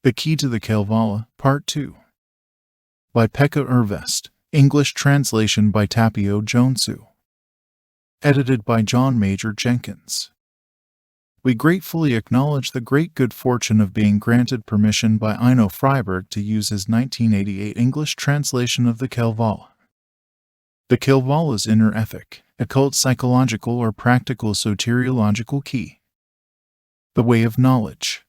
The Key to the Kalevala, Part 2. By Pekka Ervast. English translation by Tapio Jonesu. Edited by John Major Jenkins. We gratefully acknowledge the great good fortune of being granted permission by Ino Freiberg to use his 1988 English translation of the Kalevala. The Kalevala's inner ethic, occult-psychological or practical-soteriological key. The way of knowledge.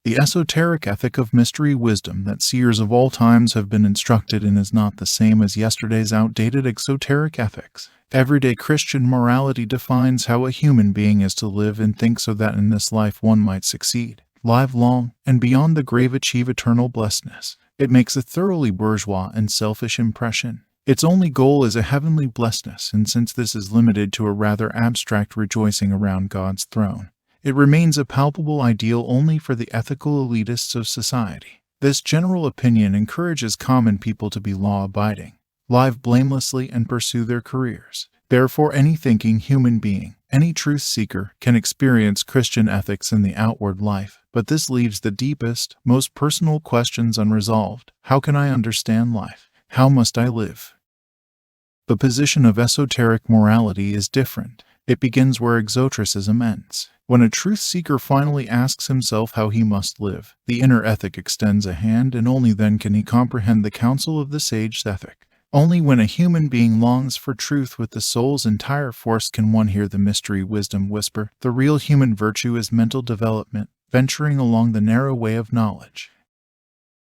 The esoteric ethic of mystery wisdom that seers of all times have been instructed in is not the same as yesterday's outdated exoteric ethics. Everyday Christian morality defines how a human being is to live and think so that in this life one might succeed, live long, and beyond the grave achieve eternal blessedness. It makes a thoroughly bourgeois and selfish impression. Its only goal is a heavenly blessedness, and since this is limited to a rather abstract rejoicing around God's throne, it remains a palpable ideal only for the ethical elitists of society. This general opinion encourages common people to be law-abiding, live blamelessly, and pursue their careers. Therefore, any thinking human being, any truth seeker, can experience Christian ethics in the outward life, but this leaves the deepest, most personal questions unresolved. How can I understand life? How must I live? The position of esoteric morality is different. It begins where exotericism ends. When a truth seeker finally asks himself how he must live, the inner ethic extends a hand, and only then can he comprehend the counsel of the sage ethic. Only when a human being longs for truth with the soul's entire force can one hear the mystery wisdom whisper. The real human virtue is mental development, venturing along the narrow way of knowledge.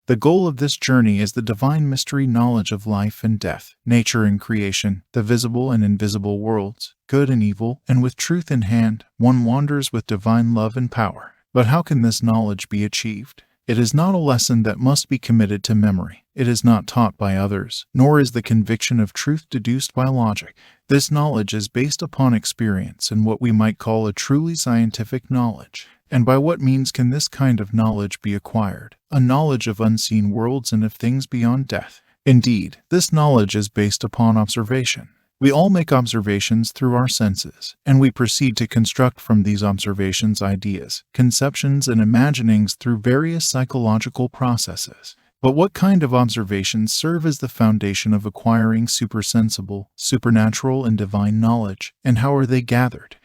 The goal of this journey is the divine mystery knowledge of life and death, nature and creation, the visible and invisible worlds, good and evil, and with truth in hand, one wanders with divine love and power. But how can this knowledge be achieved? It is not a lesson that must be committed to memory. It is not taught by others, nor is the conviction of truth deduced by logic. This knowledge is based upon experience and what we might call a truly scientific knowledge. And by what means can this kind of knowledge be acquired? A knowledge of unseen worlds and of things beyond death. Indeed, this knowledge is based upon observation. We all make observations through our senses, and we proceed to construct from these observations ideas, conceptions, and imaginings through various psychological processes. But what kind of observations serve as the foundation of acquiring supersensible, supernatural, and divine knowledge, and how are they gathered?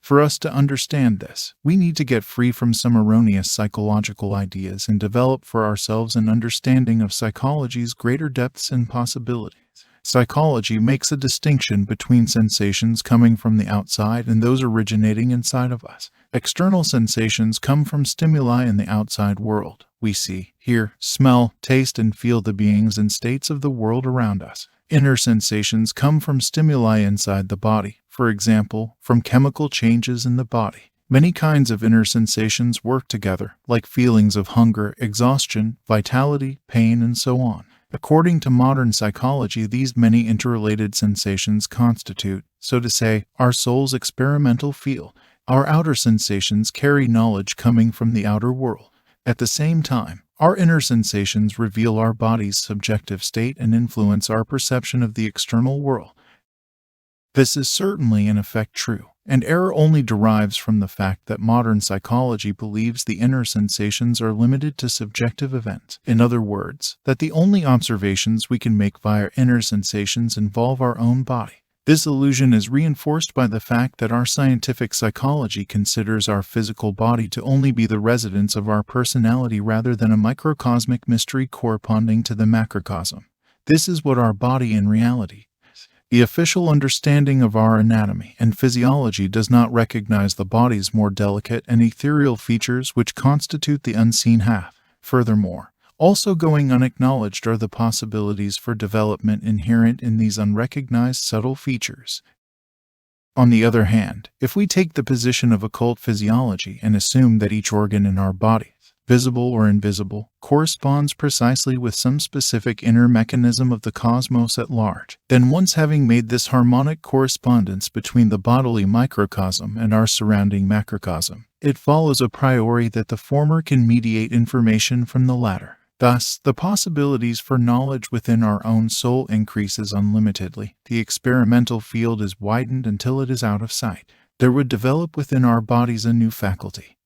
For us to understand this, we need to get free from some erroneous psychological ideas and develop for ourselves an understanding of psychology's greater depths and possibilities. Psychology makes a distinction between sensations coming from the outside and those originating inside of us. External sensations come from stimuli in the outside world. We see, hear, smell, taste, and feel the beings and states of the world around us. Inner sensations come from stimuli inside the body, for example, from chemical changes in the body. Many kinds of inner sensations work together, like feelings of hunger, exhaustion, vitality, pain, and so on. According to modern psychology, these many interrelated sensations constitute, so to say, our soul's experimental field. Our outer sensations carry knowledge coming from the outer world. At the same time, our inner sensations reveal our body's subjective state and influence our perception of the external world. This is certainly in effect true, and error only derives from the fact that modern psychology believes the inner sensations are limited to subjective events. In other words, that the only observations we can make via inner sensations involve our own body. This illusion is reinforced by the fact that our scientific psychology considers our physical body to only be the residence of our personality rather than a microcosmic mystery corresponding to the macrocosm. This is what our body in reality is. The official understanding of our anatomy and physiology does not recognize the body's more delicate and ethereal features which constitute the unseen half. Furthermore, also going unacknowledged are the possibilities for development inherent in these unrecognized subtle features. On the other hand, if we take the position of occult physiology and assume that each organ in our bodies, visible or invisible, corresponds precisely with some specific inner mechanism of the cosmos at large, then once having made this harmonic correspondence between the bodily microcosm and our surrounding macrocosm, it follows a priori that the former can mediate information from the latter. Thus, the possibilities for knowledge within our own soul increases unlimitedly. The experimental field is widened until it is out of sight. There would develop within our bodies a new faculty,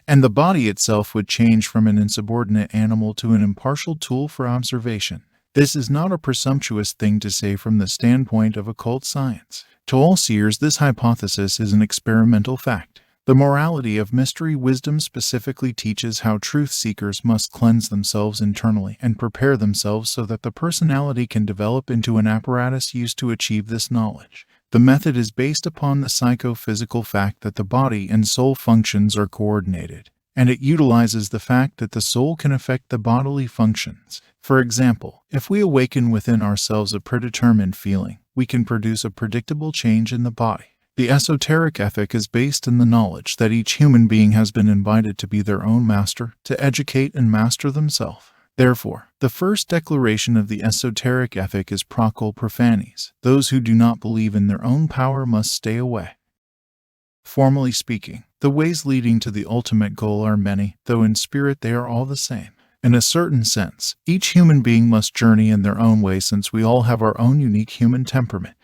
and the body itself would change from an insubordinate animal to an impartial tool for observation. This is not a presumptuous thing to say from the standpoint of occult science. To all seers, this hypothesis is an experimental fact. The morality of mystery wisdom specifically teaches how truth seekers must cleanse themselves internally and prepare themselves so that the personality can develop into an apparatus used to achieve this knowledge. The method is based upon the psychophysical fact that the body and soul functions are coordinated, and it utilizes the fact that the soul can affect the bodily functions. For example, if we awaken within ourselves a predetermined feeling, we can produce a predictable change in the body. The esoteric ethic is based in the knowledge that each human being has been invited to be their own master, to educate and master themselves. Therefore, the first declaration of the esoteric ethic is procul profanes. Those who do not believe in their own power must stay away. Formally speaking, the ways leading to the ultimate goal are many, though in spirit they are all the same. In a certain sense, each human being must journey in their own way since we all have our own unique human temperament.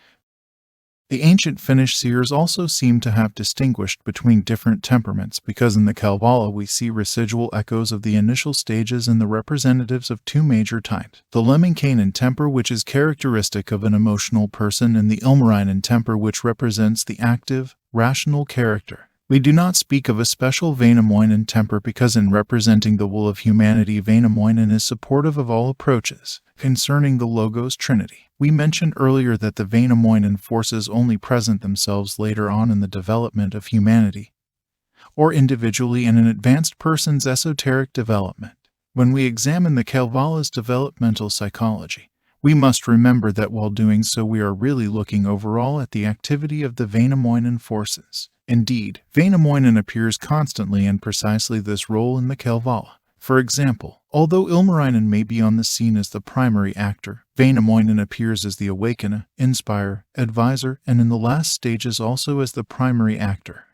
The ancient Finnish seers also seem to have distinguished between different temperaments because in the Kalevala we see residual echoes of the initial stages in the representatives of two major types, the Lemminkäinen temper, which is characteristic of an emotional person, and the Ilmarinen temper, which represents the active, rational character. We do not speak of a special Väinämöinen temper because in representing the will of humanity, Väinämöinen is supportive of all approaches. Concerning the Logos Trinity, we mentioned earlier that the Väinämöinen forces only present themselves later on in the development of humanity, or individually in an advanced person's esoteric development. When we examine the Kalevala's developmental psychology, we must remember that while doing so we are really looking overall at the activity of the Väinämöinen forces. Indeed, Väinämöinen appears constantly in precisely this role in the Kalevala. For example, although Ilmarinen may be on the scene as the primary actor, Väinämöinen appears as the awakener, inspirer, advisor, and in the last stages also as the primary actor.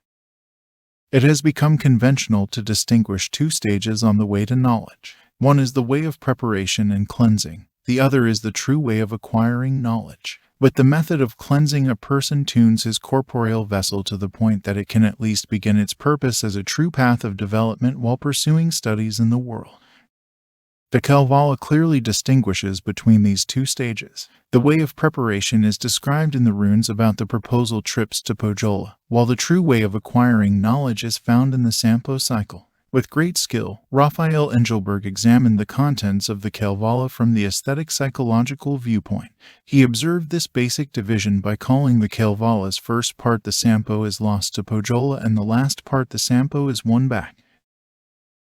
It has become conventional to distinguish two stages on the way to knowledge. One is the way of preparation and cleansing. The other is the true way of acquiring knowledge. With the method of cleansing, a person tunes his corporeal vessel to the point that it can at least begin its purpose as a true path of development while pursuing studies in the world. The Kalevala clearly distinguishes between these two stages. The way of preparation is described in the runes about the proposal trips to Pohjola, while the true way of acquiring knowledge is found in the Sampo cycle. With great skill, Raphael Engelberg examined the contents of the Kalevala from the aesthetic psychological viewpoint. He observed this basic division by calling the Kalevala's first part the Sampo is lost to Pohjola and the last part the Sampo is won back.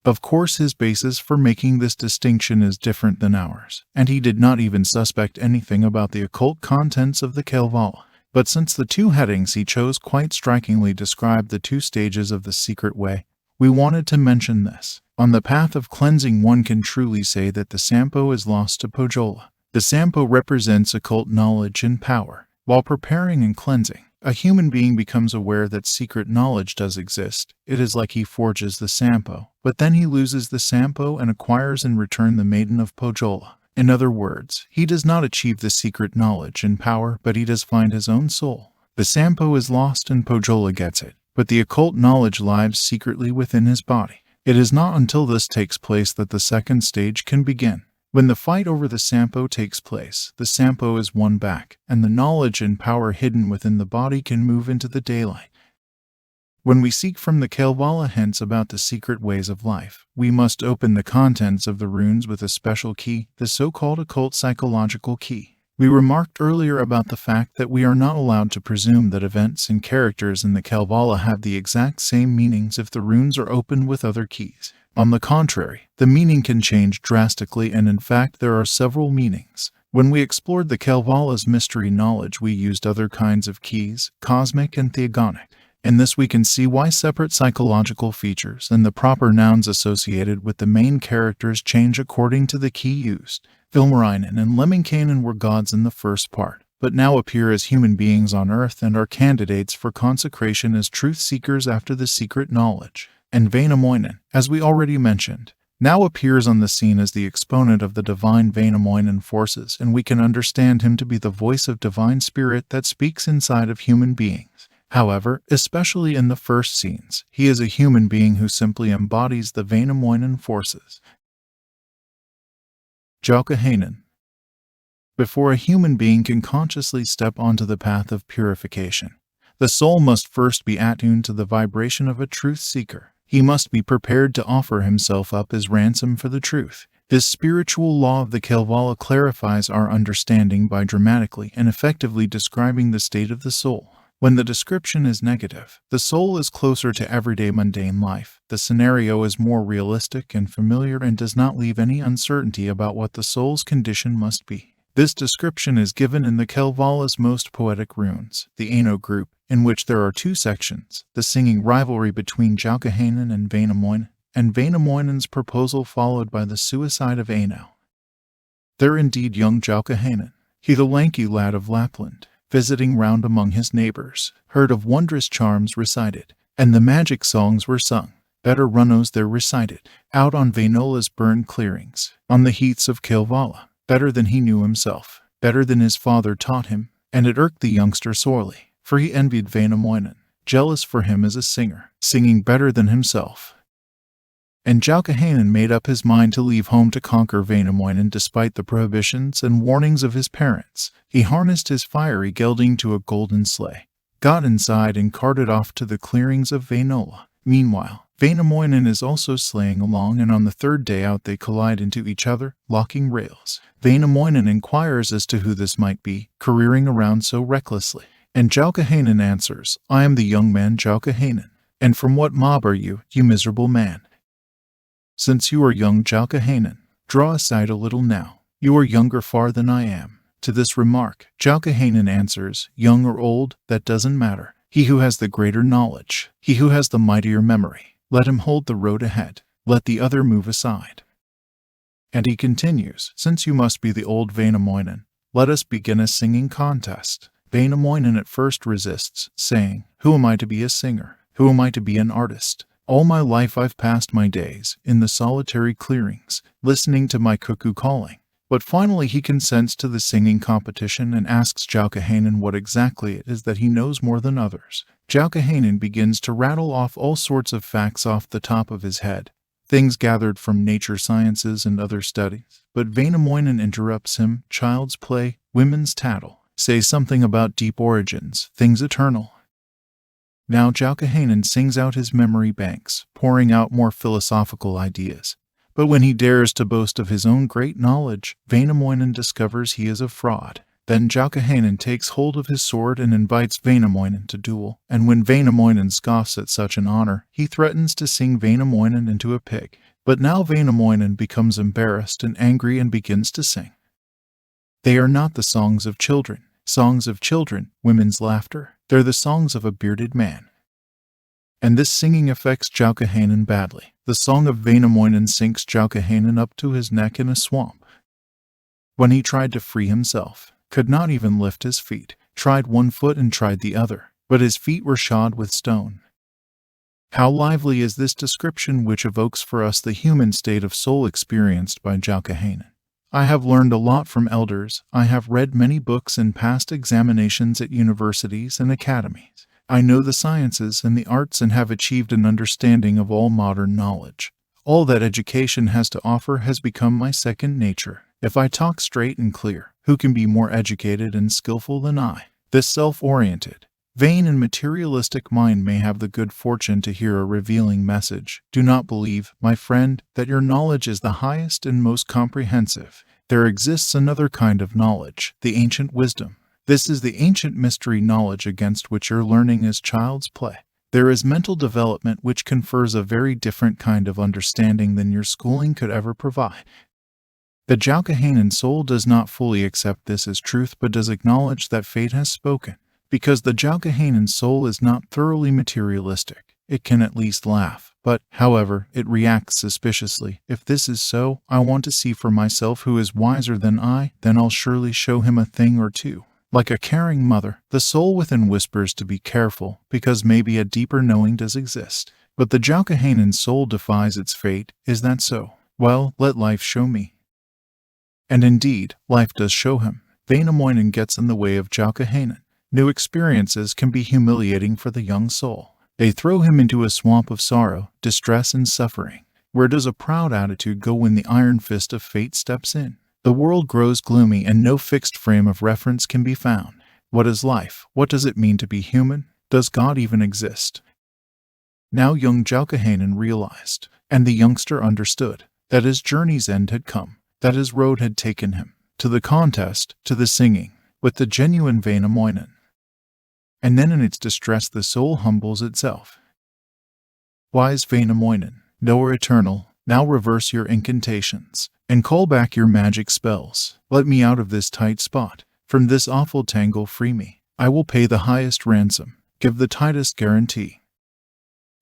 Of course, his basis for making this distinction is different than ours, and he did not even suspect anything about the occult contents of the Kalevala. But since the two headings he chose quite strikingly describe the two stages of the secret way, we wanted to mention this. On the path of cleansing, one can truly say that the Sampo is lost to Pohjola. The Sampo represents occult knowledge and power. While preparing and cleansing, a human being becomes aware that secret knowledge does exist. It is like he forges the Sampo, but then he loses the Sampo and acquires in return the Maiden of Pohjola. In other words, he does not achieve the secret knowledge and power, but he does find his own soul. The Sampo is lost and Pohjola gets it, but the occult knowledge lives secretly within his body. It is not until this takes place that the second stage can begin. When the fight over the Sampo takes place, the Sampo is won back, and the knowledge and power hidden within the body can move into the daylight. When we seek from the Kalevala hints about the secret ways of life, we must open the contents of the runes with a special key, the so-called Occult-Psychological Key. We remarked earlier about the fact that we are not allowed to presume that events and characters in the Kalevala have the exact same meanings if the runes are opened with other keys. On the contrary, the meaning can change drastically, and in fact there are several meanings. When we explored the Kalevala's mystery knowledge, we used other kinds of keys, cosmic and theogonic. In this we can see why separate psychological features and the proper nouns associated with the main characters change according to the key used. Ilmarinen and Lemminkäinen were gods in the first part, but now appear as human beings on earth and are candidates for consecration as truth seekers after the secret knowledge. And Väinämöinen, as we already mentioned, now appears on the scene as the exponent of the divine Väinämöinen forces, and we can understand him to be the voice of divine spirit that speaks inside of human beings. However, especially in the first scenes, he is a human being who simply embodies the Vainamoinen forces. Joukahainen. Before a human being can consciously step onto the path of purification, the soul must first be attuned to the vibration of a truth seeker. He must be prepared to offer himself up as ransom for the truth. This spiritual law of the Kalevala clarifies our understanding by dramatically and effectively describing the state of the soul. When the description is negative, the soul is closer to everyday mundane life. The scenario is more realistic and familiar and does not leave any uncertainty about what the soul's condition must be. This description is given in the Kalevala's most poetic runes, the Aino group, in which there are two sections, the singing rivalry between Joukahainen and Vainamoinen, and Vainamoinen's proposal followed by the suicide of Aino. There indeed young Joukahainen, he the lanky lad of Lapland, visiting round among his neighbors, heard of wondrous charms recited, and the magic songs were sung. Better runnos there recited, out on Vainola's burned clearings, on the heaths of Kalevala, better than he knew himself, better than his father taught him, and it irked the youngster sorely, for he envied Vainamoinen, jealous for him as a singer, singing better than himself. And Joukahainen made up his mind to leave home to conquer Vainamoinen despite the prohibitions and warnings of his parents. He harnessed his fiery gelding to a golden sleigh, got inside and carted off to the clearings of Vainola. Meanwhile, Vainamoinen is also sleighing along, and on the third day out they collide into each other, locking rails. Vainamoinen inquires as to who this might be, careering around so recklessly. And Joukahainen answers, I am the young man Joukahainen. And from what mob are you, you miserable man? Since you are young Joukahainen, draw aside a little now. You are younger far than I am. To this remark, Joukahainen answers, young or old, that doesn't matter. He who has the greater knowledge, he who has the mightier memory, let him hold the road ahead. Let the other move aside. And he continues, since you must be the old Vainamoinen, let us begin a singing contest. Vainamoinen at first resists, saying, who am I to be a singer? Who am I to be an artist? All my life I've passed my days in the solitary clearings, listening to my cuckoo calling. But finally he consents to the singing competition and asks Joukahainen what exactly it is that he knows more than others. Joukahainen begins to rattle off all sorts of facts off the top of his head, things gathered from nature sciences and other studies. But Vainamoinen interrupts him, child's play, women's tattle, say something about deep origins, things eternal. Now Joukahainen sings out his memory banks, pouring out more philosophical ideas. But when he dares to boast of his own great knowledge, Vainamoinen discovers he is a fraud. Then Joukahainen takes hold of his sword and invites Vainamoinen to duel, and when Vainamoinen scoffs at such an honor, he threatens to sing Vainamoinen into a pig. But now Vainamoinen becomes embarrassed and angry and begins to sing. They are not the songs of children, women's laughter. They're the songs of a bearded man. And this singing affects Joukahainen badly. The song of Vainamoinen sinks Joukahainen up to his neck in a swamp. When he tried to free himself, could not even lift his feet, tried one foot and tried the other, but his feet were shod with stone. How lively is this description, which evokes for us the human state of soul experienced by Joukahainen. I have learned a lot from elders. I have read many books and passed examinations at universities and academies. I know the sciences and the arts and have achieved an understanding of all modern knowledge. All that education has to offer has become my second nature. If I talk straight and clear, who can be more educated and skillful than I? This self-oriented, vain and materialistic mind may have the good fortune to hear a revealing message. Do not believe, my friend, that your knowledge is the highest and most comprehensive. There exists another kind of knowledge, the ancient wisdom. This is the ancient mystery knowledge against which your learning is child's play. There is mental development which confers a very different kind of understanding than your schooling could ever provide. The Joukahainen soul does not fully accept this as truth but does acknowledge that fate has spoken. Because the Joukahainen soul is not thoroughly materialistic, it can at least laugh. But, however, it reacts suspiciously. If this is so, I want to see for myself who is wiser than I, then I'll surely show him a thing or two. Like a caring mother, the soul within whispers to be careful, because maybe a deeper knowing does exist. But the Joukahainen soul defies its fate. Is that so? Well, let life show me. And indeed, life does show him. Vainamoinen gets in the way of Joukahainen. New experiences can be humiliating for the young soul. They throw him into a swamp of sorrow, distress, and suffering. Where does a proud attitude go when the iron fist of fate steps in? The world grows gloomy and no fixed frame of reference can be found. What is life? What does it mean to be human? Does God even exist? Now young Joukahainen realized, and the youngster understood, that his journey's end had come, that his road had taken him to the contest, to the singing, with the genuine Väinämöinen. And then in its distress the soul humbles itself. Wise Väinämöinen, knower eternal, now reverse your incantations, and call back your magic spells. Let me out of this tight spot. From this awful tangle free me. I will pay the highest ransom, give the tightest guarantee.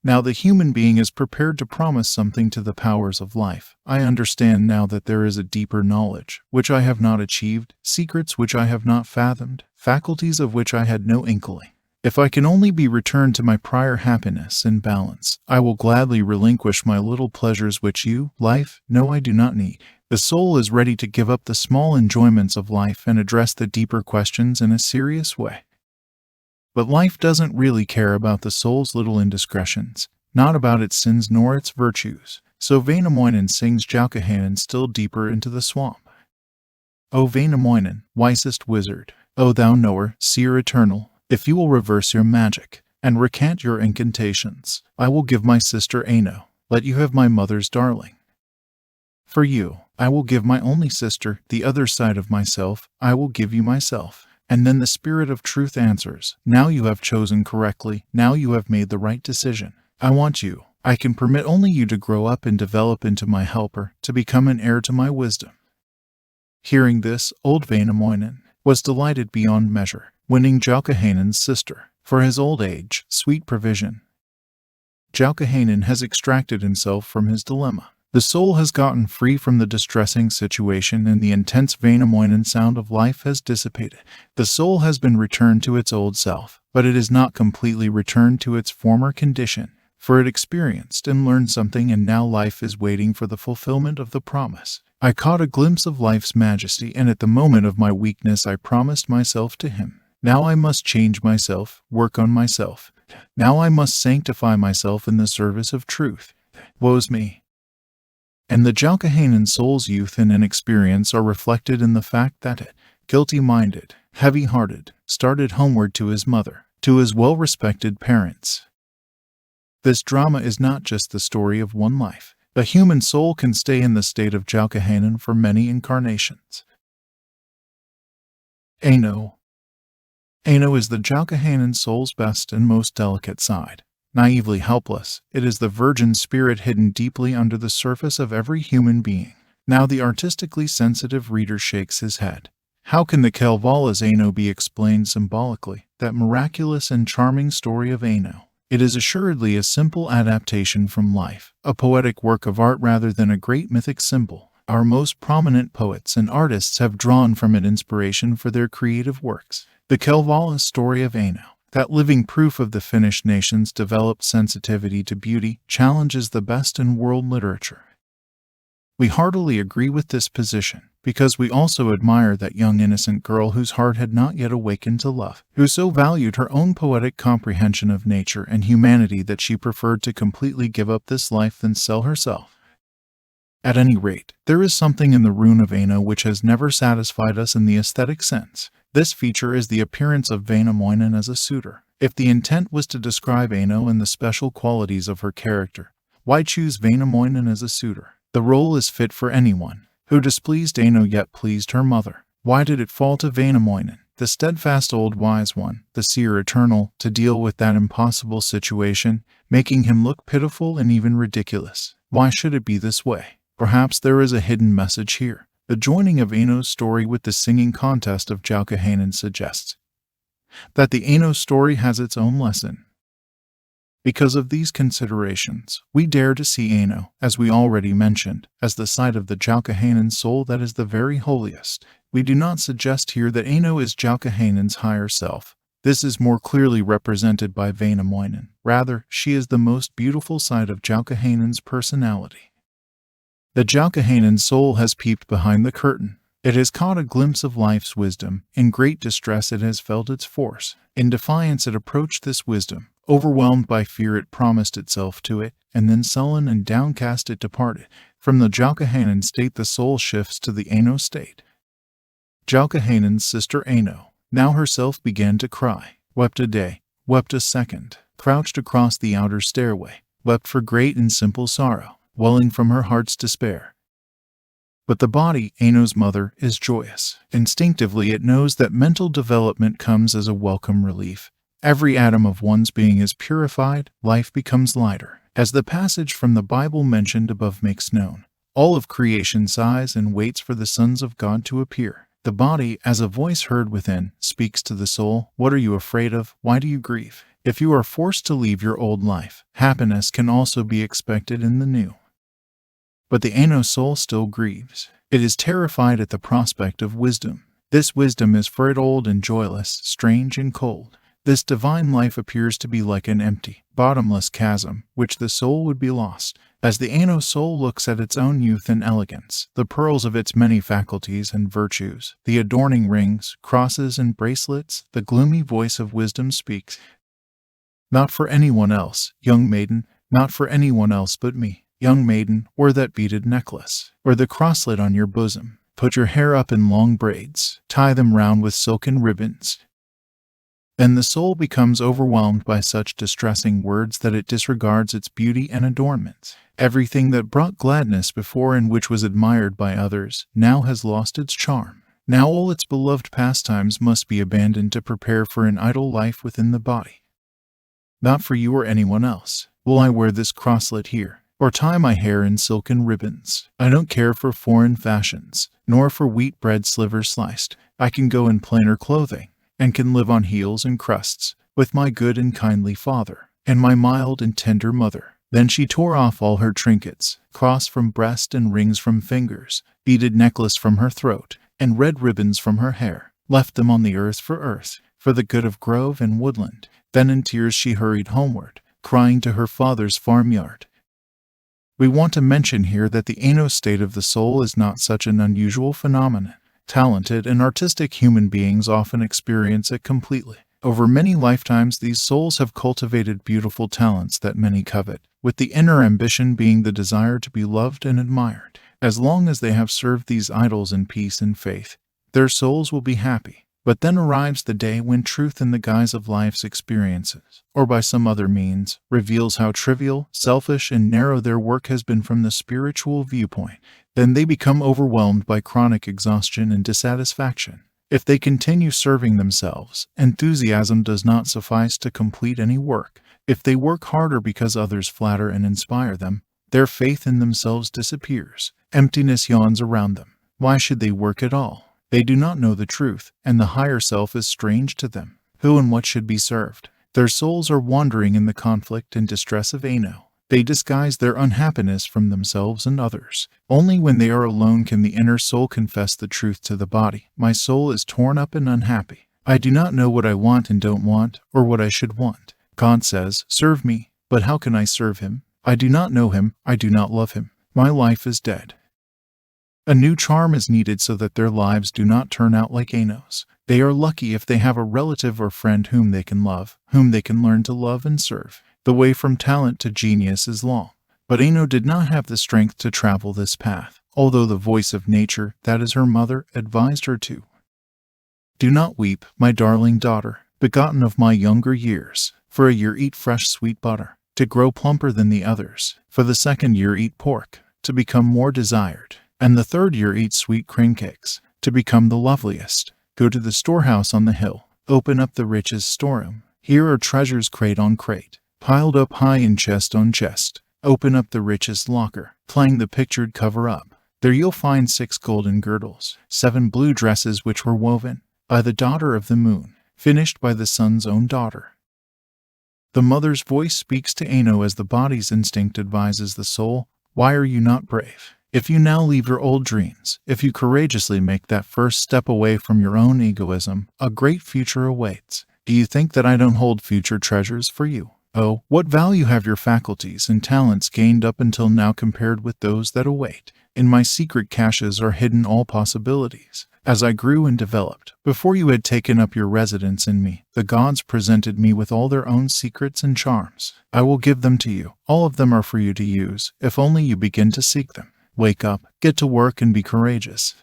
Now the human being is prepared to promise something to the powers of life. I understand now that there is a deeper knowledge, which I have not achieved, secrets which I have not fathomed, faculties of which I had no inkling. If I can only be returned to my prior happiness and balance, I will gladly relinquish my little pleasures which you, life, know I do not need. The soul is ready to give up the small enjoyments of life and address the deeper questions in a serious way. But life doesn't really care about the soul's little indiscretions, not about its sins nor its virtues. So Väinämöinen sings Joukahainen still deeper into the swamp. O Väinämöinen, wisest wizard, O thou knower, seer eternal, if you will reverse your magic, and recant your incantations, I will give my sister Aino, let you have my mother's darling. For you, I will give my only sister, the other side of myself, I will give you myself. And then the Spirit of Truth answers, now you have chosen correctly, now you have made the right decision. I want you, I can permit only you to grow up and develop into my helper, to become an heir to my wisdom. Hearing this, old Väinämöinen was delighted beyond measure, winning Joukahainen's sister, for his old age, sweet provision. Joukahainen has extracted himself from his dilemma. The soul has gotten free from the distressing situation and the intense Väinämöinen sound of life has dissipated. The soul has been returned to its old self, but it is not completely returned to its former condition, for it experienced and learned something and now life is waiting for the fulfillment of the promise. I caught a glimpse of life's majesty and at the moment of my weakness I promised myself to him. Now I must change myself, work on myself. Now I must sanctify myself in the service of truth. Woe's me. And the Joukahainen soul's youth and inexperience are reflected in the fact that it, guilty-minded, heavy-hearted, started homeward to his mother, to his well-respected parents. This drama is not just the story of one life. The human soul can stay in the state of Joukahainen for many incarnations. Aino. Aino is the Joukahainen soul's best and most delicate side. Naively helpless, it is the virgin spirit hidden deeply under the surface of every human being. Now the artistically sensitive reader shakes his head. How can the Kalevala's Aino be explained symbolically, that miraculous and charming story of Aino? It is assuredly a simple adaptation from life, a poetic work of art rather than a great mythic symbol. Our most prominent poets and artists have drawn from it inspiration for their creative works. The Kalevala's story of Aino, that living proof of the Finnish nation's developed sensitivity to beauty, challenges the best in world literature. We heartily agree with this position, because we also admire that young innocent girl whose heart had not yet awakened to love, who so valued her own poetic comprehension of nature and humanity that she preferred to completely give up this life than sell herself. At any rate, there is something in the rune of Aino which has never satisfied us in the aesthetic sense. This feature is the appearance of Väinämöinen as a suitor. If the intent was to describe Aino and the special qualities of her character, why choose Väinämöinen as a suitor? The role is fit for anyone who displeased Aino yet pleased her mother. Why did it fall to Väinämöinen, the steadfast old wise one, the seer eternal, to deal with that impossible situation, making him look pitiful and even ridiculous? Why should it be this way? Perhaps there is a hidden message here. The joining of Aino's story with the singing contest of Joukahainen suggests that the Aino story has its own lesson. Because of these considerations, we dare to see Aino, as we already mentioned, as the side of the Joukahainen soul that is the very holiest. We do not suggest here that Aino is Joukahainen's higher self. This is more clearly represented by Väinämöinen. Rather, she is the most beautiful side of Joukahainen's personality. The Joukahainen soul has peeped behind the curtain. It has caught a glimpse of life's wisdom. In great distress it has felt its force. In defiance it approached this wisdom. Overwhelmed by fear it promised itself to it, and then sullen and downcast it departed. From the Joukahainen state the soul shifts to the Aino state. Joukahainen's sister Aino now herself began to cry, wept a day, wept a second, crouched across the outer stairway, wept for great and simple sorrow, welling from her heart's despair. But the body, Aino's mother, is joyous. Instinctively it knows that mental development comes as a welcome relief. Every atom of one's being is purified, life becomes lighter. As the passage from the Bible mentioned above makes known, all of creation sighs and waits for the sons of God to appear. The body, as a voice heard within, speaks to the soul, "What are you afraid of? Why do you grieve?" If you are forced to leave your old life, happiness can also be expected in the new. But the Aino soul still grieves. It is terrified at the prospect of wisdom. This wisdom is for it old and joyless, strange and cold. This divine life appears to be like an empty, bottomless chasm, which the soul would be lost. As the Aino soul looks at its own youth and elegance, the pearls of its many faculties and virtues, the adorning rings, crosses, and bracelets, the gloomy voice of wisdom speaks. "Not for anyone else, young maiden, not for anyone else but me, young maiden, or that beaded necklace, or the crosslet on your bosom. Put your hair up in long braids, tie them round with silken ribbons." Then the soul becomes overwhelmed by such distressing words that it disregards its beauty and adornments. Everything that brought gladness before and which was admired by others now has lost its charm. Now all its beloved pastimes must be abandoned to prepare for an idle life within the body. "Not for you or anyone else will I wear this crosslet here, or tie my hair in silken ribbons. I don't care for foreign fashions, nor for wheat bread slivers sliced. I can go in plainer clothing, and can live on heels and crusts, with my good and kindly father, and my mild and tender mother." Then she tore off all her trinkets, cross from breast and rings from fingers, beaded necklace from her throat, and red ribbons from her hair, left them on the earth, for the good of grove and woodland. Then in tears she hurried homeward, crying to her father's farmyard. We want to mention here that the Aino state of the soul is not such an unusual phenomenon. Talented and artistic human beings often experience it completely. Over many lifetimes these souls have cultivated beautiful talents that many covet, with the inner ambition being the desire to be loved and admired. As long as they have served these idols in peace and faith, their souls will be happy. But then arrives the day when truth in the guise of life's experiences, or by some other means, reveals how trivial, selfish, and narrow their work has been from the spiritual viewpoint. Then they become overwhelmed by chronic exhaustion and dissatisfaction. If they continue serving themselves, enthusiasm does not suffice to complete any work. If they work harder because others flatter and inspire them, their faith in themselves disappears. Emptiness yawns around them. Why should they work at all? They do not know the truth, and the higher self is strange to them. Who and what should be served? Their souls are wandering in the conflict and distress of Aino. They disguise their unhappiness from themselves and others. Only when they are alone can the inner soul confess the truth to the body. "My soul is torn up and unhappy. I do not know what I want and don't want, or what I should want. God says, 'Serve me,' but how can I serve him? I do not know him, I do not love him. My life is dead." A new charm is needed so that their lives do not turn out like Aino's. They are lucky if they have a relative or friend whom they can love, whom they can learn to love and serve. The way from talent to genius is long, but Aino did not have the strength to travel this path, although the voice of nature, that is her mother, advised her to. "Do not weep, my darling daughter, begotten of my younger years. For a year eat fresh sweet butter, to grow plumper than the others. For the second year eat pork, to become more desired. And the third year eat sweet cream cakes, to become the loveliest. Go to the storehouse on the hill, open up the richest storeroom. Here are treasures crate on crate, piled up high in chest on chest. Open up the richest locker, clang the pictured cover up. There you'll find 6 golden girdles, 7 blue dresses which were woven by the daughter of the moon, finished by the sun's own daughter." The mother's voice speaks to Aino as the body's instinct advises the soul. Why are you not brave? If you now leave your old dreams, if you courageously make that first step away from your own egoism, a great future awaits. Do you think that I don't hold future treasures for you? Oh, what value have your faculties and talents gained up until now compared with those that await? In my secret caches are hidden all possibilities. As I grew and developed, before you had taken up your residence in me, the gods presented me with all their own secrets and charms. I will give them to you. All of them are for you to use, if only you begin to seek them. Wake up, get to work, and be courageous.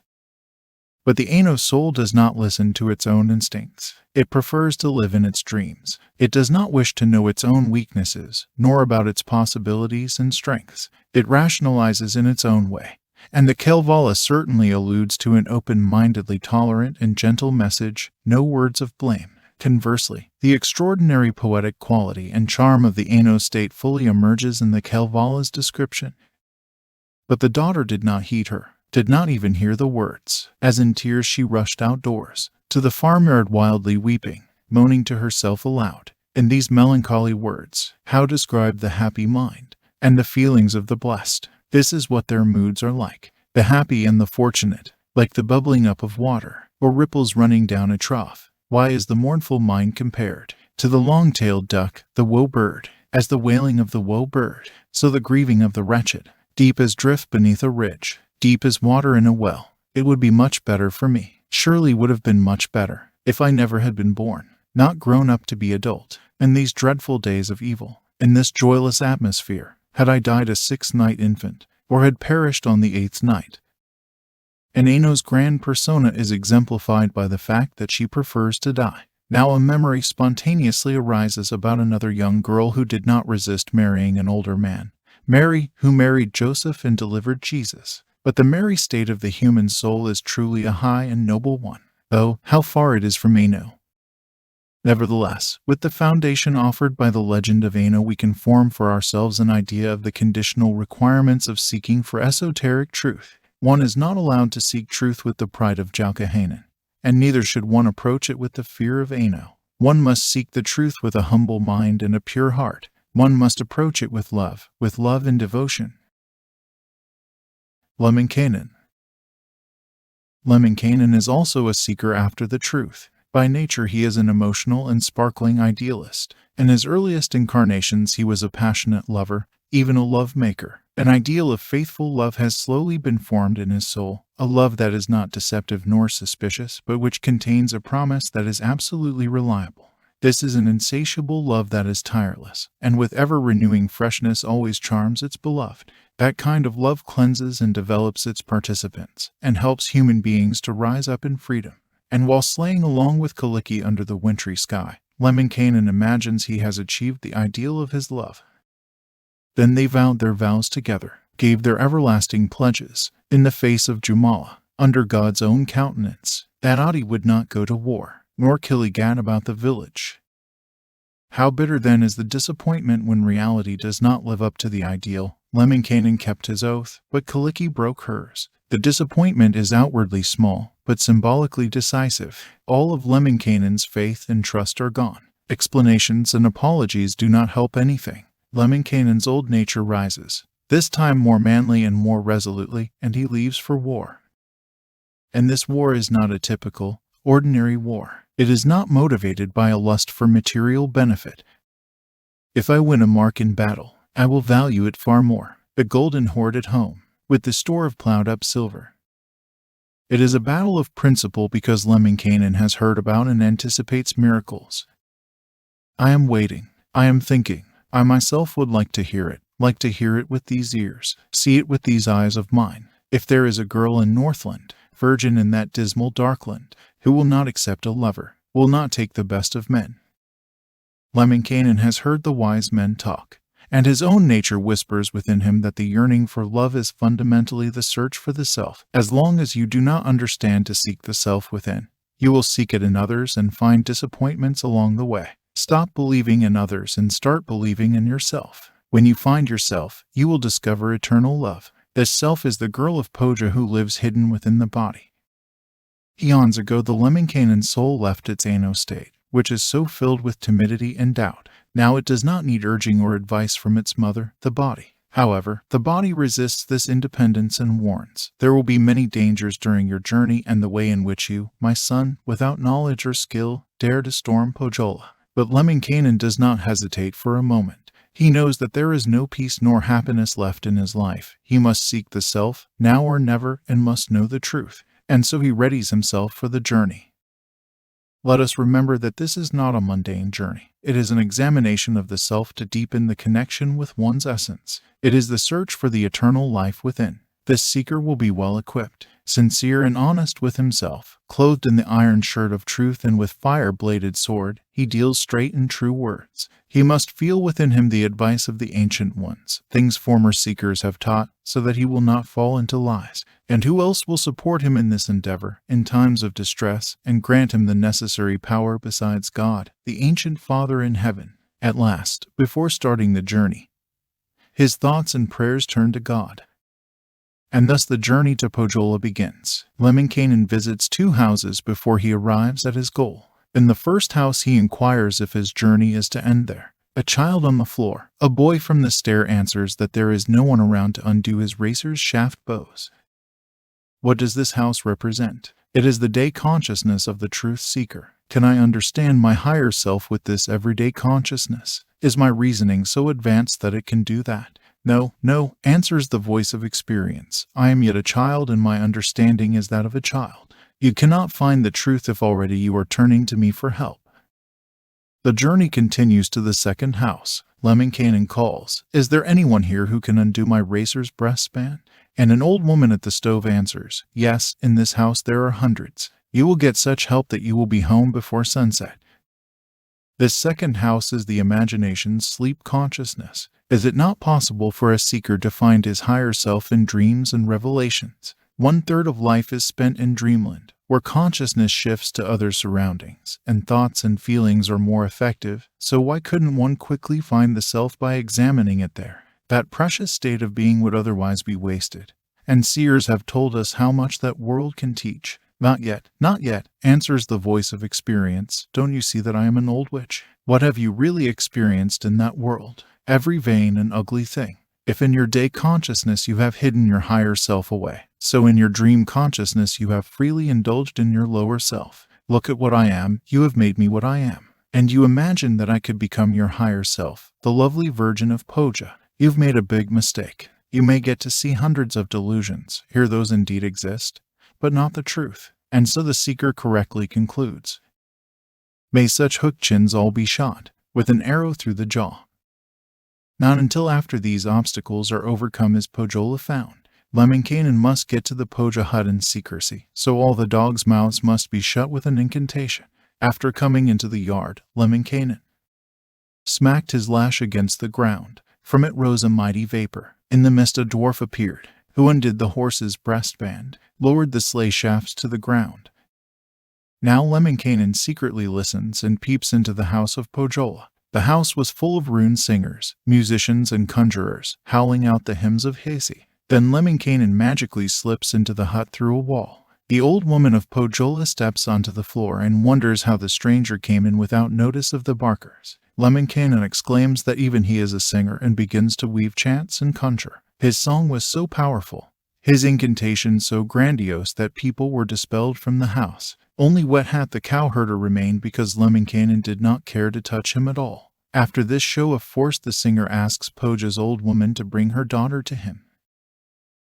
But the Ano soul does not listen to its own instincts. It prefers to live in its dreams. It does not wish to know its own weaknesses, nor about its possibilities and strengths. It rationalizes in its own way. And the Kalevala certainly alludes to an open-mindedly tolerant and gentle message, no words of blame. Conversely, the extraordinary poetic quality and charm of the Ano state fully emerges in the Kalevala's description. But the daughter did not heed her, did not even hear the words. As in tears she rushed outdoors, to the farmyard wildly weeping, moaning to herself aloud. In these melancholy words, how describe the happy mind, and the feelings of the blessed? This is what their moods are like. The happy and the fortunate, like the bubbling up of water, or ripples running down a trough. Why is the mournful mind compared to the long-tailed duck, the woe bird? As the wailing of the woe bird, so the grieving of the wretched. Deep as drift beneath a ridge, deep as water in a well. It would be much better for me, surely would have been much better, if I never had been born, not grown up to be adult, in these dreadful days of evil, in this joyless atmosphere. Had I died a 6th-night infant, or had perished on the 8th night. And Ano's grand persona is exemplified by the fact that she prefers to die. Now a memory spontaneously arises about another young girl who did not resist marrying an older man. Mary, who married Joseph and delivered Jesus. But the merry state of the human soul is truly a high and noble one, though how far it is from Ano. Nevertheless, with the foundation offered by the legend of Ano, we can form for ourselves an idea of the conditional requirements of seeking for esoteric truth. One is not allowed to seek truth with the pride of Joukahainen, and neither should one approach it with the fear of Ano. One must seek the truth with a humble mind and a pure heart. One must approach it with love and devotion. Lemminkainen. Lemminkainen is also a seeker after the truth. By nature he is an emotional and sparkling idealist. In his earliest incarnations he was a passionate lover, even a love-maker. An ideal of faithful love has slowly been formed in his soul, a love that is not deceptive nor suspicious, but which contains a promise that is absolutely reliable. This is an insatiable love that is tireless, and with ever-renewing freshness always charms its beloved. That kind of love cleanses and develops its participants, and helps human beings to rise up in freedom. And while sleighing along with Kaliki under the wintry sky, Lemminkainen imagines he has achieved the ideal of his love. Then they vowed their vows together, gave their everlasting pledges, in the face of Jumala, under God's own countenance, that Adi would not go to war, nor kill Gad about the village. How bitter then is the disappointment when reality does not live up to the ideal. Lemminkainen kept his oath, but Kaliki broke hers. The disappointment is outwardly small, but symbolically decisive. All of Lemminkainen's faith and trust are gone. Explanations and apologies do not help anything. Lemminkainen's old nature rises, this time more manly and more resolutely, and he leaves for war. And this war is not a typical, ordinary war. It is not motivated by a lust for material benefit. If I win a mark in battle, I will value it far more, the golden hoard at home, with the store of plowed-up silver. It is a battle of principle because Lemminkainen has heard about and anticipates miracles. I am waiting, I am thinking, I myself would like to hear it with these ears, see it with these eyes of mine. If there is a girl in Northland, virgin in that dismal Darkland, who will not accept a lover, will not take the best of men. Lemminkainen has heard the wise men talk, and his own nature whispers within him that the yearning for love is fundamentally the search for the self. As long as you do not understand to seek the self within, you will seek it in others and find disappointments along the way. Stop believing in others and start believing in yourself. When you find yourself, you will discover eternal love. This self is the girl of Poja who lives hidden within the body. Eons ago the Lemminkainen soul left its Ano state, which is so filled with timidity and doubt. Now it does not need urging or advice from its mother, the body. However, the body resists this independence and warns. There will be many dangers during your journey and the way in which you, my son, without knowledge or skill, dare to storm Pojola. But Lemminkainen does not hesitate for a moment. He knows that there is no peace nor happiness left in his life. He must seek the self, now or never, and must know the truth. And so he readies himself for the journey. Let us remember that this is not a mundane journey. It is an examination of the self to deepen the connection with one's essence. It is the search for the eternal life within. This seeker will be well equipped, sincere and honest with himself, clothed in the iron shirt of truth and with fire-bladed sword. He deals straight and true words. He must feel within him the advice of the ancient ones, things former seekers have taught, so that he will not fall into lies. And who else will support him in this endeavor, in times of distress, and grant him the necessary power besides God, the ancient Father in heaven? At last, before starting the journey, his thoughts and prayers turn to God. And thus the journey to Pohjola begins. Lemminkainen visits 2 houses before he arrives at his goal. In the first house he inquires if his journey is to end there. A child on the floor, a boy from the stair, answers that there is no one around to undo his racer's shaft bows. What does this house represent? It is the day consciousness of the truth seeker. Can I understand my higher self with this everyday consciousness? Is my reasoning so advanced that it can do that? No, no, answers the voice of experience. I am yet a child, and my understanding is that of a child. You cannot find the truth if already you are turning to me for help. The journey continues to the second house. Lemminkainen calls, "Is there anyone here who can undo my racer's breastband?" And an old woman at the stove answers, "Yes, in this house there are hundreds. You will get such help that you will be home before sunset." This second house is the imagination's sleep consciousness. Is it not possible for a seeker to find his higher self in dreams and revelations? 1/3 of life is spent in dreamland, where consciousness shifts to other surroundings, and thoughts and feelings are more effective. So why couldn't one quickly find the self by examining it there? That precious state of being would otherwise be wasted. And seers have told us how much that world can teach. "Not yet, not yet," answers the voice of experience. "Don't you see that I am an old witch? What have you really experienced in that world? Every vain and ugly thing. If in your day consciousness you have hidden your higher self away, so in your dream consciousness you have freely indulged in your lower self. Look at what I am, you have made me what I am. And you imagine that I could become your higher self, the lovely Virgin of Pohja. You've made a big mistake. You may get to see hundreds of delusions, here those indeed exist, but not the truth." And so the seeker correctly concludes, "May such hook chins all be shot, with an arrow through the jaw." Not until after these obstacles are overcome is Pohjola found. Lemminkainen must get to the Pohja hut in secrecy, so all the dogs' mouths must be shut with an incantation. After coming into the yard, Lemminkainen smacked his lash against the ground. From it rose a mighty vapor. In the mist a dwarf appeared, who undid the horse's breastband, lowered the sleigh shafts to the ground. Now Lemminkainen secretly listens and peeps into the house of Pohjola. The house was full of rune singers, musicians and conjurers, howling out the hymns of Hesi. Then Lemminkainen magically slips into the hut through a wall. The old woman of Pohjola steps onto the floor and wonders how the stranger came in without notice of the barkers. Lemminkainen exclaims that even he is a singer and begins to weave chants and conjure. His song was so powerful, his incantations so grandiose that people were dispelled from the house. Only Wet Hat the cowherder remained because Lemminkainen did not care to touch him at all. After this show of force, the singer asks Pohja's old woman to bring her daughter to him.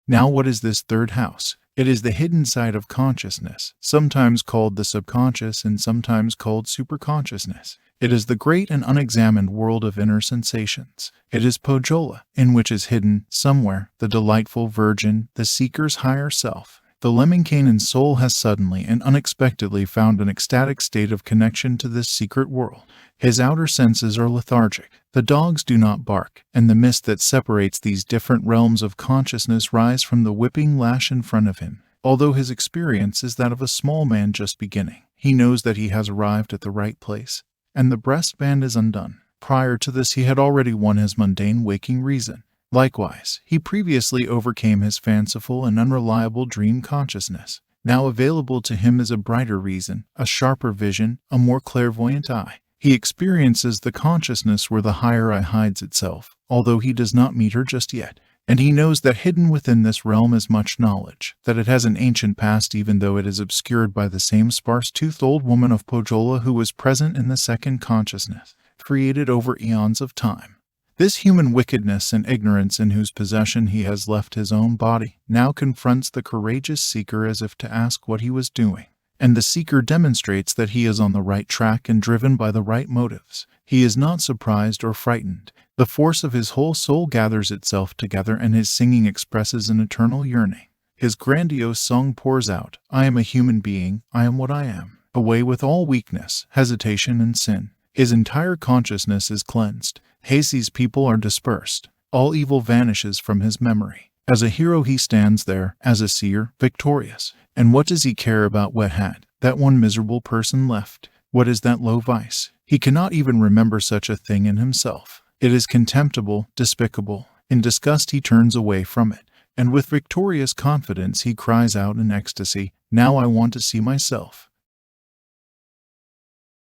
Now what is this third house? It is the hidden side of consciousness, sometimes called the subconscious and sometimes called superconsciousness. It is the great and unexamined world of inner sensations. It is Pohjola, in which is hidden, somewhere, the delightful virgin, the seeker's higher self. The Lemminkainen soul has suddenly and unexpectedly found an ecstatic state of connection to this secret world. His outer senses are lethargic. The dogs do not bark, and the mist that separates these different realms of consciousness rise from the whipping lash in front of him. Although his experience is that of a small man just beginning, he knows that he has arrived at the right place, and the breastband is undone. Prior to this he had already won his mundane waking reason. Likewise, he previously overcame his fanciful and unreliable dream consciousness. Now available to him is a brighter reason, a sharper vision, a more clairvoyant eye. He experiences the consciousness where the higher I hides itself, although he does not meet her just yet. And he knows that hidden within this realm is much knowledge, that it has an ancient past even though it is obscured by the same sparse-toothed old woman of Pohjola who was present in the second consciousness, created over eons of time. This human wickedness and ignorance in whose possession he has left his own body now confronts the courageous seeker as if to ask what he was doing. And the seeker demonstrates that he is on the right track and driven by the right motives. He is not surprised or frightened. The force of his whole soul gathers itself together and his singing expresses an eternal yearning. His grandiose song pours out, "I am a human being, I am what I am." Away with all weakness, hesitation, and sin. His entire consciousness is cleansed. Hasey's people are dispersed. All evil vanishes from his memory. As a hero he stands there, as a seer, victorious. And what does he care about what had that one miserable person left? What is that low vice? He cannot even remember such a thing in himself. It is contemptible, despicable. In disgust he turns away from it, and with victorious confidence he cries out in ecstasy, "Now I want to see myself."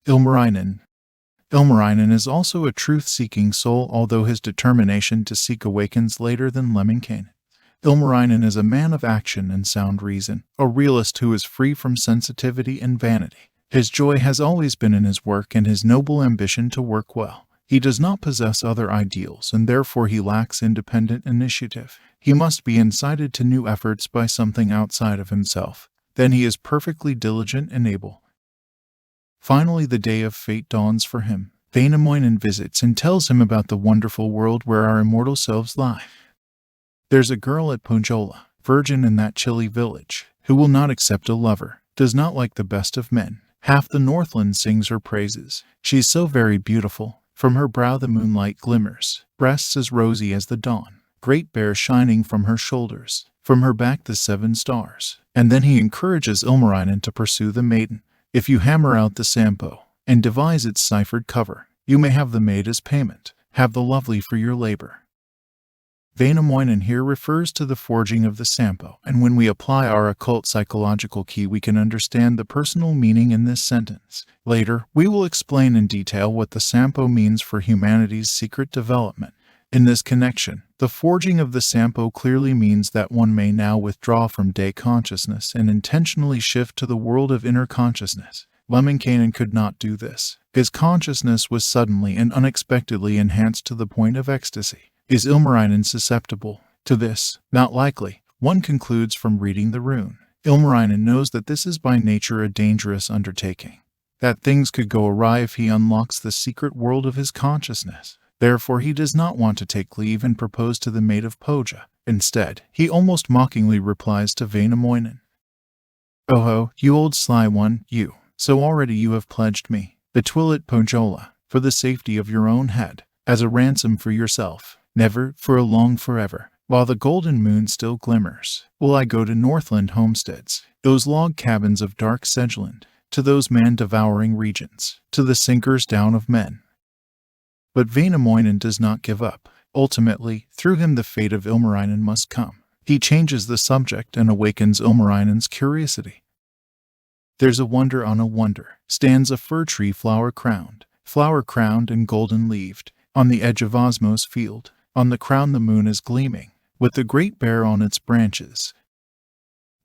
Ilmarinen. Ilmarinen is also a truth-seeking soul, although his determination to seek awakens later than Lemminkainen. Ilmarinen is a man of action and sound reason, a realist who is free from sensitivity and vanity. His joy has always been in his work and his noble ambition to work well. He does not possess other ideals and therefore he lacks independent initiative. He must be incited to new efforts by something outside of himself. Then he is perfectly diligent and able. Finally, the day of fate dawns for him. Wainamoinen visits and tells him about the wonderful world where our immortal selves lie. There's a girl at Pohjola, virgin in that chilly village, who will not accept a lover, does not like the best of men. Half the Northland sings her praises. She's so very beautiful. From her brow the moonlight glimmers, breasts as rosy as the dawn, great bear shining from her shoulders, from her back the 7 stars. And then he encourages Ilmarinen to pursue the maiden. If you hammer out the Sampo and devise its ciphered cover, you may have the maid as payment, have the lovely for your labor. Wainamoinen here refers to the forging of the Sampo, and when we apply our occult-psychological key we can understand the personal meaning in this sentence. Later, we will explain in detail what the Sampo means for humanity's secret development. In this connection, the forging of the Sampo clearly means that one may now withdraw from day consciousness and intentionally shift to the world of inner consciousness. Lemminkainen could not do this. His consciousness was suddenly and unexpectedly enhanced to the point of ecstasy. Is Ilmarinen susceptible to this? Not likely. One concludes from reading the rune. Ilmarinen knows that this is by nature a dangerous undertaking, that things could go awry if he unlocks the secret world of his consciousness. Therefore he does not want to take leave and propose to the maid of Pohja. Instead, he almost mockingly replies to Wainamoinen, "Oh, you old sly one, you. So already you have pledged me, the twill at Pohjola, for the safety of your own head, as a ransom for yourself. Never, for a long forever, while the golden moon still glimmers, will I go to Northland homesteads, those log cabins of dark Sedgeland, to those man-devouring regions, to the sinkers down of men." But Wainamoinen does not give up. Ultimately, through him the fate of Ilmarinen must come. He changes the subject and awakens Ilmarinen's curiosity. There's a wonder on a wonder, stands a fir tree flower-crowned and golden-leaved, on the edge of Osmo's field. On the crown the moon is gleaming, with the great bear on its branches.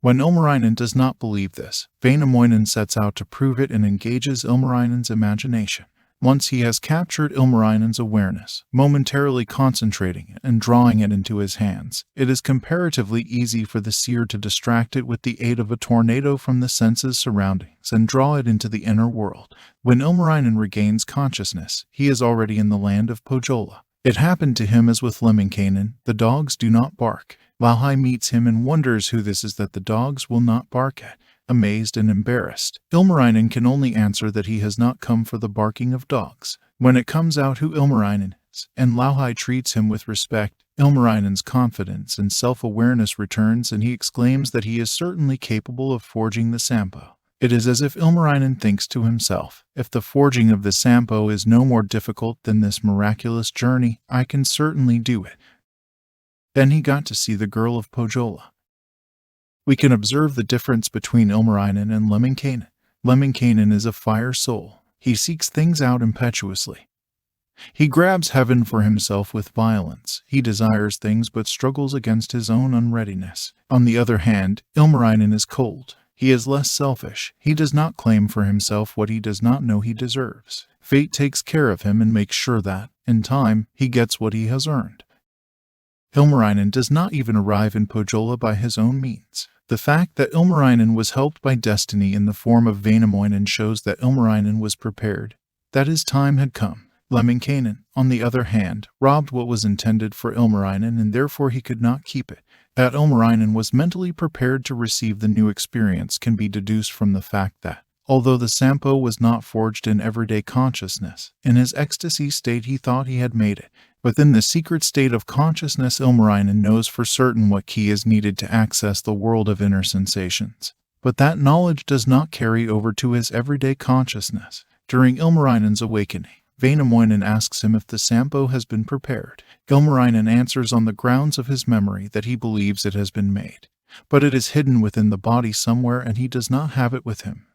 When Ilmarinen does not believe this, Wainamoinen sets out to prove it and engages Ilmarinen's imagination. Once he has captured Ilmarinen's awareness, momentarily concentrating it and drawing it into his hands, it is comparatively easy for the seer to distract it with the aid of a tornado from the senses surroundings and draw it into the inner world. When Ilmarinen regains consciousness, he is already in the land of Pohjola. It happened to him as with Lemminkainen, the dogs do not bark. Laujai meets him and wonders who this is that the dogs will not bark at. Amazed and embarrassed, Ilmarinen can only answer that he has not come for the barking of dogs. When it comes out who Ilmarinen is, and Laujai treats him with respect, Ilmarinen's confidence and self-awareness returns and he exclaims that he is certainly capable of forging the Sampo. It is as if Ilmarinen thinks to himself, if the forging of the Sampo is no more difficult than this miraculous journey, I can certainly do it. Then he got to see the girl of Pohjola. We can observe the difference between Ilmarinen and Lemminkainen. Lemminkainen is a fire soul. He seeks things out impetuously. He grabs heaven for himself with violence. He desires things but struggles against his own unreadiness. On the other hand, Ilmarinen is cold. He is less selfish. He does not claim for himself what he does not know he deserves. Fate takes care of him and makes sure that, in time, he gets what he has earned. Ilmarinen does not even arrive in Pohjola by his own means. The fact that Ilmarinen was helped by destiny in the form of Vainamoinen shows that Ilmarinen was prepared, that his time had come. Lemminkainen, on the other hand, robbed what was intended for Ilmarinen and therefore he could not keep it. That Ilmarinen was mentally prepared to receive the new experience can be deduced from the fact that, although the Sampo was not forged in everyday consciousness, in his ecstasy state he thought he had made it. Within the secret state of consciousness, Ilmarinen knows for certain what key is needed to access the world of inner sensations. But that knowledge does not carry over to his everyday consciousness. During Ilmarinen's awakening, Vainamoinen asks him if the Sampo has been prepared. Ilmarinen answers on the grounds of his memory that he believes it has been made, but it is hidden within the body somewhere and he does not have it with him.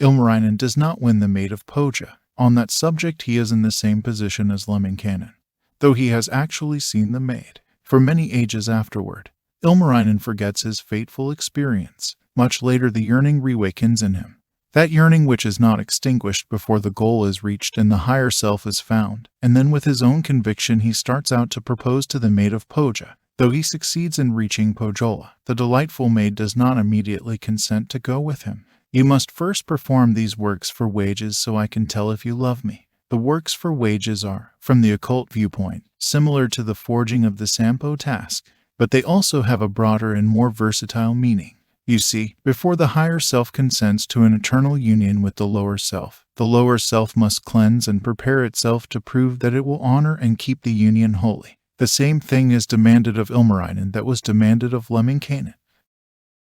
Ilmarinen does not win the Maid of Pohja. On that subject he is in the same position as Lemminkainen, though he has actually seen the maid. For many ages afterward, Ilmarinen forgets his fateful experience. Much later the yearning reawakens in him. That yearning which is not extinguished before the goal is reached and the higher self is found, and then with his own conviction he starts out to propose to the Maid of Pohja. Though he succeeds in reaching Pohjola, the delightful maid does not immediately consent to go with him. You must first perform these works for wages so I can tell if you love me. The works for wages are, from the occult viewpoint, similar to the forging of the Sampo task, but they also have a broader and more versatile meaning. You see, before the higher self consents to an eternal union with the lower self must cleanse and prepare itself to prove that it will honor and keep the union holy. The same thing is demanded of Ilmarinen that was demanded of Lemminkainen.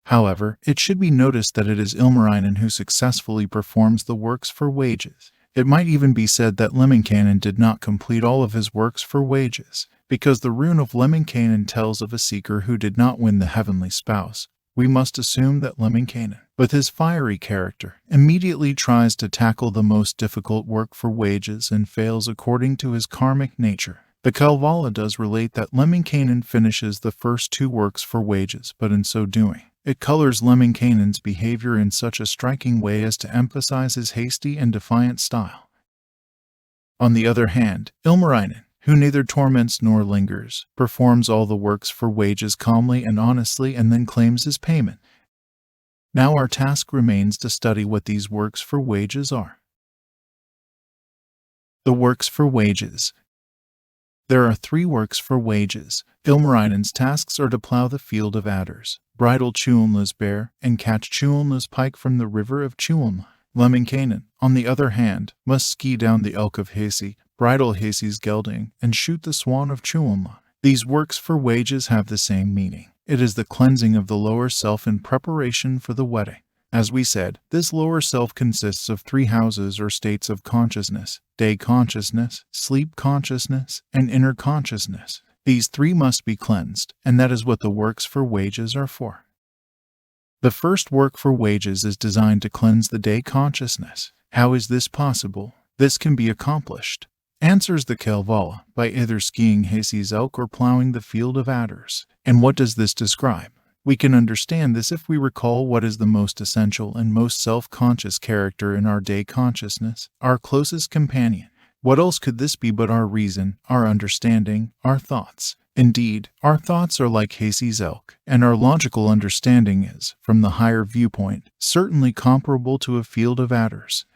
However, it should be noticed that it is Ilmarinen who successfully performs the works for wages. It might even be said that Lemminkainen did not complete all of his works for wages, because the rune of Lemminkainen tells of a seeker who did not win the heavenly spouse. We must assume that Lemminkainen, with his fiery character, immediately tries to tackle the most difficult work for wages and fails according to his karmic nature. The Kalevala does relate that Lemminkainen finishes the first two works for wages, but in so doing, it colors Lemminkainen's behavior in such a striking way as to emphasize his hasty and defiant style. On the other hand, Ilmarinen, who neither torments nor lingers, performs all the works for wages calmly and honestly and then claims his payment. Now our task remains to study what these works for wages are. The works for wages. There are 3 works for wages. Ilmarinen's tasks are to plow the field of adders, bridle Chulna's bear, and catch Chulna's pike from the river of Chulna. Lemminkainen, on the other hand, must ski down the elk of Hasi, bridle Hasi's gelding, and shoot the swan of Chulna. These works for wages have the same meaning. It is the cleansing of the lower self in preparation for the wedding. As we said, this lower self consists of 3 houses or states of consciousness: day consciousness, sleep consciousness, and inner consciousness. These 3 must be cleansed, and that is what the works for wages are for. The first work for wages is designed to cleanse the day consciousness. How is this possible? This can be accomplished, answers the Kalevala, by either skiing Hasi's elk or plowing the field of adders. And what does this describe? We can understand this if we recall what is the most essential and most self-conscious character in our day consciousness, our closest companion. What else could this be but our reason, our understanding, our thoughts? Indeed, our thoughts are like Hasi's elk, and our logical understanding is, from the higher viewpoint, certainly comparable to a field of adders.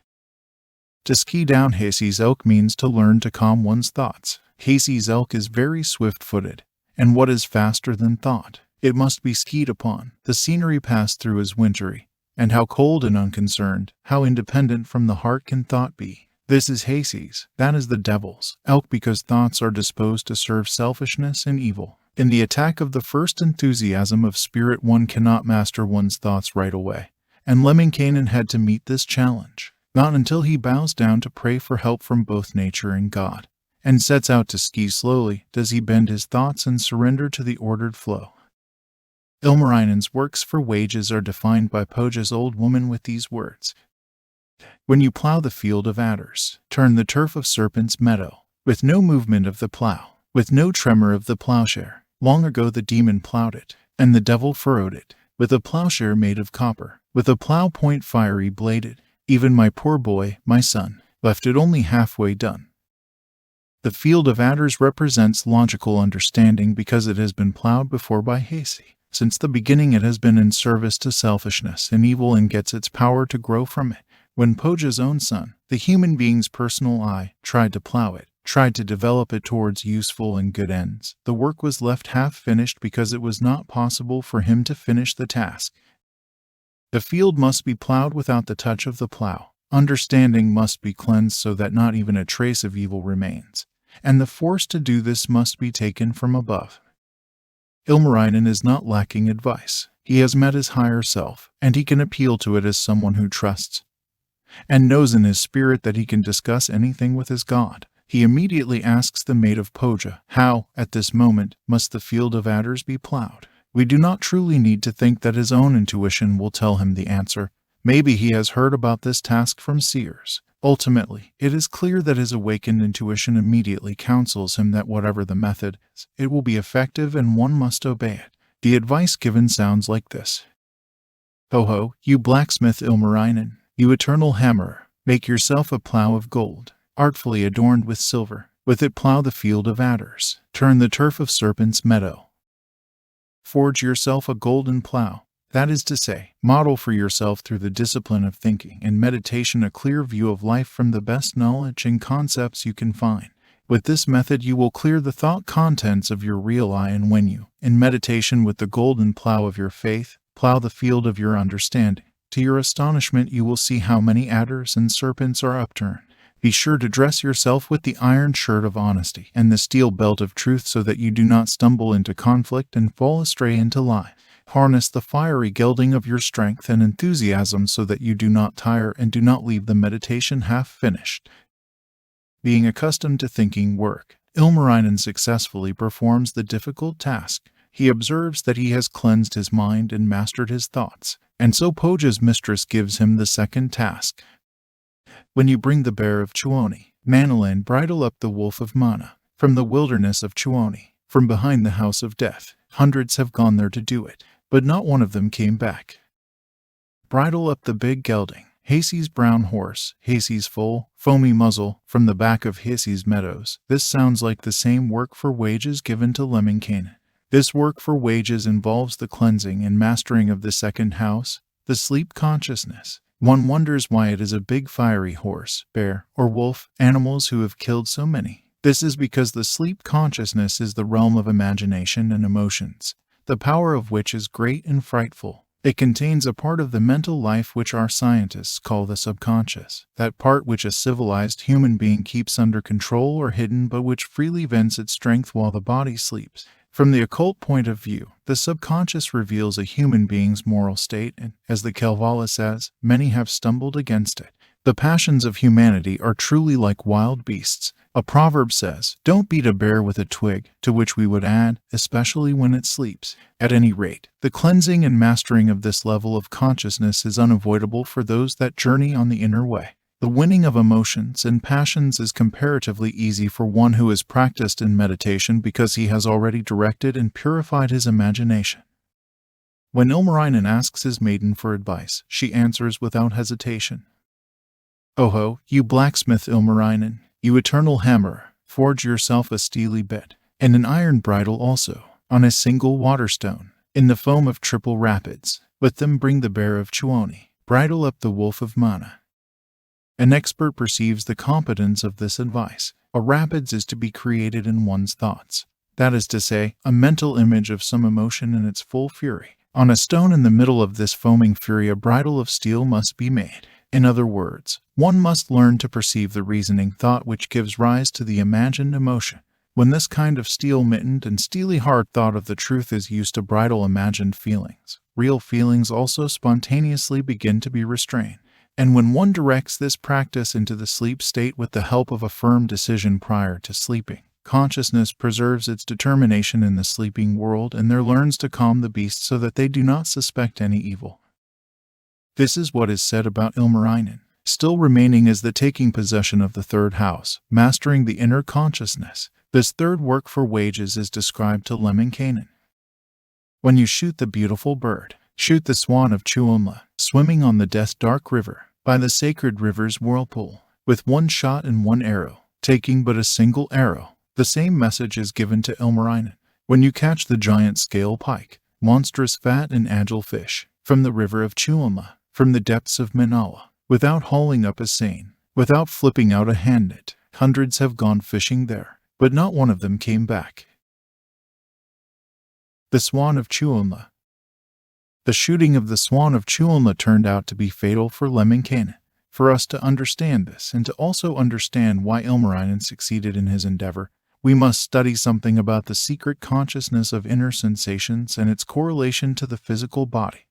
To ski down Hasi's elk means to learn to calm one's thoughts. Hasi's elk is very swift-footed, and what is faster than thought? It must be skied upon. The scenery passed through is wintry, and how cold and unconcerned, how independent from the heart can thought be? This is Hasi's, that is the devil's elk, because thoughts are disposed to serve selfishness and evil. In the attack of the first enthusiasm of spirit, one cannot master one's thoughts right away, and Lemminkainen had to meet this challenge. Not until he bows down to pray for help from both nature and God, and sets out to ski slowly, does he bend his thoughts and surrender to the ordered flow. Ilmarinen's works for wages are defined by Pohja's old woman with these words: When you plow the field of adders, turn the turf of serpents' meadow, with no movement of the plow, with no tremor of the plowshare. Long ago the demon plowed it, and the devil furrowed it, with a plowshare made of copper, with a plow point fiery bladed. Even my poor boy, my son, left it only halfway done. The field of adders represents logical understanding because it has been plowed before by Hasty. Since the beginning it has been in service to selfishness and evil and gets its power to grow from it. When Poja's own son, the human being's personal I, tried to plow it, tried to develop it towards useful and good ends, the work was left half-finished because it was not possible for him to finish the task. The field must be plowed without the touch of the plow. Understanding must be cleansed so that not even a trace of evil remains, and the force to do this must be taken from above. Ilmarinen is not lacking advice. He has met his higher self, and he can appeal to it as someone who trusts and knows in his spirit that he can discuss anything with his God. He immediately asks the mate of Poja, how, at this moment, must the field of adders be plowed? We do not truly need to think that his own intuition will tell him the answer. Maybe he has heard about this task from seers. Ultimately, it is clear that his awakened intuition immediately counsels him that whatever the method is, it will be effective and one must obey it. The advice given sounds like this. Ho, you blacksmith Ilmarinen, you eternal hammerer, make yourself a plow of gold, artfully adorned with silver. With it plow the field of adders, turn the turf of serpents' meadow. Forge yourself a golden plow, that is to say, model for yourself through the discipline of thinking and meditation a clear view of life from the best knowledge and concepts you can find. With this method you will clear the thought contents of your real I, and when you, in meditation with the golden plow of your faith, plow the field of your understanding, to your astonishment you will see how many adders and serpents are upturned. Be sure to dress yourself with the iron shirt of honesty and the steel belt of truth so that you do not stumble into conflict and fall astray into lie. Harness the fiery gelding of your strength and enthusiasm so that you do not tire and do not leave the meditation half finished. Being accustomed to thinking work, Ilmarinen successfully performs the difficult task. He observes that he has cleansed his mind and mastered his thoughts, and so Poja's mistress gives him the second task. When you bring the bear of Tuoni, Manilan, bridle up the wolf of Mana. From the wilderness of Tuoni, from behind the house of death, hundreds have gone there to do it, but not one of them came back. Bridle up the big gelding, Hasey's brown horse, Hasey's full, foamy muzzle, from the back of Hasey's meadows. This sounds like the same work for wages given to Lemminkainen. This work for wages involves the cleansing and mastering of the second house, the sleep consciousness. One wonders why it is a big fiery horse, bear, or wolf, animals who have killed so many. This is because the sleep consciousness is the realm of imagination and emotions, the power of which is great and frightful. It contains a part of the mental life which our scientists call the subconscious, that part which a civilized human being keeps under control or hidden but which freely vents its strength while the body sleeps. From the occult point of view, the subconscious reveals a human being's moral state, and, as the Kalevala says, many have stumbled against it. The passions of humanity are truly like wild beasts. A proverb says, "Don't beat a bear with a twig," to which we would add, especially when it sleeps. At any rate, the cleansing and mastering of this level of consciousness is unavoidable for those that journey on the inner way. The winning of emotions and passions is comparatively easy for one who has practiced in meditation because he has already directed and purified his imagination. When Ilmarinen asks his maiden for advice, she answers without hesitation. Ho, you blacksmith Ilmarinen, you eternal hammerer, forge yourself a steely bit, and an iron bridle also, on a single waterstone, in the foam of triple rapids. With them bring the bear of Tuoni, bridle up the wolf of Mana. An expert perceives the competence of this advice. A rapids is to be created in one's thoughts. That is to say, a mental image of some emotion in its full fury. On a stone in the middle of this foaming fury a bridle of steel must be made. In other words, one must learn to perceive the reasoning thought which gives rise to the imagined emotion. When this kind of steel-mittened and steely hard thought of the truth is used to bridle imagined feelings, real feelings also spontaneously begin to be restrained. And when one directs this practice into the sleep state with the help of a firm decision prior to sleeping, consciousness preserves its determination in the sleeping world and there learns to calm the beasts so that they do not suspect any evil. This is what is said about Ilmarinen. Still remaining is the taking possession of the third house, mastering the inner consciousness. This third work for wages is described to Lemminkainen. When you shoot the beautiful bird, shoot the swan of Tuonela, swimming on the death-dark river, by the sacred river's whirlpool, with one shot and one arrow, taking but a single arrow. The same message is given to Ilmarinen. When you catch the giant scale pike, monstrous fat and agile fish, from the river of Tuonela, from the depths of Manala, without hauling up a seine, without flipping out a hand net, hundreds have gone fishing there, but not one of them came back. The Swan of Tuonela. The shooting of the Swan of Tuonela turned out to be fatal for Lemminkainen. For us to understand this and to also understand why Ilmarinen succeeded in his endeavor, we must study something about the secret consciousness of inner sensations and its correlation to the physical body.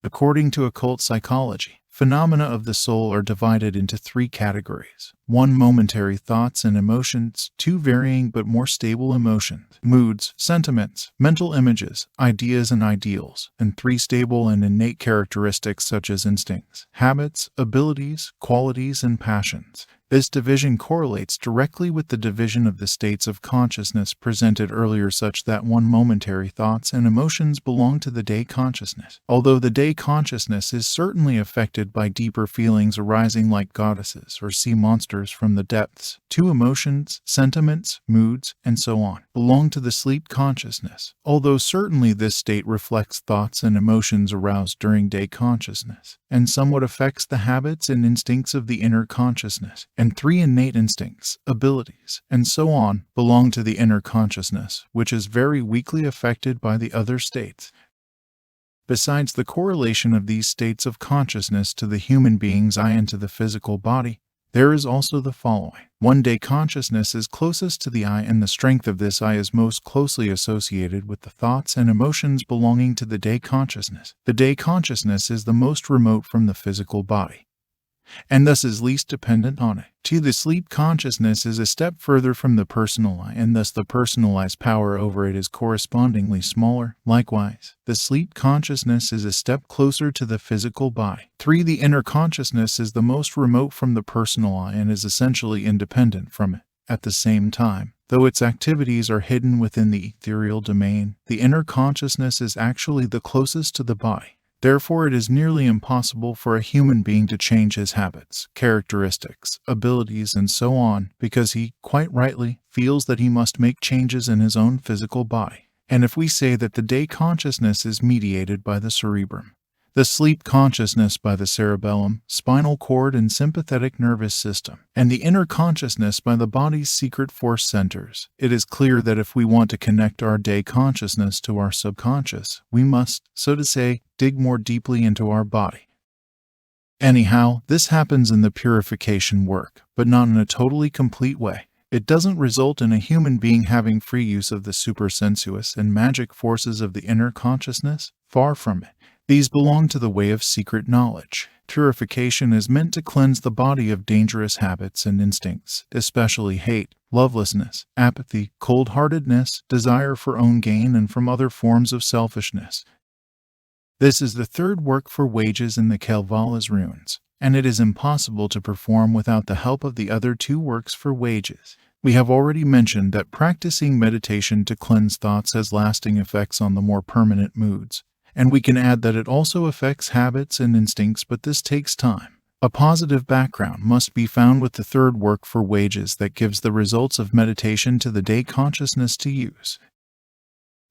According to occult psychology, phenomena of the soul are divided into three categories. 1. Momentary thoughts and emotions. 2. Varying but more stable emotions, moods, sentiments, mental images, ideas and ideals. And 3. Stable and innate characteristics such as instincts, habits, abilities, qualities, and passions. This division correlates directly with the division of the states of consciousness presented earlier, such that 1. Momentary thoughts and emotions belong to the day consciousness, although the day consciousness is certainly affected by deeper feelings arising like goddesses or sea monsters from the depths. 2. Emotions, sentiments, moods, and so on belong to the sleep consciousness, although certainly this state reflects thoughts and emotions aroused during day consciousness, and somewhat affects the habits and instincts of the inner consciousness. And 3. Innate instincts, abilities, and so on belong to the inner consciousness, which is very weakly affected by the other states. Besides the correlation of these states of consciousness to the human being's eye and to the physical body, there is also the following. 1. Day consciousness is closest to the eye, and the strength of this eye is most closely associated with the thoughts and emotions belonging to the day consciousness. The day consciousness is the most remote from the physical body, and thus is least dependent on it. 2. The sleep consciousness is a step further from the personal eye, and thus the personal eye's power over it is correspondingly smaller. Likewise, the sleep consciousness is a step closer to the physical body. 3. The inner consciousness is the most remote from the personal eye and is essentially independent from it. At the same time, though its activities are hidden within the ethereal domain, the inner consciousness is actually the closest to the body. Therefore, it is nearly impossible for a human being to change his habits, characteristics, abilities, and so on, because he, quite rightly, feels that he must make changes in his own physical body. And if we say that the day consciousness is mediated by the cerebrum, the sleep consciousness by the cerebellum, spinal cord, and sympathetic nervous system, and the inner consciousness by the body's secret force centers, it is clear that if we want to connect our day consciousness to our subconscious, we must, so to say, dig more deeply into our body. Anyhow, this happens in the purification work, but not in a totally complete way. It doesn't result in a human being having free use of the supersensuous and magic forces of the inner consciousness. Far from it. These belong to the way of secret knowledge. Purification is meant to cleanse the body of dangerous habits and instincts, especially hate, lovelessness, apathy, cold-heartedness, desire for own gain, and from other forms of selfishness. This is the third work for wages in the Kalevala's runes, and it is impossible to perform without the help of the other 2 works for wages. We have already mentioned that practicing meditation to cleanse thoughts has lasting effects on the more permanent moods. And we can add that it also affects habits and instincts, but this takes time. A positive background must be found with the third work for wages that gives the results of meditation to the day consciousness to use.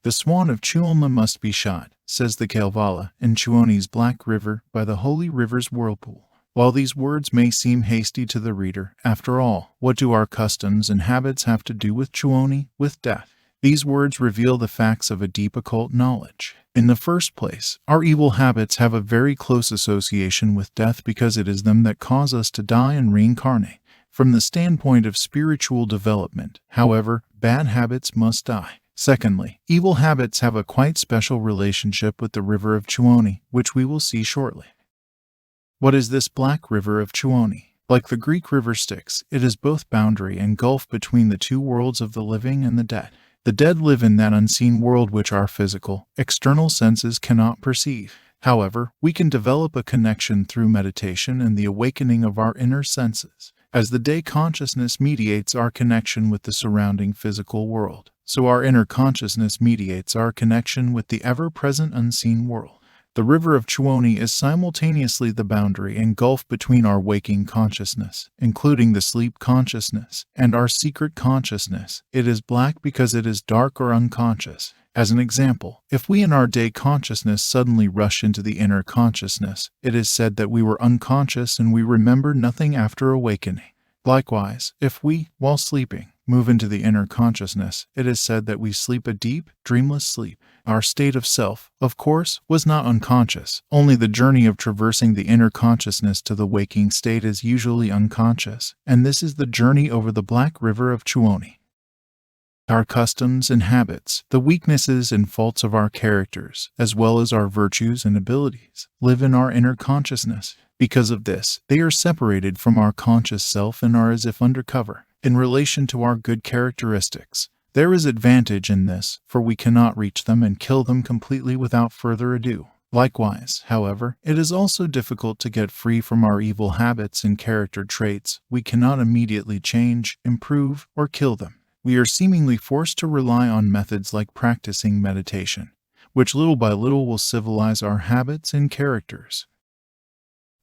The Swan of Tuonela must be shot, says the Kalevala, in Tuoni's Black River by the holy river's whirlpool. While these words may seem hasty to the reader, after all, what do our customs and habits have to do with Tuoni, with death? These words reveal the facts of a deep occult knowledge. In the first place, our evil habits have a very close association with death because it is them that cause us to die and reincarnate. From the standpoint of spiritual development, however, bad habits must die. Secondly, evil habits have a quite special relationship with the river of Tuoni, which we will see shortly. What is this Black River of Tuoni? Like the Greek river Styx, it is both boundary and gulf between the 2 worlds of the living and the dead. The dead live in that unseen world which our physical, external senses cannot perceive. However, we can develop a connection through meditation and the awakening of our inner senses. As the day consciousness mediates our connection with the surrounding physical world, so our inner consciousness mediates our connection with the ever-present unseen world. The river of Chuoni is simultaneously the boundary and gulf between our waking consciousness, including the sleep consciousness, and our secret consciousness. It is black because it is dark or unconscious. As an example, if we in our day consciousness suddenly rush into the inner consciousness, it is said that we were unconscious and we remember nothing after awakening. Likewise, if we, while sleeping, move into the inner consciousness, it is said that we sleep a deep, dreamless sleep. Our state of self, of course, was not unconscious. Only the journey of traversing the inner consciousness to the waking state is usually unconscious, and this is the journey over the black river of Chuoni. Our customs and habits, the weaknesses and faults of our characters, as well as our virtues and abilities, live in our inner consciousness. Because of this, they are separated from our conscious self and are as if undercover. In relation to our good characteristics, there is advantage in this, for we cannot reach them and kill them completely without further ado. Likewise, however, it is also difficult to get free from our evil habits and character traits. We cannot immediately change, improve, or kill them. We are seemingly forced to rely on methods like practicing meditation, which little by little will civilize our habits and characters.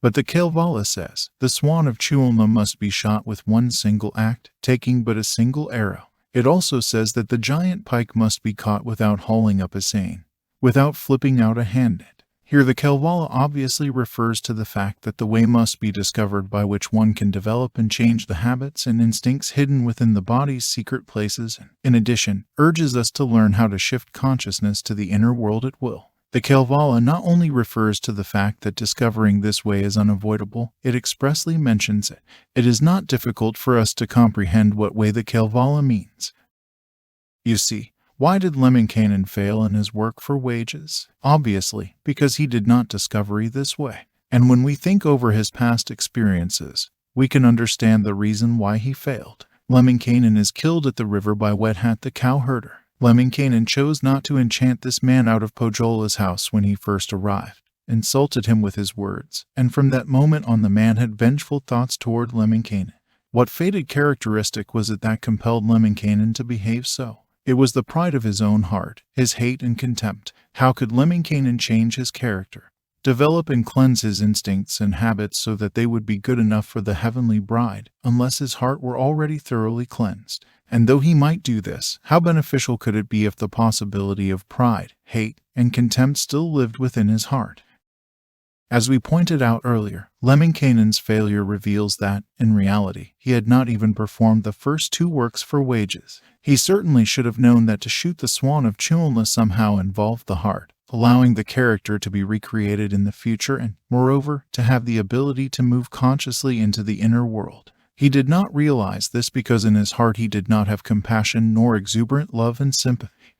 But the Kalevala says, the swan of Chuolna must be shot with one single act, taking but a single arrow. It also says that the giant pike must be caught without hauling up a seine, without flipping out a hand net. Here the Kalevala obviously refers to the fact that the way must be discovered by which one can develop and change the habits and instincts hidden within the body's secret places, and, in addition, urges us to learn how to shift consciousness to the inner world at will. The Kalevala not only refers to the fact that discovering this way is unavoidable, it expressly mentions it. It is not difficult for us to comprehend what way the Kalevala means. You see, why did Lemminkainen fail in his work for wages? Obviously, because he did not discover this way. And when we think over his past experiences, we can understand the reason why he failed. Lemminkainen is killed at the river by Wet Hat the cowherder. Lemminkainen chose not to enchant this man out of Pohjola's house when he first arrived, insulted him with his words, and from that moment on the man had vengeful thoughts toward Lemminkainen. What fated characteristic was it that compelled Lemminkainen to behave so? It was the pride of his own heart, his hate and contempt. How could Lemminkainen change his character, develop and cleanse his instincts and habits so that they would be good enough for the heavenly bride, unless his heart were already thoroughly cleansed? And though he might do this, how beneficial could it be if the possibility of pride, hate, and contempt still lived within his heart? As we pointed out earlier, Lemminkainen's failure reveals that, in reality, he had not even performed the first two works for wages. He certainly should have known that to shoot the swan of Chuolna somehow involved the heart, allowing the character to be recreated in the future and, moreover, to have the ability to move consciously into the inner world. He did not realize this because in his heart he did not have compassion nor exuberant love and sympathy.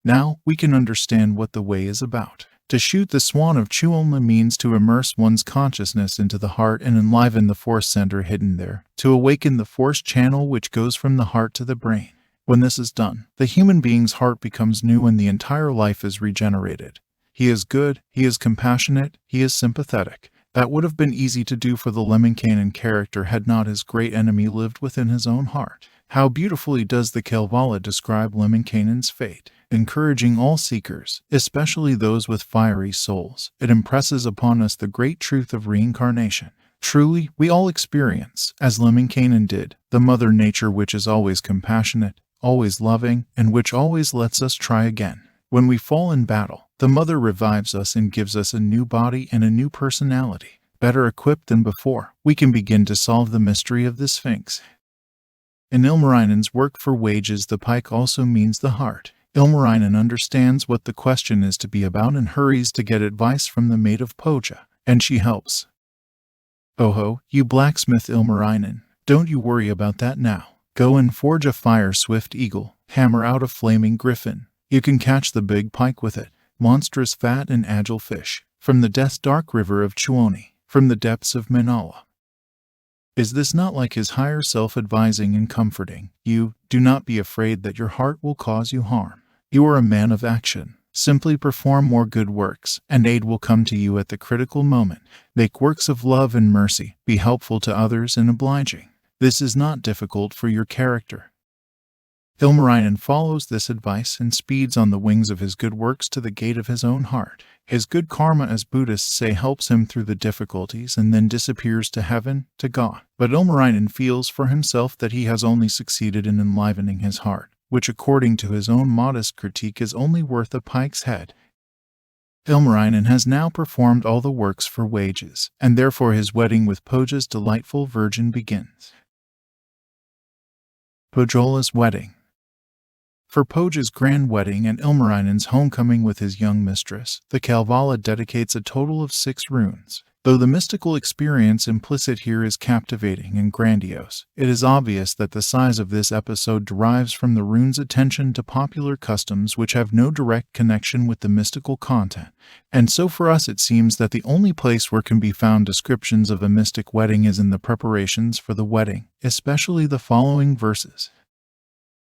Now we can understand what the way is about. To shoot the swan of Chuolna means to immerse one's consciousness into the heart and enliven the force center hidden there, to awaken the force channel which goes from the heart to the brain. When this is done, the human being's heart becomes new and the entire life is regenerated. He is good, he is compassionate, he is sympathetic. That would have been easy to do for the Lemminkainen character had not his great enemy lived within his own heart. How beautifully does the Kalevala describe Lemminkainen's fate, encouraging all seekers, especially those with fiery souls. It impresses upon us the great truth of reincarnation. Truly, we all experience, as Lemminkainen did, the Mother Nature which is always compassionate, always loving, and which always lets us try again. When we fall in battle, the Mother revives us and gives us a new body and a new personality. Better equipped than before, we can begin to solve the mystery of the Sphinx. In Ilmarionen's work for wages, the pike also means the heart. Ilmarinen understands what the question is to be about and hurries to get advice from the maid of Pohja, and she helps. "Oho, you blacksmith Ilmarinen, don't you worry about that now. Go and forge a fire-swift eagle, hammer out a flaming griffin. You can catch the big pike with it, monstrous fat and agile fish, from the death-dark river of Chuoni, from the depths of Manala." Is this not like his higher self advising and comforting you? Do not be afraid that your heart will cause you harm. You are a man of action. Simply perform more good works, and aid will come to you at the critical moment. Make works of love and mercy, be helpful to others and obliging. This is not difficult for your character. Ilmarinen follows this advice and speeds on the wings of his good works to the gate of his own heart. His good karma, as Buddhists say, helps him through the difficulties and then disappears to heaven, to God. But Ilmarinen feels for himself that he has only succeeded in enlivening his heart, which according to his own modest critique is only worth a pike's head. Ilmarinen has now performed all the works for wages, and therefore his wedding with Pohjola's delightful virgin begins. Pohjola's wedding. For Pohjola's grand wedding and Ilmarinen's homecoming with his young mistress, the Kalevala dedicates a total of 6 runes. Though the mystical experience implicit here is captivating and grandiose, it is obvious that the size of this episode derives from the rune's attention to popular customs which have no direct connection with the mystical content. And so for us it seems that the only place where can be found descriptions of a mystic wedding is in the preparations for the wedding, especially the following verses.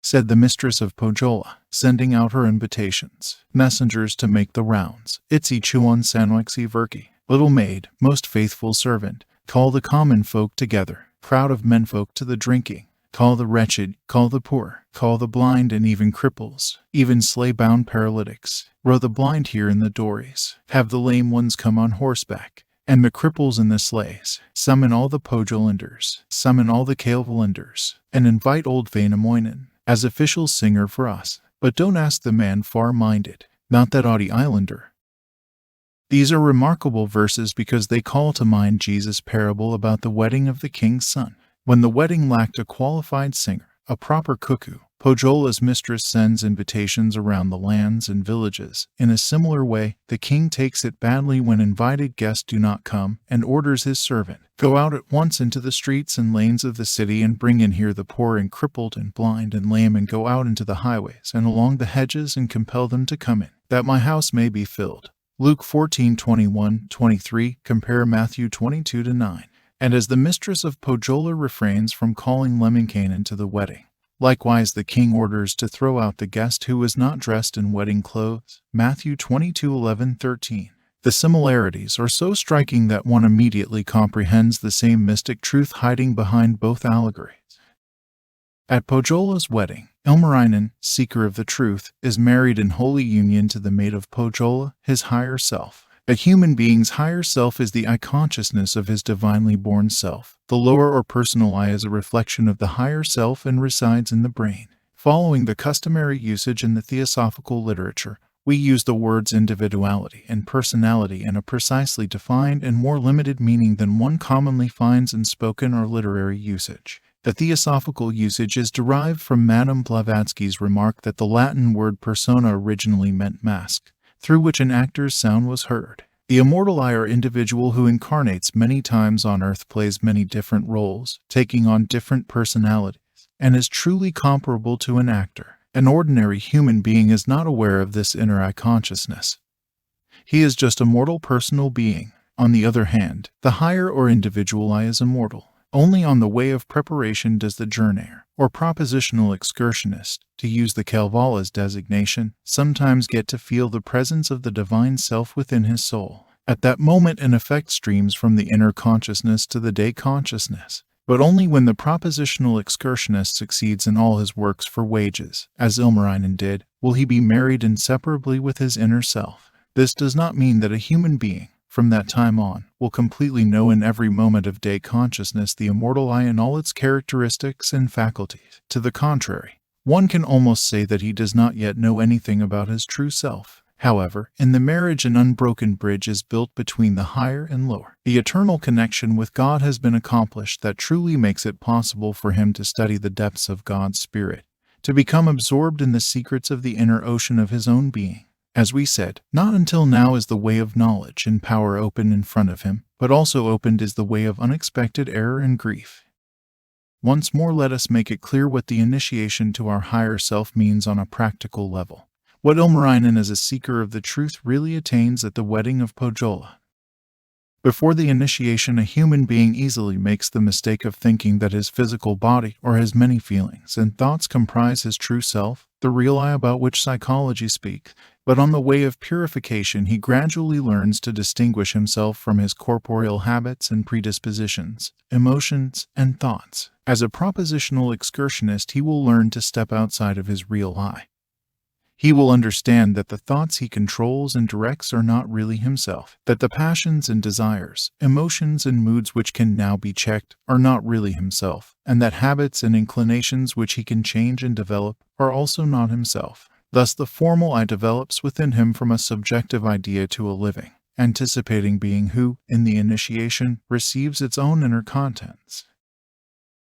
Said the mistress of Pohjola, sending out her invitations, messengers to make the rounds, Itzi Chuan Sanwexi Verki, little maid, most faithful servant, call the common folk together, crowd of menfolk to the drinking, call the wretched, call the poor, call the blind and even cripples, even sleigh-bound paralytics, row the blind here in the dories, have the lame ones come on horseback, and the cripples in the sleighs, summon all the Pohjolanders, summon all the Kalevalanders, and invite old Vainamoinen as official singer for us, but don't ask the man far-minded, not that Audi Islander. These are remarkable verses because they call to mind Jesus' parable about the wedding of the king's son. When the wedding lacked a qualified singer, a proper cuckoo, Pohjola's mistress sends invitations around the lands and villages. In a similar way, the king takes it badly when invited guests do not come and orders his servant, go out at once into the streets and lanes of the city and bring in here the poor and crippled and blind and lame, and go out into the highways and along the hedges and compel them to come in, that my house may be filled. Luke 14:21-23, compare Matthew 22-9. And as the mistress of Pohjola refrains from calling Lemminkainen to the wedding, likewise the king orders to throw out the guest who was not dressed in wedding clothes. Matthew 22:11-13. The similarities are so striking that one immediately comprehends the same mystic truth hiding behind both allegories. At Pohjola's wedding, Ilmarinen, seeker of the truth, is married in holy union to the maid of Pohjola, his higher self. A human being's higher self is the I-consciousness of his divinely born self. The lower or personal I is a reflection of the higher self and resides in the brain. Following the customary usage in the theosophical literature, we use the words individuality and personality in a precisely defined and more limited meaning than one commonly finds in spoken or literary usage. The theosophical usage is derived from Madame Blavatsky's remark that the Latin word persona originally meant mask, through which an actor's sound was heard. The immortal I, or individual who incarnates many times on earth, plays many different roles, taking on different personalities, and is truly comparable to an actor. An ordinary human being is not aware of this inner I consciousness. He is just a mortal personal being. On the other hand, the higher or individual I is immortal. Only on the way of preparation does the journeyer, or propositional excursionist, to use the Kalevala's designation, sometimes get to feel the presence of the divine self within his soul. At that moment an effect streams from the inner consciousness to the day consciousness, but only when the propositional excursionist succeeds in all his works for wages, as Ilmarinen did, will he be married inseparably with his inner self. This does not mean that a human being, from that time on, will completely know in every moment of day consciousness the immortal I in all its characteristics and faculties. To the contrary, one can almost say that he does not yet know anything about his true self. However, in the marriage an unbroken bridge is built between the higher and lower. The eternal connection with God has been accomplished that truly makes it possible for him to study the depths of God's Spirit, to become absorbed in the secrets of the inner ocean of his own being. As we said, not until now is the way of knowledge and power open in front of him, but also opened is the way of unexpected error and grief. Once more let us make it clear what the initiation to our higher self means on a practical level. What Ilmarinen as a seeker of the truth really attains at the wedding of Pohjola. Before the initiation, a human being easily makes the mistake of thinking that his physical body or his many feelings and thoughts comprise his true self, the real I about which psychology speaks, but on the way of purification he gradually learns to distinguish himself from his corporeal habits and predispositions, emotions, and thoughts. As a propositional excursionist, he will learn to step outside of his real I. He will understand that the thoughts he controls and directs are not really himself, that the passions and desires, emotions and moods which can now be checked are not really himself, and that habits and inclinations which he can change and develop are also not himself. Thus the formal I develops within him from a subjective idea to a living, anticipating being who, in the initiation, receives its own inner contents.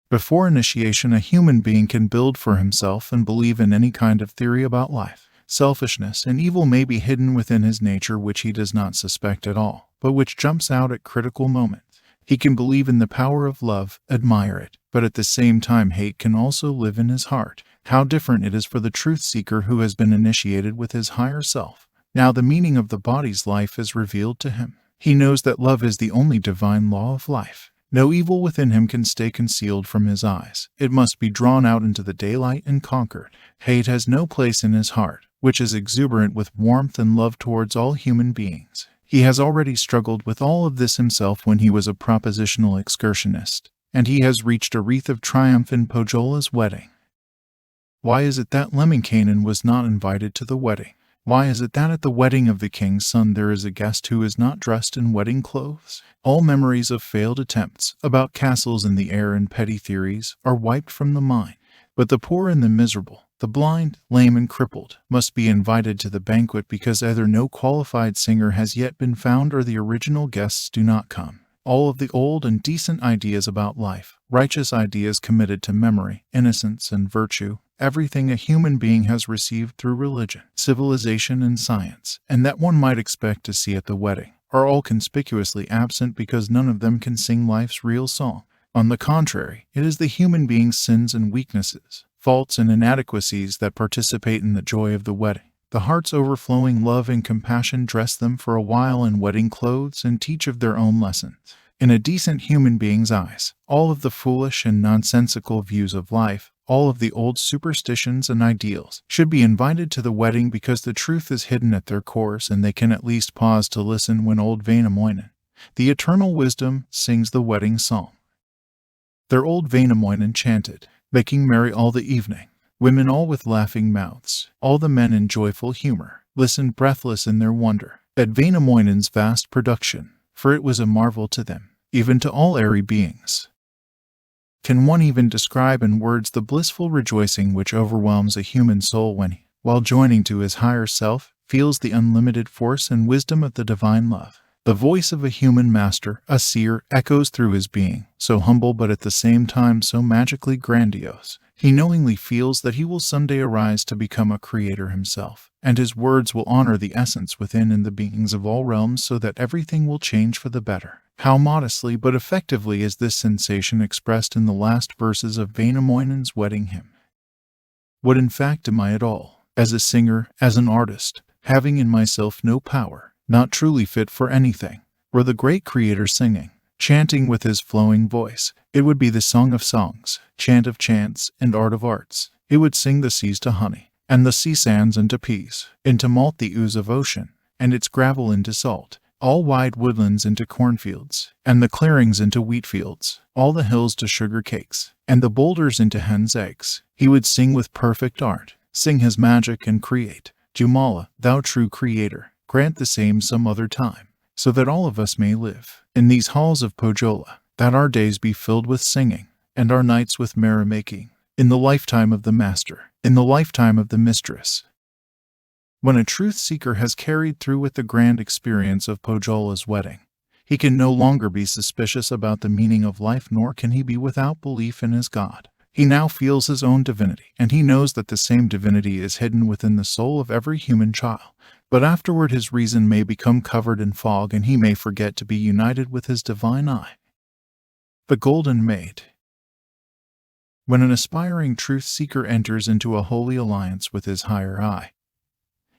Before initiation, a human being can build for himself and believe in any kind of theory about life. Selfishness and evil may be hidden within his nature which he does not suspect at all, but which jumps out at critical moments. He can believe in the power of love, admire it, but at the same time hate can also live in his heart. How different it is for the truth seeker who has been initiated with his higher self. Now the meaning of the body's life is revealed to him. He knows that love is the only divine law of life. No evil within him can stay concealed from his eyes. It must be drawn out into the daylight and conquered. Hate has no place in his heart, which is exuberant with warmth and love towards all human beings. He has already struggled with all of this himself when he was a propositional excursionist, and he has reached a wreath of triumph in Pojola's wedding. Why is it that Lemminkainen was not invited to the wedding? Why is it that at the wedding of the king's son there is a guest who is not dressed in wedding clothes? All memories of failed attempts, about castles in the air and petty theories, are wiped from the mind. But the poor and the miserable, the blind, lame and crippled, must be invited to the banquet because either no qualified singer has yet been found or the original guests do not come. All of the old and decent ideas about life, righteous ideas committed to memory, innocence and virtue, everything a human being has received through religion, civilization and science, and that one might expect to see at the wedding, are all conspicuously absent because none of them can sing life's real song. On the contrary, it is the human being's sins and weaknesses, faults and inadequacies that participate in the joy of the wedding. The heart's overflowing love and compassion dress them for a while in wedding clothes and teach of their own lessons. In a decent human being's eyes, all of the foolish and nonsensical views of life, all of the old superstitions and ideals, should be invited to the wedding because the truth is hidden at their cores and they can at least pause to listen when old Vainamoinen, the eternal wisdom, sings the wedding song. Their old Vainamoinen chanted, making merry all the evening. Women all with laughing mouths, all the men in joyful humor, listened breathless in their wonder at Vainamoinen's vast production, for it was a marvel to them, even to all airy beings. Can one even describe in words the blissful rejoicing which overwhelms a human soul when he, while joining to his higher self, feels the unlimited force and wisdom of the divine love? The voice of a human master, a seer, echoes through his being, so humble but at the same time so magically grandiose. He knowingly feels that he will someday arise to become a creator himself, and his words will honor the essence within and the beings of all realms so that everything will change for the better. How modestly but effectively is this sensation expressed in the last verses of Vainamoinen's wedding hymn. What in fact am I at all? As a singer, as an artist, having in myself no power, not truly fit for anything, were the great creator singing, chanting with his flowing voice, it would be the song of songs, chant of chants, and art of arts. It would sing the seas to honey, and the sea sands into peace, into malt the ooze of ocean, and its gravel into salt, all wide woodlands into cornfields, and the clearings into wheat fields, all the hills to sugar cakes, and the boulders into hen's eggs. He would sing with perfect art, sing his magic and create. Jumala, thou true creator, grant the same some other time, so that all of us may live in these halls of Pojola, that our days be filled with singing, and our nights with merrymaking, in the lifetime of the master, in the lifetime of the mistress. When a truth seeker has carried through with the grand experience of Pojola's wedding, he can no longer be suspicious about the meaning of life, nor can he be without belief in his God. He now feels his own divinity, and he knows that the same divinity is hidden within the soul of every human child. But afterward his reason may become covered in fog, and he may forget to be united with his divine eye. The Golden Maid. When an aspiring truth seeker enters into a holy alliance with his higher I,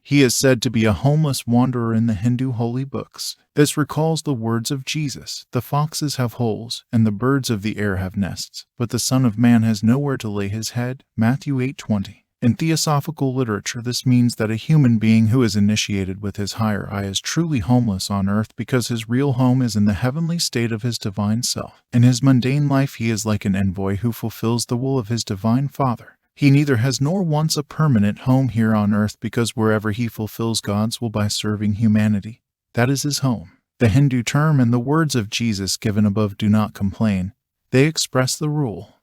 he is said to be a homeless wanderer in the Hindu holy books. This recalls the words of Jesus, "The foxes have holes, and the birds of the air have nests, but the Son of Man has nowhere to lay his head," Matthew 8:20. In theosophical literature, this means that a human being who is initiated with his higher I is truly homeless on earth because his real home is in the heavenly state of his divine self. In his mundane life, he is like an envoy who fulfills the will of his divine Father. He neither has nor wants a permanent home here on earth because wherever he fulfills God's will by serving humanity, that is his home. The Hindu term and the words of Jesus given above do not complain. They express the rule.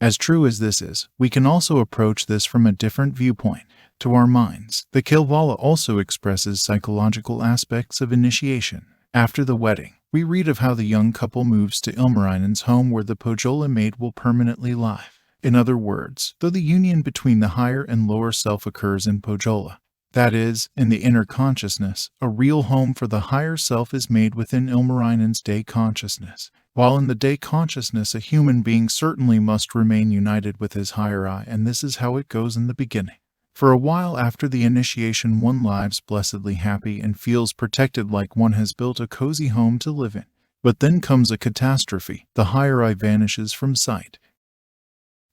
As true as this is, we can also approach this from a different viewpoint. To our minds, the Kalevala also expresses psychological aspects of initiation. After the wedding, we read of how the young couple moves to Ilmarinen's home where the Pojola maid will permanently live. In other words, though the union between the higher and lower self occurs in Pojola, that is, in the inner consciousness, a real home for the higher self is made within Ilmarinen's day consciousness. While in the day consciousness, a human being certainly must remain united with his higher I, and this is how it goes in the beginning. For a while after the initiation, one lives blessedly happy and feels protected like one has built a cozy home to live in. But then comes a catastrophe. The higher I vanishes from sight.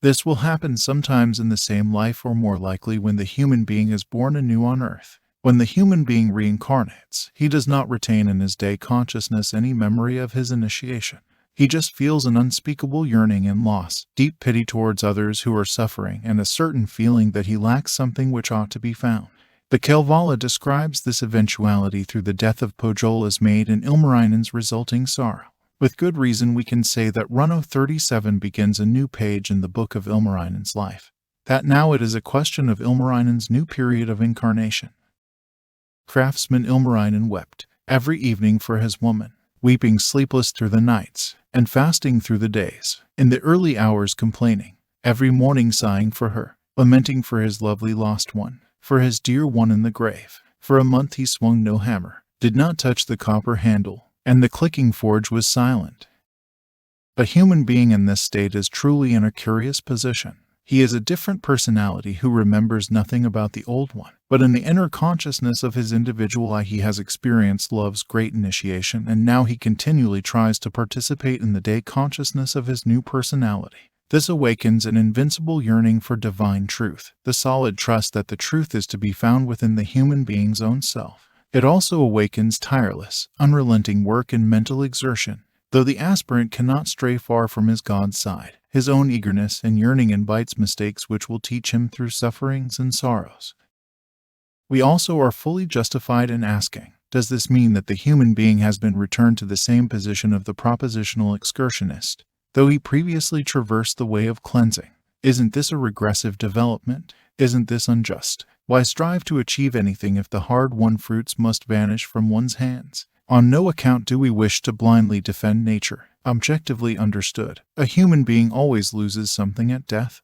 This will happen sometimes in the same life, or more likely when the human being is born anew on earth. When the human being reincarnates, he does not retain in his day consciousness any memory of his initiation. He just feels an unspeakable yearning and loss, deep pity towards others who are suffering, and a certain feeling that he lacks something which ought to be found. The Kalevala describes this eventuality through the death of Pojola's maid and Ilmarinen's resulting sorrow. With good reason we can say that Runo 37 begins a new page in the book of Ilmarinen's life, that now it is a question of Ilmarinen's new period of incarnation. Craftsman Ilmarinen wept every evening for his woman, weeping sleepless through the nights, and fasting through the days, in the early hours complaining, every morning sighing for her, lamenting for his lovely lost one, for his dear one in the grave. For a month he swung no hammer, did not touch the copper handle, and the clicking forge was silent. A human being in this state is truly in a curious position. He is a different personality who remembers nothing about the old one, but in the inner consciousness of his individual I he has experienced love's great initiation, and now he continually tries to participate in the day consciousness of his new personality. This awakens an invincible yearning for divine truth, the solid trust that the truth is to be found within the human being's own self. It also awakens tireless, unrelenting work and mental exertion. Though the aspirant cannot stray far from his God's side, his own eagerness and yearning invites mistakes which will teach him through sufferings and sorrows. We also are fully justified in asking, does this mean that the human being has been returned to the same position of the propositional excursionist, though he previously traversed the way of cleansing? Isn't this a regressive development? Isn't this unjust? Why strive to achieve anything if the hard-won fruits must vanish from one's hands? On no account do we wish to blindly defend nature. Objectively understood, a human being always loses something at death,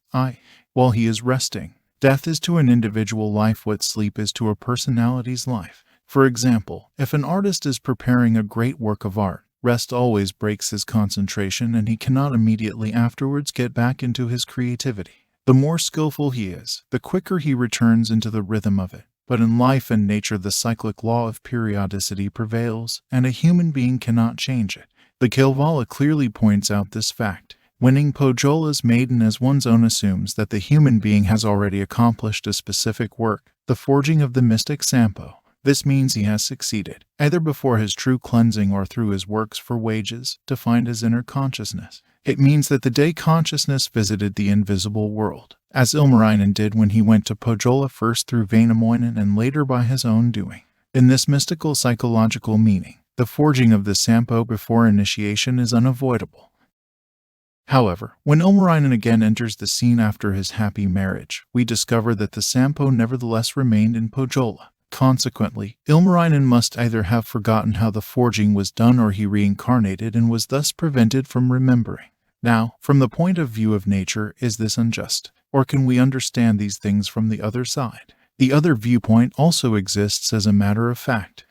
while he is resting. Death is to an individual life what sleep is to a personality's life. For example, if an artist is preparing a great work of art, rest always breaks his concentration and he cannot immediately afterwards get back into his creativity. The more skillful he is, the quicker he returns into the rhythm of it. But in life and nature the cyclic law of periodicity prevails, and a human being cannot change it. The Kalevala clearly points out this fact. Winning Pojola's maiden as one's own assumes that the human being has already accomplished a specific work, the forging of the mystic Sampo. This means he has succeeded, either before his true cleansing or through his works for wages, to find his inner consciousness. It means that the day consciousness visited the invisible world, as Ilmarinen did when he went to Pojola, first through Vainamoinen and later by his own doing. In this mystical psychological meaning, the forging of the Sampo before initiation is unavoidable. However, when Ilmarinen again enters the scene after his happy marriage, we discover that the Sampo nevertheless remained in Pojola. Consequently, Ilmarinen must either have forgotten how the forging was done or he reincarnated and was thus prevented from remembering. Now, from the point of view of nature, is this unjust? Or can we understand these things from the other side? The other viewpoint also exists as a matter of fact.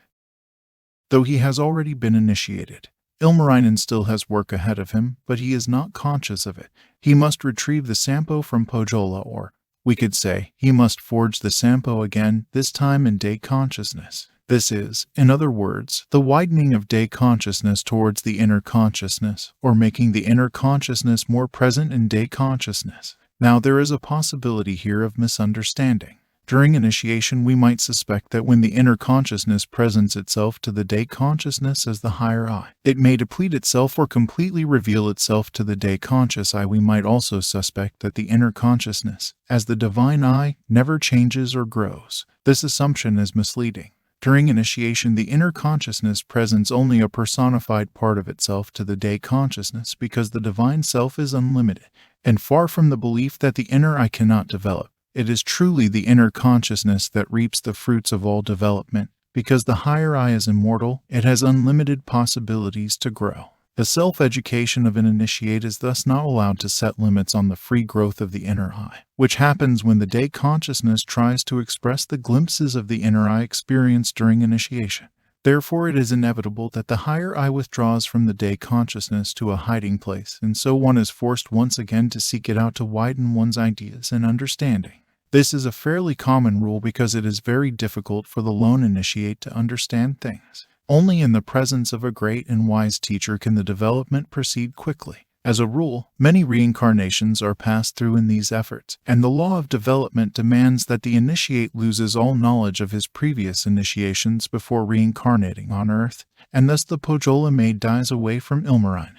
Though he has already been initiated, Ilmarinen still has work ahead of him, but he is not conscious of it. He must retrieve the Sampo from Pojola, or, we could say, he must forge the Sampo again, this time in day consciousness. This is, in other words, the widening of day consciousness towards the inner consciousness, or making the inner consciousness more present in day consciousness. Now there is a possibility here of misunderstanding. During initiation, we might suspect that when the inner consciousness presents itself to the day consciousness as the higher I, it may deplete itself or completely reveal itself to the day conscious I. We might also suspect that the inner consciousness, as the divine I, never changes or grows. This assumption is misleading. During initiation, the inner consciousness presents only a personified part of itself to the day consciousness because the divine self is unlimited, and far from the belief that the inner I cannot develop. It is truly the inner consciousness that reaps the fruits of all development. Because the higher I is immortal, it has unlimited possibilities to grow. The self-education of an initiate is thus not allowed to set limits on the free growth of the inner I, which happens when the day consciousness tries to express the glimpses of the inner I experienced during initiation. Therefore, it is inevitable that the higher I withdraws from the day consciousness to a hiding place, and so one is forced once again to seek it out to widen one's ideas and understanding. This is a fairly common rule because it is very difficult for the lone initiate to understand things. Only in the presence of a great and wise teacher can the development proceed quickly. As a rule, many reincarnations are passed through in these efforts, and the law of development demands that the initiate loses all knowledge of his previous initiations before reincarnating on Earth, and thus the Pojola maid dies away from Ilmarinen.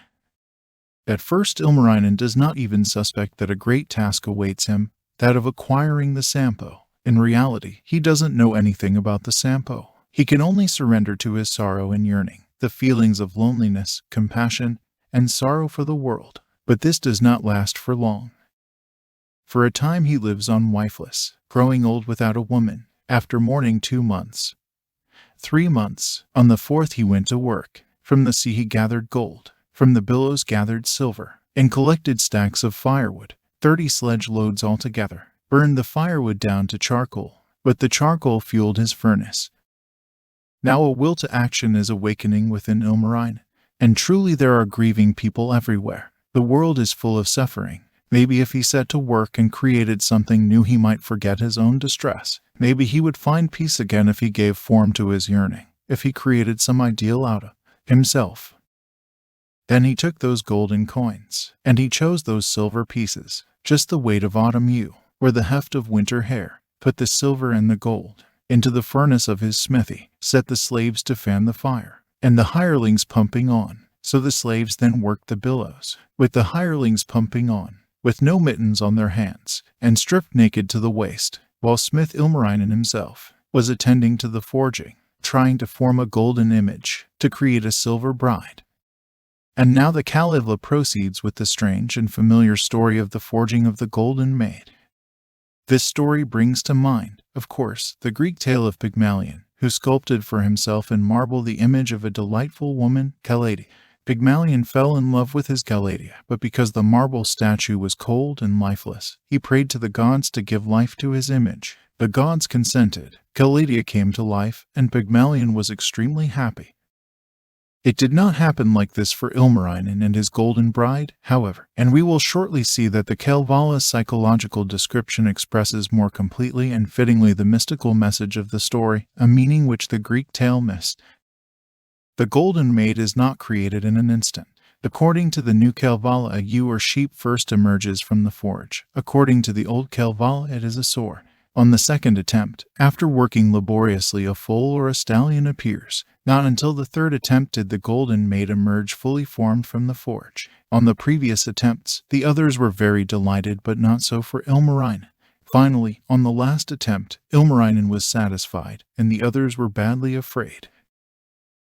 At first, Ilmarinen does not even suspect that a great task awaits him, that of acquiring the Sampo. In reality, he doesn't know anything about the Sampo. He can only surrender to his sorrow and yearning, the feelings of loneliness, compassion, and sorrow for the world. But this does not last for long. For a time he lives on wifeless, growing old without a woman. After mourning 2 months, 3 months, on the 4th he went to work. From the sea he gathered gold, from the billows gathered silver, and collected stacks of firewood. 30 sledge loads altogether, burned the firewood down to charcoal, but the charcoal fueled his furnace. Now a will to action is awakening within Ilmarinen, and truly there are grieving people everywhere. The world is full of suffering. Maybe if he set to work and created something new he might forget his own distress. Maybe he would find peace again if he gave form to his yearning, if he created some ideal out of himself. Then he took those golden coins, and he chose those silver pieces, just the weight of autumn yew, or the heft of winter hair, put the silver and the gold into the furnace of his smithy, set the slaves to fan the fire, and the hirelings pumping on. So the slaves then worked the billows, with the hirelings pumping on, with no mittens on their hands, and stripped naked to the waist, while Smith Ilmarinen himself was attending to the forging, trying to form a golden image, to create a silver bride. And now the Kalevala proceeds with the strange and familiar story of the forging of the golden maid. This story brings to mind, of course, the Greek tale of Pygmalion, who sculpted for himself in marble the image of a delightful woman, Galatea. Pygmalion fell in love with his Galatea, but because the marble statue was cold and lifeless, he prayed to the gods to give life to his image. The gods consented, Galatea came to life, and Pygmalion was extremely happy. It did not happen like this for Ilmarinen and his golden bride, however, and we will shortly see that the Kalevala's psychological description expresses more completely and fittingly the mystical message of the story, a meaning which the Greek tale missed. The golden maid is not created in an instant. According to the new Kalevala, a ewe or sheep first emerges from the forge. According to the old Kalevala, it is a sword. On the second attempt, after working laboriously, a foal or a stallion appears. Not until the third attempt did the golden maid emerge fully formed from the forge. On the previous attempts, the others were very delighted, but not so for Ilmarinen. Finally, on the last attempt, Ilmarinen was satisfied, and the others were badly afraid.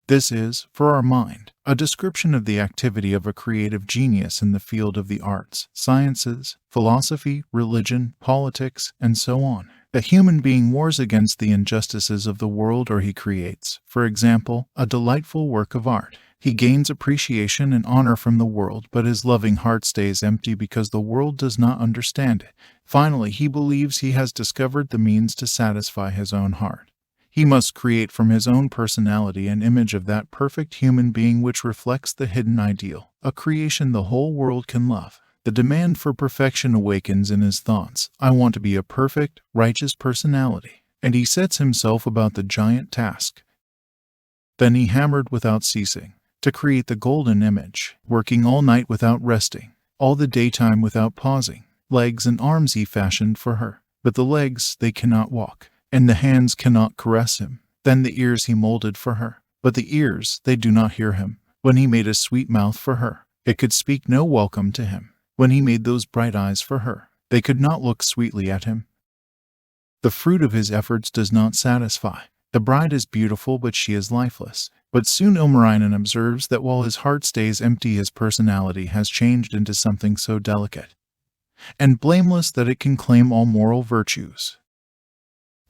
This is, for our mind, a description of the activity of a creative genius in the field of the arts, sciences, philosophy, religion, politics, and so on. A human being wars against the injustices of the world, or he creates, for example, a delightful work of art. He gains appreciation and honor from the world, but his loving heart stays empty because the world does not understand it. Finally, he believes he has discovered the means to satisfy his own heart. He must create from his own personality an image of that perfect human being which reflects the hidden ideal, a creation the whole world can love. The demand for perfection awakens in his thoughts. I want to be a perfect, righteous personality. And he sets himself about the giant task. Then he hammered without ceasing to create the golden image, working all night without resting, all the daytime without pausing, Legs and arms he fashioned for her, but the legs they cannot walk, and the hands cannot caress him. Then the ears he molded for her, but the ears they do not hear him. When he made a sweet mouth for her, it could speak no welcome to him. When he made those bright eyes for her, they could not look sweetly at him. The fruit of his efforts does not satisfy. The bride is beautiful, but she is lifeless. But soon Ilmarinen observes that while his heart stays empty, his personality has changed into something so delicate and blameless that it can claim all moral virtues.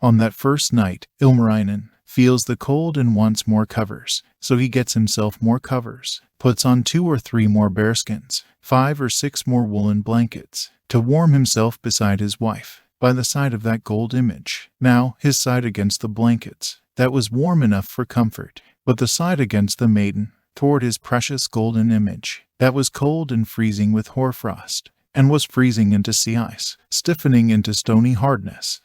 On that first night, Ilmarinen feels the cold and wants more covers, so he gets himself more covers, puts on 2 or 3 more bearskins, 5 or 6 more woolen blankets, to warm himself beside his wife, by the side of that gold image. Now, his side against the blankets, that was warm enough for comfort, but the side against the maiden, toward his precious golden image, that was cold and freezing with hoarfrost, and was freezing into sea ice, stiffening into stony hardness.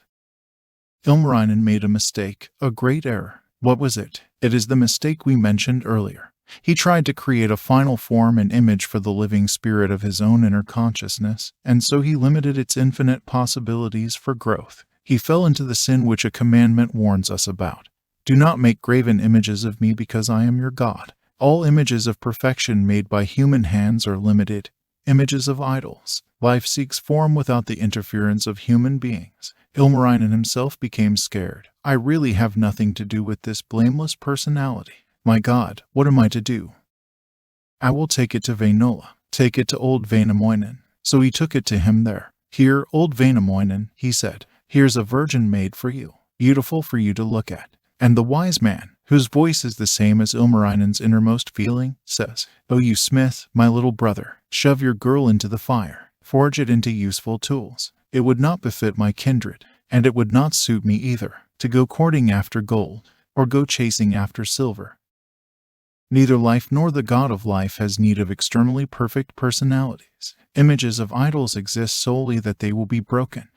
Ilmarinen made a mistake, a great error. What was it? It is the mistake we mentioned earlier. He tried to create a final form and image for the living spirit of his own inner consciousness, and so he limited its infinite possibilities for growth. He fell into the sin which a commandment warns us about. Do not make graven images of me, because I am your God. All images of perfection made by human hands are limited. Images of idols. Life seeks form without the interference of human beings. Ilmarinen himself became scared. I really have nothing to do with this blameless personality. My God, what am I to do? I will take it to Wainola. Take it to old Wainamoinen. So he took it to him there. Here, old Wainamoinen, he said, here's a virgin made for you, beautiful for you to look at. And the wise man, whose voice is the same as Ilmarinen's innermost feeling, says, O you smith, my little brother, shove your girl into the fire, forge it into useful tools. It would not befit my kindred, and it would not suit me either, to go courting after gold, or go chasing after silver. Neither life nor the God of life has need of externally perfect personalities. Images of idols exist solely that they will be broken.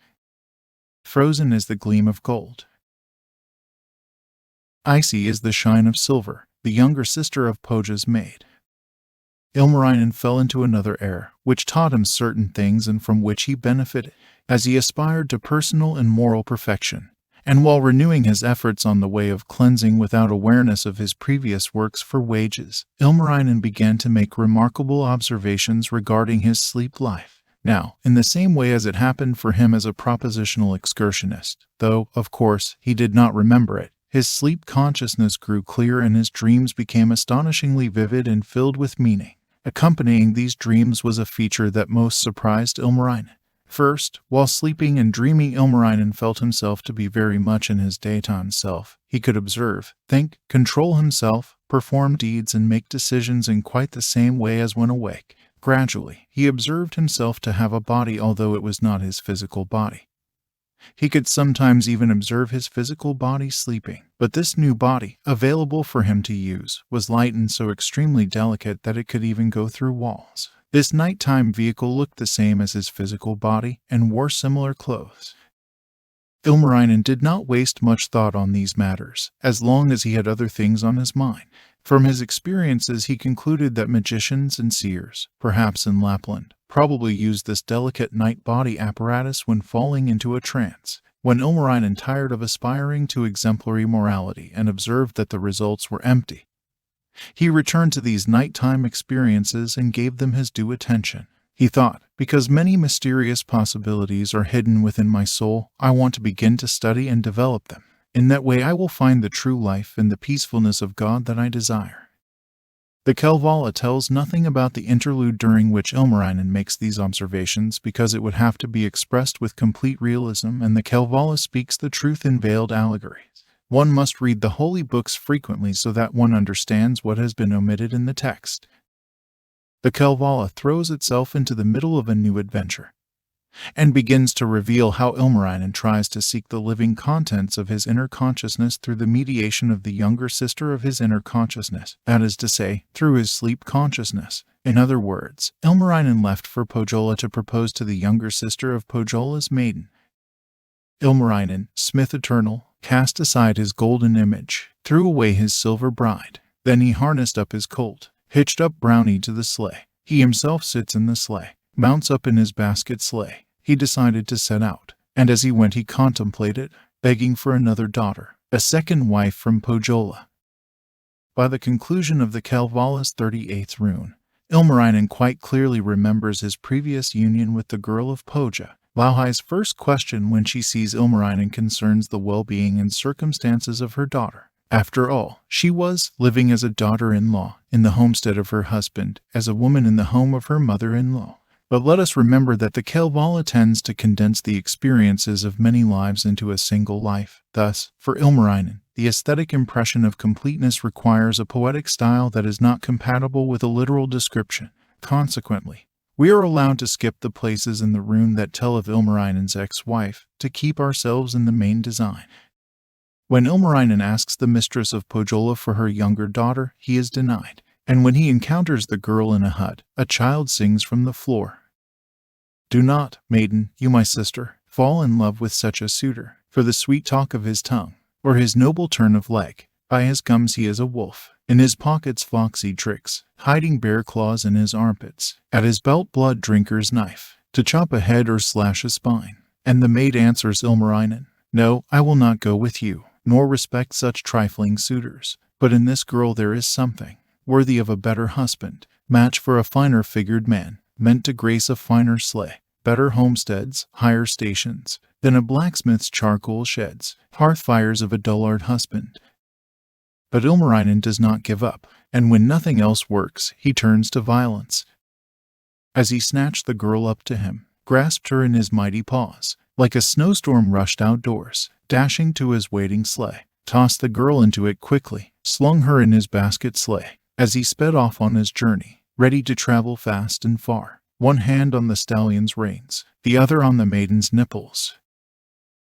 Frozen is the gleam of gold. Icy is the shine of silver, the younger sister of Pohja's maid. Ilmarinen fell into another error, which taught him certain things and from which he benefited, as he aspired to personal and moral perfection, and while renewing his efforts on the way of cleansing without awareness of his previous works for wages, Ilmarinen began to make remarkable observations regarding his sleep life. Now, in the same way as it happened for him as a propositional excursionist, though, of course, he did not remember it, his sleep consciousness grew clear and his dreams became astonishingly vivid and filled with meaning. Accompanying these dreams was a feature that most surprised Ilmarinen. First, while sleeping and dreaming, Ilmarinen felt himself to be very much in his daytime self. He could observe, think, control himself, perform deeds and make decisions in quite the same way as when awake. Gradually, he observed himself to have a body, although it was not his physical body. He could sometimes even observe his physical body sleeping, but this new body, available for him to use, was light and so extremely delicate that it could even go through walls. This nighttime vehicle looked the same as his physical body and wore similar clothes. Ilmarinen did not waste much thought on these matters, as long as he had other things on his mind. From his experiences he concluded that magicians and seers, perhaps in Lapland, probably used this delicate night body apparatus when falling into a trance. When Ilmarinen tired of aspiring to exemplary morality and observed that the results were empty, he returned to these nighttime experiences and gave them his due attention. He thought, because many mysterious possibilities are hidden within my soul, I want to begin to study and develop them. In that way I will find the true life and the peacefulness of God that I desire. The Kalevala tells nothing about the interlude during which Ilmarinen makes these observations, because it would have to be expressed with complete realism, and the Kalevala speaks the truth in veiled allegories. One must read the holy books frequently so that one understands what has been omitted in the text. The Kalevala throws itself into the middle of a new adventure, and begins to reveal how Ilmarinen tries to seek the living contents of his inner consciousness through the mediation of the younger sister of his inner consciousness, that is to say, through his sleep consciousness. In other words, Ilmarinen left for Pohjola to propose to the younger sister of Pohjola's maiden. Ilmarinen, smith eternal, cast aside his golden image, threw away his silver bride. Then he harnessed up his colt, hitched up Brownie to the sleigh. He himself sits in the sleigh, mounts up in his basket sleigh, he decided to set out, and as he went he contemplated, begging for another daughter, a second wife from Pohjola. By the conclusion of the Kalevala's 38th rune, Ilmarinen quite clearly remembers his previous union with the girl of Pohja. Lauhi's first question when she sees Ilmarinen concerns the well-being and circumstances of her daughter. After all, she was living as a daughter-in-law in the homestead of her husband, as a woman in the home of her mother-in-law. But let us remember that the Kalevala tends to condense the experiences of many lives into a single life. Thus, for Ilmarinen, the aesthetic impression of completeness requires a poetic style that is not compatible with a literal description. Consequently, we are allowed to skip the places in the rune that tell of Ilmarinen's ex-wife to keep ourselves in the main design. When Ilmarinen asks the mistress of Pohjola for her younger daughter, he is denied, and when he encounters the girl in a hut, a child sings from the floor. Do not, maiden, you my sister, fall in love with such a suitor, for the sweet talk of his tongue, or his noble turn of leg. By his gums he is a wolf, in his pockets foxy tricks, hiding bear claws in his armpits, at his belt blood drinker's knife, to chop a head or slash a spine. And the maid answers Ilmarinen, no, I will not go with you, nor respect such trifling suitors, but in this girl there is something worthy of a better husband, match for a finer figured man, meant to grace a finer sleigh, better homesteads, higher stations, than a blacksmith's charcoal sheds, hearth fires of a dullard husband. But Ilmarinen does not give up, and when nothing else works, he turns to violence. As he snatched the girl up to him, grasped her in his mighty paws, like a snowstorm rushed outdoors, dashing to his waiting sleigh, tossed the girl into it quickly, slung her in his basket sleigh, as he sped off on his journey, ready to travel fast and far, one hand on the stallion's reins, the other on the maiden's nipples.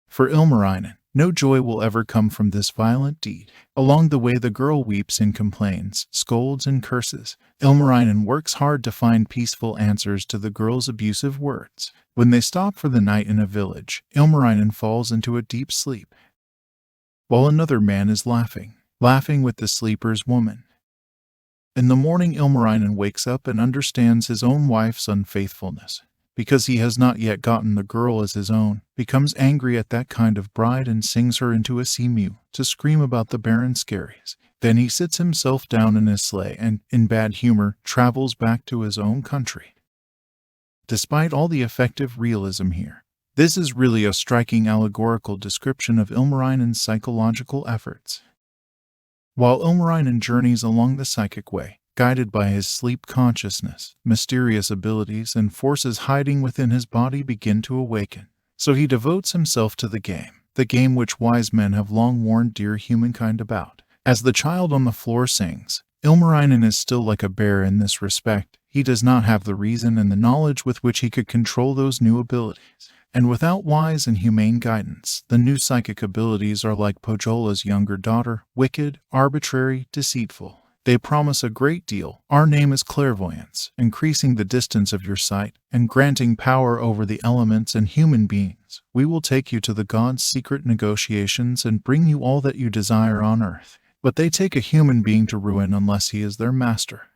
For Ilmarinen, no joy will ever come from this violent deed. Along the way the girl weeps and complains, scolds and curses. Ilmarinen works hard to find peaceful answers to the girl's abusive words. When they stop for the night in a village, Ilmarinen falls into a deep sleep, while another man is laughing with the sleeper's woman. In the morning Ilmarinen wakes up and understands his own wife's unfaithfulness. Because he has not yet gotten the girl as his own, becomes angry at that kind of bride and sings her into a sea-mew to scream about the barren skerries. Then he sits himself down in his sleigh and, in bad humor, travels back to his own country. Despite all the effective realism here, this is really a striking allegorical description of Ilmarinen's psychological efforts. While Ilmarinen journeys along the psychic way, guided by his sleep consciousness, mysterious abilities and forces hiding within his body begin to awaken. So he devotes himself to the game which wise men have long warned dear humankind about. As the child on the floor sings, Ilmarinen is still like a bear in this respect. He does not have the reason and the knowledge with which he could control those new abilities. And without wise and humane guidance, the new psychic abilities are like Pohjola's younger daughter, wicked, arbitrary, deceitful. They promise a great deal. Our name is clairvoyance, increasing the distance of your sight and granting power over the elements and human beings. We will take you to the gods' secret negotiations and bring you all that you desire on earth. But they take a human being to ruin unless he is their master.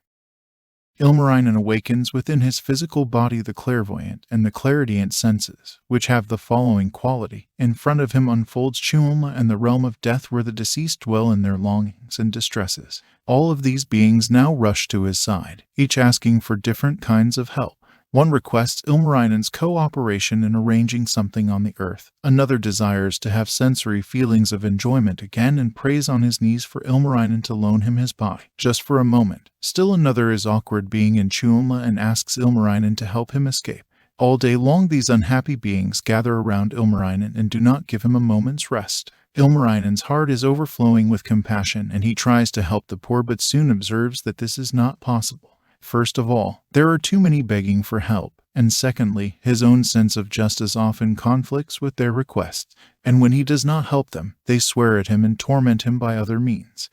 Ilmarinen awakens within his physical body the clairvoyant and the claridient senses, which have the following quality. In front of him unfolds Chulma and the realm of death where the deceased dwell in their longings and distresses. All of these beings now rush to his side, each asking for different kinds of help. One requests Ilmarinen's cooperation in arranging something on the earth. Another desires to have sensory feelings of enjoyment again and prays on his knees for Ilmarinen to loan him his body, just for a moment. Still another is awkward being in Chulma and asks Ilmarinen to help him escape. All day long these unhappy beings gather around Ilmarinen and do not give him a moment's rest. Ilmarinen's heart is overflowing with compassion and he tries to help the poor but soon observes that this is not possible. First of all, there are too many begging for help, and secondly, his own sense of justice often conflicts with their requests, and when he does not help them, they swear at him and torment him by other means.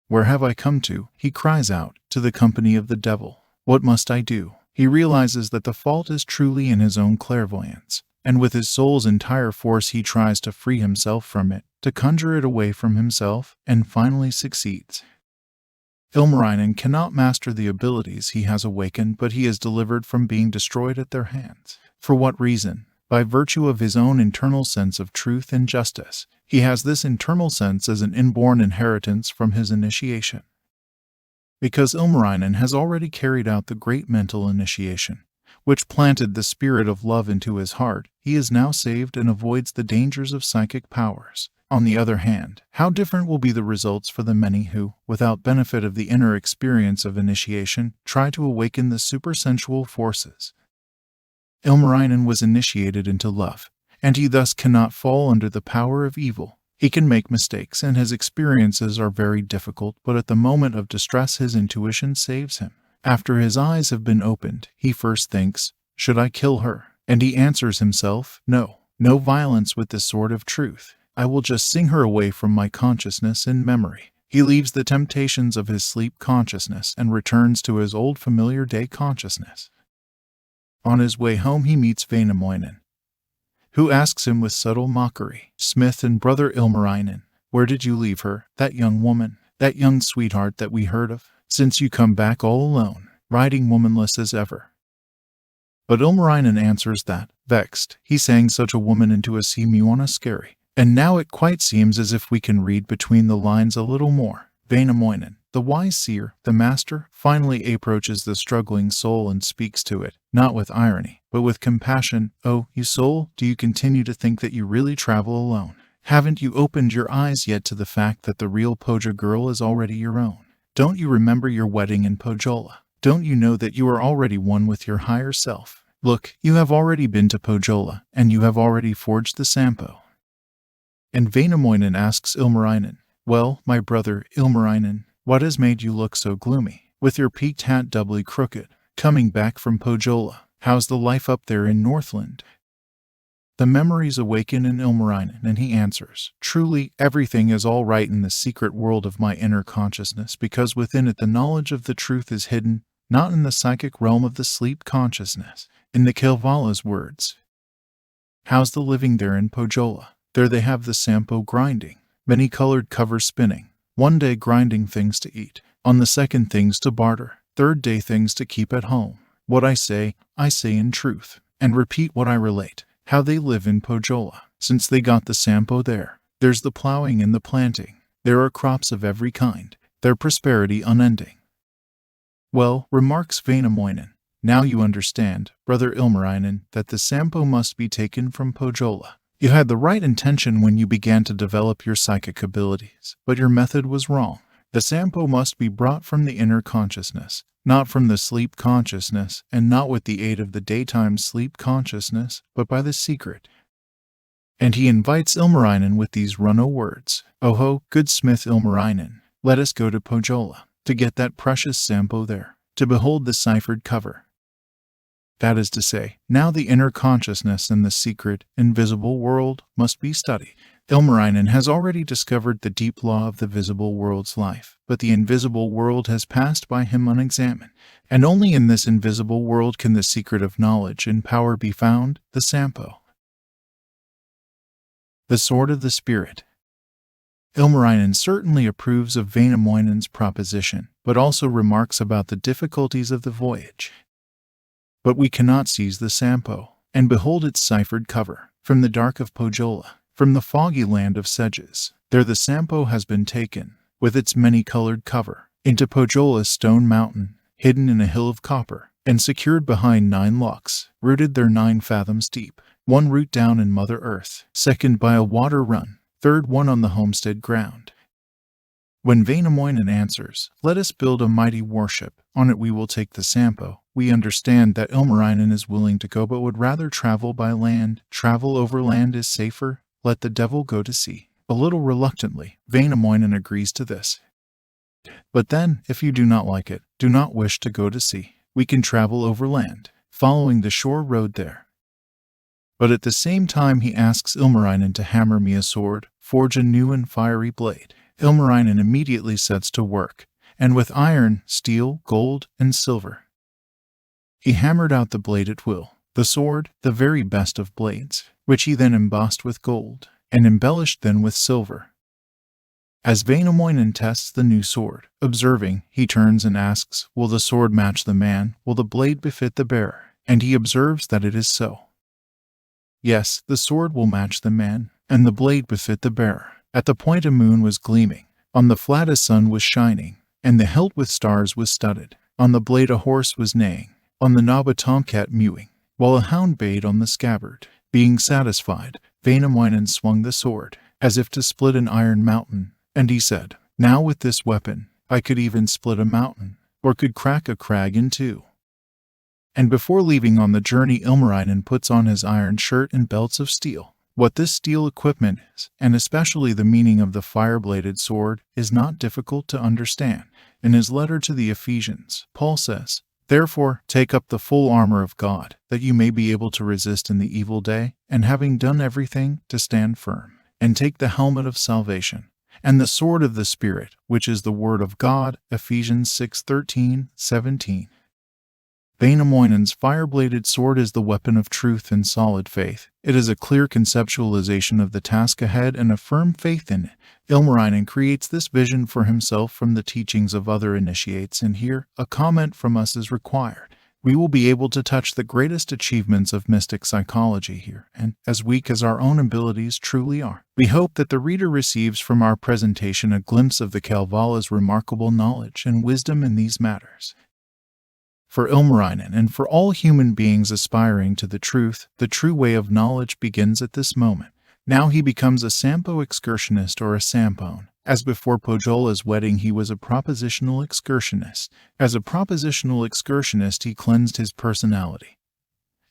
Where have I come to? He cries out, to the company of the devil. What must I do? He realizes that the fault is truly in his own clairvoyance, and with his soul's entire force he tries to free himself from it, to conjure it away from himself, and finally succeeds. Ilmarinen cannot master the abilities he has awakened, but he is delivered from being destroyed at their hands. For what reason? By virtue of his own internal sense of truth and justice. He has this internal sense as an inborn inheritance from his initiation. Because Ilmarinen has already carried out the great mental initiation, which planted the spirit of love into his heart, he is now saved and avoids the dangers of psychic powers. On the other hand, how different will be the results for the many who, without benefit of the inner experience of initiation, try to awaken the supersensual forces. Ilmarinen was initiated into love, and he thus cannot fall under the power of evil. He can make mistakes, and his experiences are very difficult, but at the moment of distress his intuition saves him. After his eyes have been opened, he first thinks, "Should I kill her?" And he answers himself, "No, no violence with the sword of truth. I will just sing her away from my consciousness and memory." He leaves the temptations of his sleep consciousness and returns to his old familiar day consciousness. On his way home he meets Väinämöinen, who asks him with subtle mockery, "Smith and brother Ilmarinen, where did you leave her, that young woman, that young sweetheart that we heard of, since you come back all alone, riding womanless as ever?" But Ilmarinen answers that, vexed, he sang such a woman into a sea muona scary. And now it quite seems as if we can read between the lines a little more. Väinämöinen, the wise seer, the master, finally approaches the struggling soul and speaks to it, not with irony, but with compassion. "Oh, you soul, do you continue to think that you really travel alone? Haven't you opened your eyes yet to the fact that the real Pohja girl is already your own? Don't you remember your wedding in Pohjola? Don't you know that you are already one with your higher self? Look, you have already been to Pohjola, and you have already forged the Sampo." And Väinämöinen asks Ilmarinen, "Well, my brother Ilmarinen, what has made you look so gloomy, with your peaked hat doubly crooked, coming back from Pohjola? How's the life up there in Northland?" The memories awaken in Ilmarinen, and he answers, "Truly, everything is all right in the secret world of my inner consciousness, because within it the knowledge of the truth is hidden, not in the psychic realm of the sleep consciousness." In the Kalevala's words, "How's the living there in Pohjola? There they have the Sampo grinding, many-colored cover spinning, one day grinding things to eat, on the second things to barter, third day things to keep at home. What I say in truth, and repeat what I relate, how they live in Pohjola, since they got the Sampo there. There's the plowing and the planting, there are crops of every kind, their prosperity unending." "Well," remarks Väinämöinen, "now you understand, brother Ilmarinen, that the Sampo must be taken from Pohjola. You had the right intention when you began to develop your psychic abilities, but your method was wrong. The Sampo must be brought from the inner consciousness, not from the sleep consciousness, and not with the aid of the daytime sleep consciousness, but by the secret." And he invites Ilmarinen with these Runo words, "Oho, good smith Ilmarinen, let us go to Pohjola, to get that precious Sampo there, to behold the ciphered cover." That is to say, now the inner consciousness and the secret, invisible world must be studied. Ilmarinen has already discovered the deep law of the visible world's life, but the invisible world has passed by him unexamined, and only in this invisible world can the secret of knowledge and power be found, the Sampo. The Sword of the Spirit. Ilmarinen certainly approves of Väinämöinen's proposition, but also remarks about the difficulties of the voyage. "But we cannot seize the Sampo, and behold its ciphered cover, from the dark of Pohjola, from the foggy land of sedges. There the Sampo has been taken, with its many-colored cover, into Pohjola's stone mountain, hidden in a hill of copper, and secured behind 9 locks, rooted there 9 fathoms deep, 1 root down in Mother Earth, second by a water run, third one on the homestead ground." When Väinämöinen answers, "Let us build a mighty warship, on it we will take the Sampo," we understand that Ilmarinen is willing to go but would rather travel by land. Travel over land is safer, let the devil go to sea. A little reluctantly, Väinämöinen agrees to this. "But then, if you do not like it, do not wish to go to sea, we can travel over land, following the shore road there." But at the same time he asks Ilmarinen to hammer me a sword, forge a new and fiery blade. Ilmarinen immediately sets to work, and with iron, steel, gold, and silver, he hammered out the blade at will, the sword, the very best of blades, which he then embossed with gold, and embellished then with silver. As Väinämöinen tests the new sword, observing, he turns and asks, "Will the sword match the man? Will the blade befit the bearer?" And he observes that it is so. Yes, the sword will match the man, and the blade befit the bearer. At the point a moon was gleaming, on the flat a sun was shining, and the hilt with stars was studded. On the blade a horse was neighing, on the knob a tomcat mewing, while a hound bayed on the scabbard. Being satisfied, Wainamoinen swung the sword, as if to split an iron mountain, and he said, "Now with this weapon, I could even split a mountain, or could crack a crag in two." And before leaving on the journey, Ilmarinen puts on his iron shirt and belts of steel. What this steel equipment is, and especially the meaning of the fire-bladed sword, is not difficult to understand. In his letter to the Ephesians, Paul says, "Therefore, take up the full armor of God, that you may be able to resist in the evil day, and having done everything, to stand firm. And take the helmet of salvation, and the sword of the Spirit, which is the word of God." Ephesians 6:13-17. Wainamoinen's fire-bladed sword is the weapon of truth and solid faith. It is a clear conceptualization of the task ahead and a firm faith in it. Ilmarinen creates this vision for himself from the teachings of other initiates, and here, a comment from us is required. We will be able to touch the greatest achievements of mystic psychology here, and, as weak as our own abilities truly are, we hope that the reader receives from our presentation a glimpse of the Kalevala's remarkable knowledge and wisdom in these matters. For Ilmarinen and for all human beings aspiring to the true way of knowledge begins at this moment. Now he becomes a Sampo excursionist or a Sampone. As before Pohjola's wedding he was a propositional excursionist. As a propositional excursionist he cleansed his personality,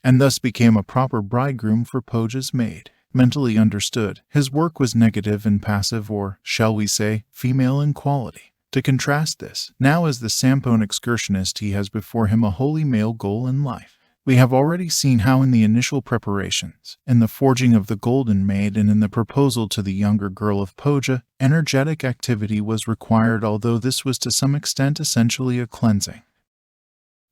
and thus became a proper bridegroom for Pohja's maid. Mentally understood, his work was negative and passive, or, shall we say, female in quality. To contrast this, now as the Sampone excursionist he has before him a wholly male goal in life. We have already seen how in the initial preparations, in the forging of the Golden Maid and in the proposal to the younger girl of Pohja, energetic activity was required, although this was to some extent essentially a cleansing.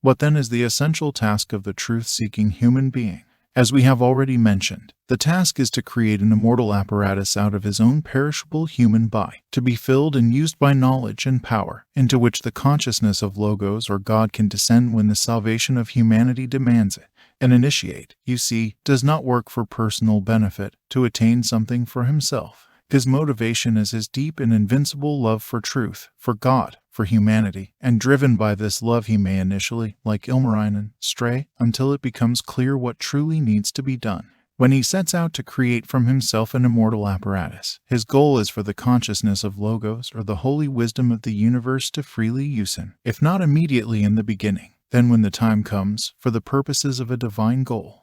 What then is the essential task of the truth-seeking human being? As we have already mentioned, the task is to create an immortal apparatus out of his own perishable human body, to be filled and used by knowledge and power, into which the consciousness of Logos or God can descend when the salvation of humanity demands it. An initiate, you see, does not work for personal benefit, to attain something for himself. His motivation is his deep and invincible love for truth, for God, for humanity, and driven by this love he may initially, like Ilmarinen, stray, until it becomes clear what truly needs to be done. When he sets out to create from himself an immortal apparatus, his goal is for the consciousness of Logos or the holy wisdom of the universe to freely use him, if not immediately in the beginning, then when the time comes, for the purposes of a divine goal.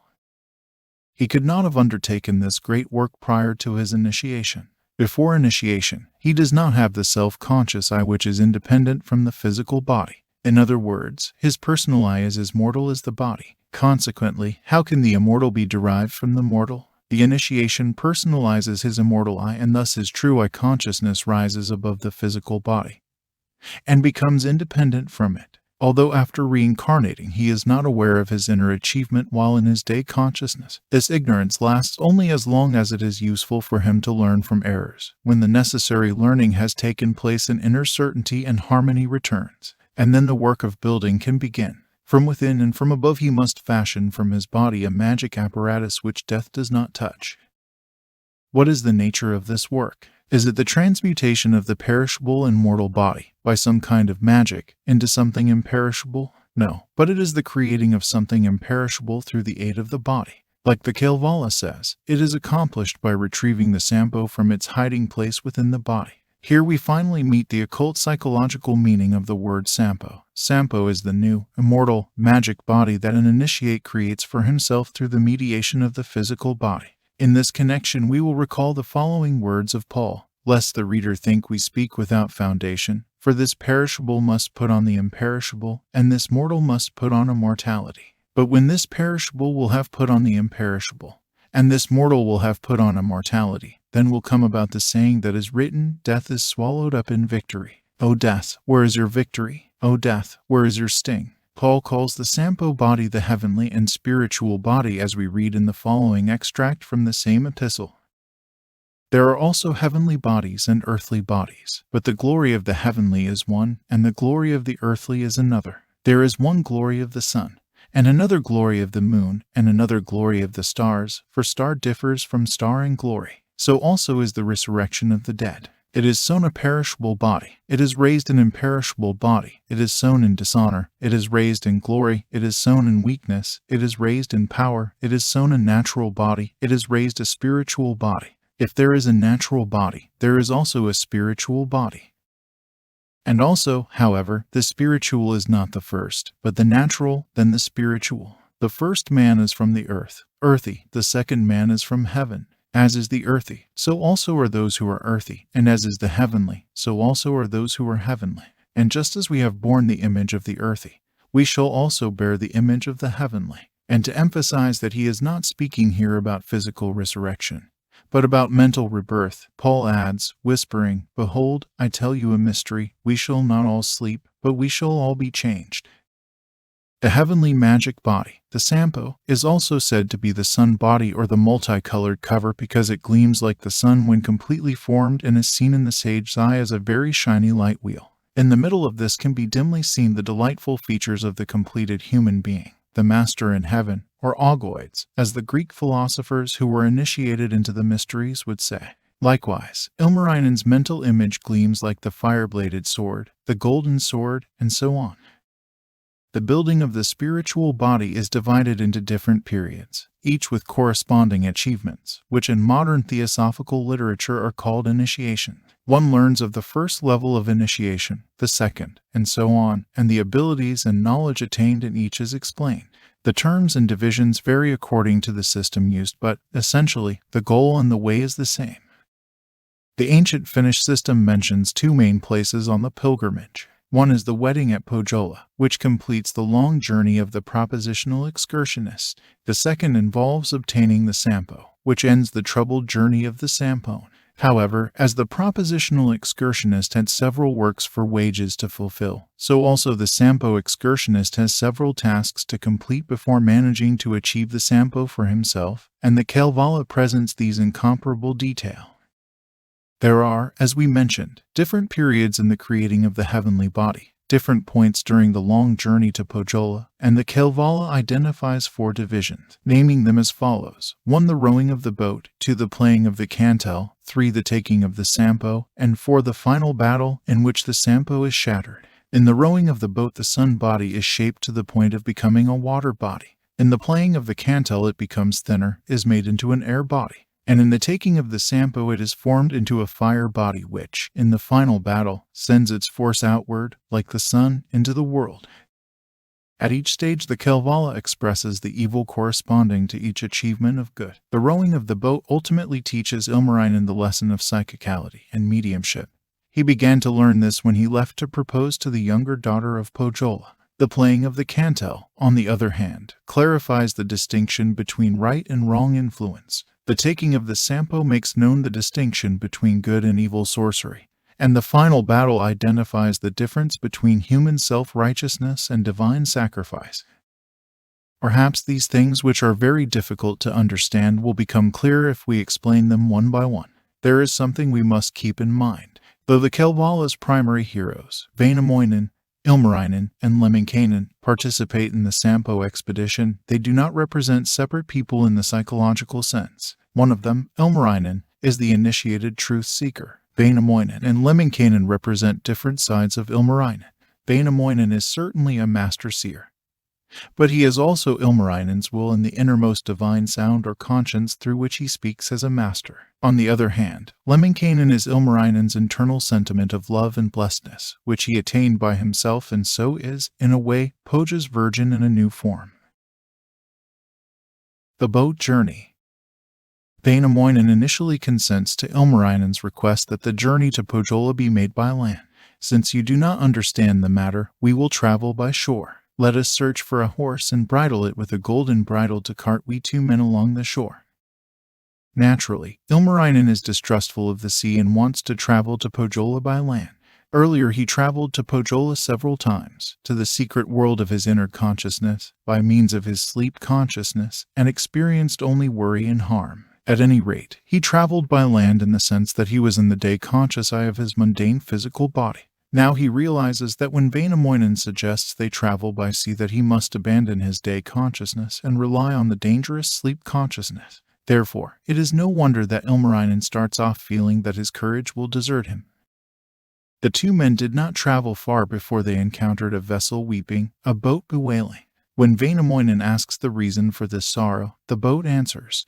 He could not have undertaken this great work prior to his initiation. Before initiation, he does not have the self-conscious I which is independent from the physical body. In other words, his personal I is as mortal as the body. Consequently, how can the immortal be derived from the mortal? The initiation personalizes his immortal I, and thus his true I consciousness rises above the physical body and becomes independent from it. Although after reincarnating he is not aware of his inner achievement while in his day consciousness, this ignorance lasts only as long as it is useful for him to learn from errors. When the necessary learning has taken place, an inner certainty and harmony returns, and then the work of building can begin. From within and from above he must fashion from his body a magic apparatus which death does not touch. What is the nature of this work? Is it the transmutation of the perishable and mortal body, by some kind of magic, into something imperishable? No, but it is the creating of something imperishable through the aid of the body. Like the Kalevala says, it is accomplished by retrieving the Sampo from its hiding place within the body. Here we finally meet the occult-psychological meaning of the word Sampo. Sampo is the new, immortal, magic body that an initiate creates for himself through the mediation of the physical body. In this connection we will recall the following words of Paul, lest the reader think we speak without foundation, for this perishable must put on the imperishable, and this mortal must put on immortality. But when this perishable will have put on the imperishable, and this mortal will have put on immortality, then will come about the saying that is written, death is swallowed up in victory. O death, where is your victory? O death, where is your sting? Paul calls the Sampo body the heavenly and spiritual body, as we read in the following extract from the same epistle. There are also heavenly bodies and earthly bodies, but the glory of the heavenly is one, and the glory of the earthly is another. There is one glory of the sun, and another glory of the moon, and another glory of the stars, for star differs from star in glory. So also is the resurrection of the dead. It is sown a perishable body, it is raised an imperishable body, it is sown in dishonor, it is raised in glory, it is sown in weakness, it is raised in power, it is sown a natural body, it is raised a spiritual body. If there is a natural body, there is also a spiritual body. And also, however, the spiritual is not the first, but the natural, then the spiritual. The first man is from the earth, earthy, the second man is from heaven. As is the earthy, so also are those who are earthy, and as is the heavenly, so also are those who are heavenly. And just as we have borne the image of the earthy, we shall also bear the image of the heavenly. And to emphasize that he is not speaking here about physical resurrection, but about mental rebirth, Paul adds, whispering, "Behold, I tell you a mystery, we shall not all sleep, but we shall all be changed." The heavenly magic body, the Sampo, is also said to be the sun body or the multicolored cover because it gleams like the sun when completely formed and is seen in the sage's eye as a very shiny light wheel. In the middle of this can be dimly seen the delightful features of the completed human being, the master in heaven, or ogoids, as the Greek philosophers who were initiated into the mysteries would say. Likewise, Ilmarinen's mental image gleams like the fire-bladed sword, the golden sword, and so on. The building of the spiritual body is divided into different periods, each with corresponding achievements, which in modern theosophical literature are called initiation. One learns of the first level of initiation, the second, and so on, and the abilities and knowledge attained in each is explained. The terms and divisions vary according to the system used, but, essentially, the goal and the way is the same. The ancient Finnish system mentions two main places on the pilgrimage. One is the wedding at Pohjola, which completes the long journey of the propositional excursionist. The second involves obtaining the Sampo, which ends the troubled journey of the Sampone. However, as the propositional excursionist had several works for wages to fulfill, so also the Sampo excursionist has several tasks to complete before managing to achieve the Sampo for himself, and the Kalevala presents these in comparable detail. There are, as we mentioned, different periods in the creating of the heavenly body, different points during the long journey to Pohjola, and the Kalevala identifies four divisions, naming them as follows: 1. The rowing of the boat, 2. The playing of the cantel, 3. The taking of the Sampo, and 4. The final battle, in which the Sampo is shattered. In the rowing of the boat the sun body is shaped to the point of becoming a water body. In the playing of the cantel it becomes thinner, is made into an air body. And in the taking of the Sampo it is formed into a fire body which, in the final battle, sends its force outward, like the sun, into the world. At each stage the Kalevala expresses the evil corresponding to each achievement of good. The rowing of the boat ultimately teaches Ilmarinen the lesson of psychicality and mediumship. He began to learn this when he left to propose to the younger daughter of Pohjola. The playing of the cantel, on the other hand, clarifies the distinction between right and wrong influence. The taking of the Sampo makes known the distinction between good and evil sorcery, and the final battle identifies the difference between human self-righteousness and divine sacrifice. Perhaps these things, which are very difficult to understand, will become clearer if we explain them one by one. There is something we must keep in mind. Though the Kalevala's primary heroes, Vainamoinen, Ilmarinen, and Lemminkainen, participate in the Sampo expedition, they do not represent separate people in the psychological sense. One of them, Ilmarinen, is the initiated truth seeker. Vainamoinen and Lemminkainen represent different sides of Ilmarinen. Vainamoinen is certainly a master seer, but he is also Ilmarinen's will and the innermost divine sound or conscience through which he speaks as a master. On the other hand, Lemminkainen is Ilmarinen's internal sentiment of love and blessedness, which he attained by himself, and so is, in a way, Pohja's virgin in a new form. The boat journey. Vainamoinen initially consents to Ilmarinen's request that the journey to Pohjola be made by land. Since you do not understand the matter, we will travel by shore. Let us search for a horse and bridle it with a golden bridle to cart we two men along the shore. Naturally, Ilmarinen is distrustful of the sea and wants to travel to Pohjola by land. Earlier he traveled to Pohjola several times, to the secret world of his inner consciousness, by means of his sleep consciousness, and experienced only worry and harm. At any rate, he traveled by land in the sense that he was in the day conscious eye of his mundane physical body. Now he realizes that when Wainamoinen suggests they travel by sea that he must abandon his day consciousness and rely on the dangerous sleep consciousness. Therefore, it is no wonder that Ilmarinen starts off feeling that his courage will desert him. The two men did not travel far before they encountered a vessel weeping, a boat bewailing. When Wainamoinen asks the reason for this sorrow, the boat answers,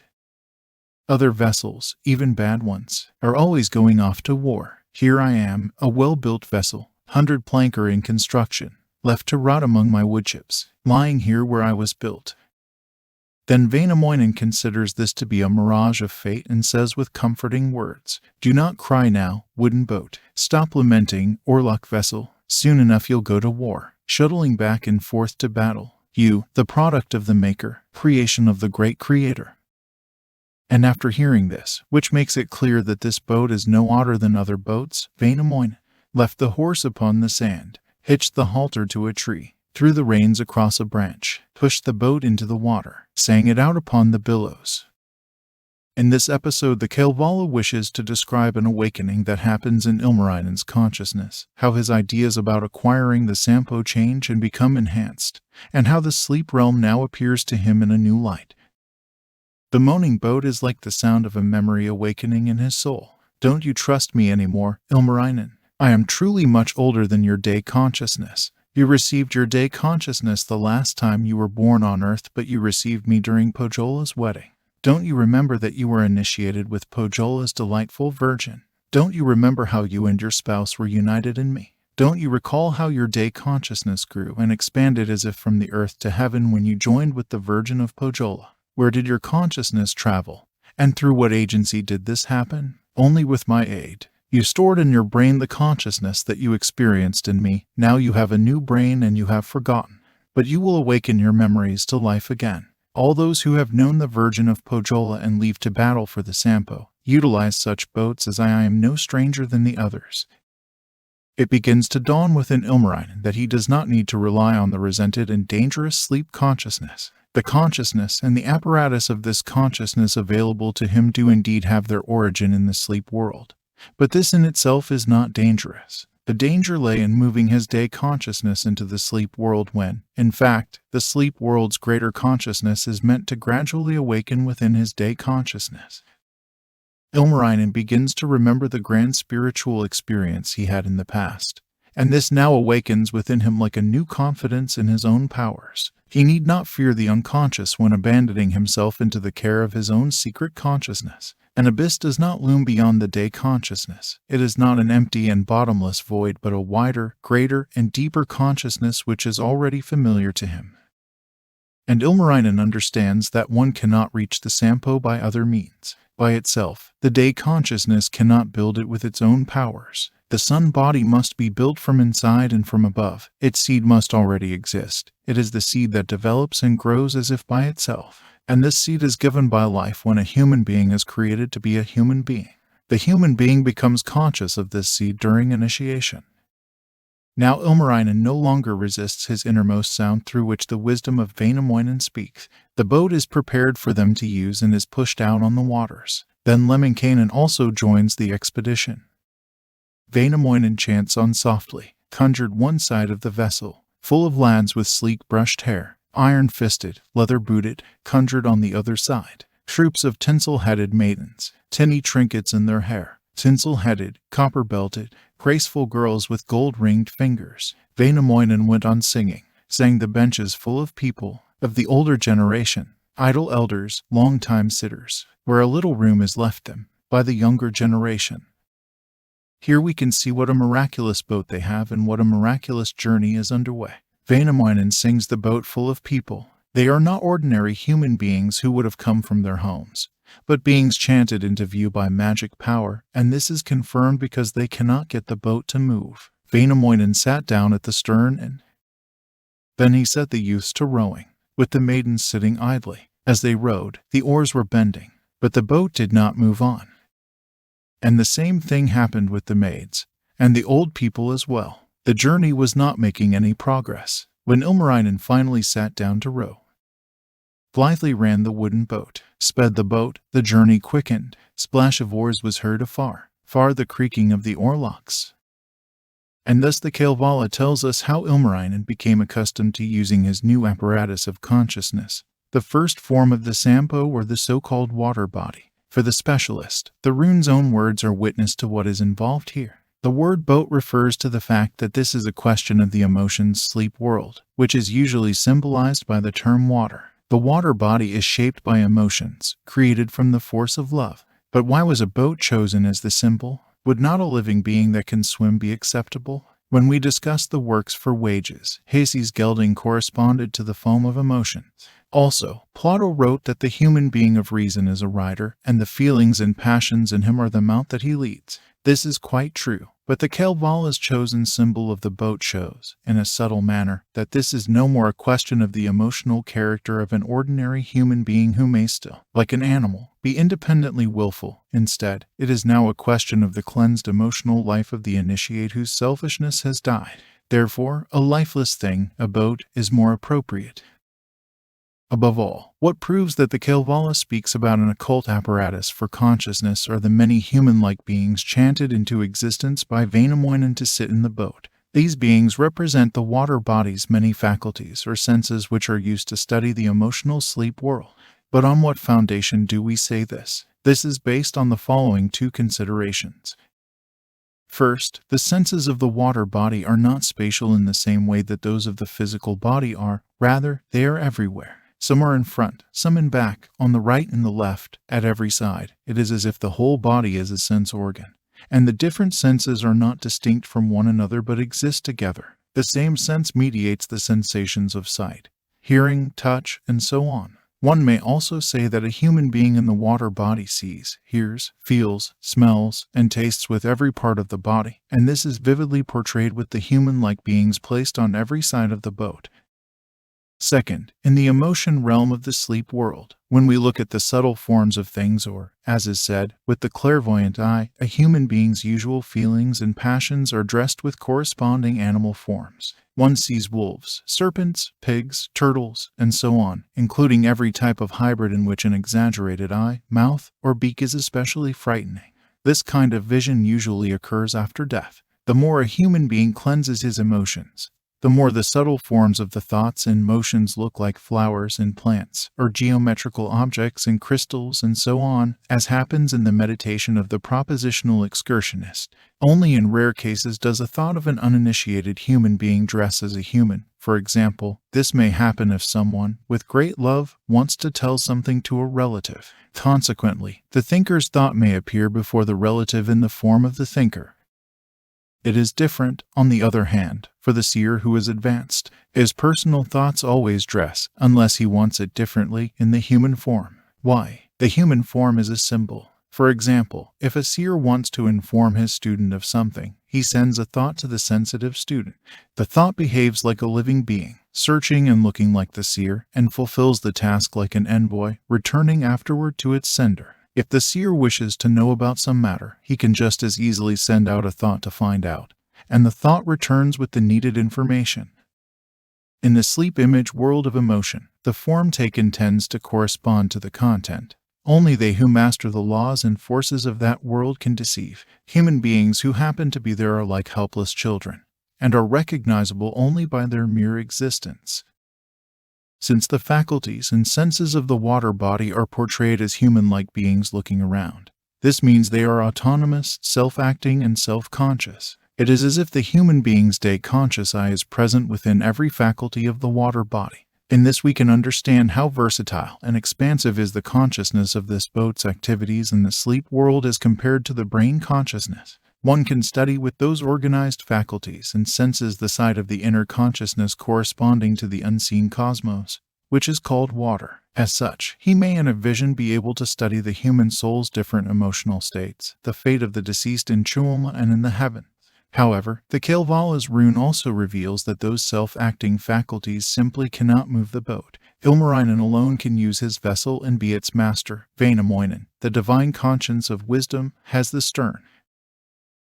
"Other vessels, even bad ones, are always going off to war. Here I am, a well-built vessel, 100 planker in construction, left to rot among my woodchips, lying here where I was built." Then Wainamoinen considers this to be a mirage of fate and says with comforting words, "Do not cry now, wooden boat. Stop lamenting, oarlock vessel. Soon enough you'll go to war, shuttling back and forth to battle. You, the product of the Maker, creation of the great Creator." And after hearing this, which makes it clear that this boat is no odder than other boats, Wainamoinen left the horse upon the sand, hitched the halter to a tree, threw the reins across a branch, pushed the boat into the water, sang it out upon the billows. In this episode, the Kalevala wishes to describe an awakening that happens in Ilmarinen's consciousness, how his ideas about acquiring the Sampo change and become enhanced, and how the sleep realm now appears to him in a new light. The moaning boat is like the sound of a memory awakening in his soul. "Don't you trust me anymore, Ilmarinen? I am truly much older than your day consciousness. You received your day consciousness the last time you were born on earth, but you received me during Pohjola's wedding. Don't you remember that you were initiated with Pohjola's delightful virgin? Don't you remember how you and your spouse were united in me? Don't you recall how your day consciousness grew and expanded as if from the earth to heaven when you joined with the Virgin of Pohjola? Where did your consciousness travel? And through what agency did this happen? Only with my aid. You stored in your brain the consciousness that you experienced in me. Now you have a new brain and you have forgotten. But you will awaken your memories to life again. All those who have known the Virgin of Pohjola and leave to battle for the Sampo utilize such boats as I am no stranger than the others." It begins to dawn within Ilmarinen that he does not need to rely on the resented and dangerous sleep consciousness. The consciousness and the apparatus of this consciousness available to him do indeed have their origin in the sleep world. But this in itself is not dangerous. The danger lay in moving his day consciousness into the sleep world when, in fact, the sleep world's greater consciousness is meant to gradually awaken within his day consciousness. Ilmarinen begins to remember the grand spiritual experience he had in the past, and this now awakens within him like a new confidence in his own powers. He need not fear the unconscious when abandoning himself into the care of his own secret consciousness. An abyss does not loom beyond the day consciousness. It is not an empty and bottomless void, but a wider, greater, and deeper consciousness which is already familiar to him. And Ilmarinen understands that one cannot reach the Sampo by other means. By itself, the day consciousness cannot build it with its own powers. The sun body must be built from inside and from above. Its seed must already exist. It is the seed that develops and grows as if by itself. And this seed is given by life when a human being is created to be a human being. The human being becomes conscious of this seed during initiation. Now Ilmarinen no longer resists his innermost sound through which the wisdom of Wainamoinen speaks. The boat is prepared for them to use and is pushed out on the waters. Then Lemminkainen also joins the expedition. Wainamoinen chants on softly, conjured one side of the vessel, full of lads with sleek brushed hair, iron-fisted, leather-booted, conjured on the other side, troops of tinsel-headed maidens, tinny trinkets in their hair, tinsel-headed, copper-belted, graceful girls with gold-ringed fingers. Wainamoinen went on singing, sang the benches full of people, of the older generation, idle elders, long-time sitters, where a little room is left them, by the younger generation. Here we can see what a miraculous boat they have and what a miraculous journey is underway. Wainamoinen sings the boat full of people. They are not ordinary human beings who would have come from their homes, but beings chanted into view by magic power, and this is confirmed because they cannot get the boat to move. Wainamoinen sat down at the stern and then he set the youths to rowing, with the maidens sitting idly. As they rowed, the oars were bending, but the boat did not move on. And the same thing happened with the maids, and the old people as well. The journey was not making any progress. When Ilmarinen finally sat down to row, blithely ran the wooden boat, sped the boat, the journey quickened, splash of oars was heard afar, far the creaking of the oarlocks. And thus the Kalevala tells us how Ilmarinen became accustomed to using his new apparatus of consciousness, the first form of the Sampo or the so-called water body. For the specialist, the rune's own words are witness to what is involved here. The word boat refers to the fact that this is a question of the emotions sleep world, which is usually symbolized by the term water. The water body is shaped by emotions, created from the force of love. But why was a boat chosen as the symbol? Would not a living being that can swim be acceptable? When we discussed the works for wages, Hayes's gelding corresponded to the foam of emotions. Also, Plato wrote that the human being of reason is a rider, and the feelings and passions in him are the mount that he leads. This is quite true, but the Kalevala's chosen symbol of the boat shows, in a subtle manner, that this is no more a question of the emotional character of an ordinary human being who may still, like an animal, be independently willful. Instead, it is now a question of the cleansed emotional life of the initiate whose selfishness has died. Therefore, a lifeless thing, a boat, is more appropriate. Above all, what proves that the Kalevala speaks about an occult apparatus for consciousness are the many human-like beings chanted into existence by Wainamoinen to sit in the boat. These beings represent the water body's many faculties or senses which are used to study the emotional sleep world. But on what foundation do we say this? This is based on the following two considerations. First, the senses of the water body are not spatial in the same way that those of the physical body are. Rather, they are everywhere. Some are in front, some in back, on the right and the left, at every side. It is as if the whole body is a sense organ, and the different senses are not distinct from one another but exist together. The same sense mediates the sensations of sight, hearing, touch, and so on. One may also say that a human being in the water body sees, hears, feels, smells, and tastes with every part of the body, and this is vividly portrayed with the human-like beings placed on every side of the boat. Second, in the emotion realm of the sleep world, when we look at the subtle forms of things or, as is said, with the clairvoyant eye, a human being's usual feelings and passions are dressed with corresponding animal forms. One sees wolves, serpents, pigs, turtles, and so on, including every type of hybrid in which an exaggerated eye, mouth, or beak is especially frightening. This kind of vision usually occurs after death. The more a human being cleanses his emotions, the more the subtle forms of the thoughts and motions look like flowers and plants, or geometrical objects and crystals and so on, as happens in the meditation of the propositional excursionist. Only in rare cases does a thought of an uninitiated human being dress as a human. For example, this may happen if someone, with great love, wants to tell something to a relative. Consequently, the thinker's thought may appear before the relative in the form of the thinker. It is different, on the other hand, for the seer who is advanced. His personal thoughts always dress, unless he wants it differently, in the human form. Why? The human form is a symbol. For example, if a seer wants to inform his student of something, he sends a thought to the sensitive student. The thought behaves like a living being, searching and looking like the seer, and fulfills the task like an envoy, returning afterward to its sender. If the seer wishes to know about some matter, he can just as easily send out a thought to find out, and the thought returns with the needed information. In the sleep image world of emotion, the form taken tends to correspond to the content. Only they who master the laws and forces of that world can deceive. Human beings who happen to be there are like helpless children, and are recognizable only by their mere existence. Since the faculties and senses of the water body are portrayed as human-like beings looking around, this means they are autonomous, self-acting, and self-conscious. It is as if the human being's day-conscious eye is present within every faculty of the water body. In this we can understand how versatile and expansive is the consciousness of this boat's activities in the sleep world as compared to the brain consciousness. One can study with those organized faculties and senses the side of the inner consciousness corresponding to the unseen cosmos, which is called water. As such, he may in a vision be able to study the human soul's different emotional states, the fate of the deceased in Tuolma and in the heavens. However, the Kalevala's rune also reveals that those self-acting faculties simply cannot move the boat. Ilmarinen alone can use his vessel and be its master. Wainamoinen, the divine conscience of wisdom, has the stern.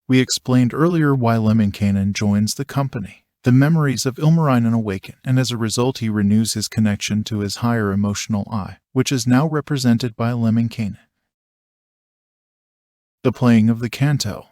We explained earlier why Lemminkainen joins the company. The memories of Ilmarinen awaken, and as a result he renews his connection to his higher emotional I, which is now represented by Lemminkainen. The playing of the canto.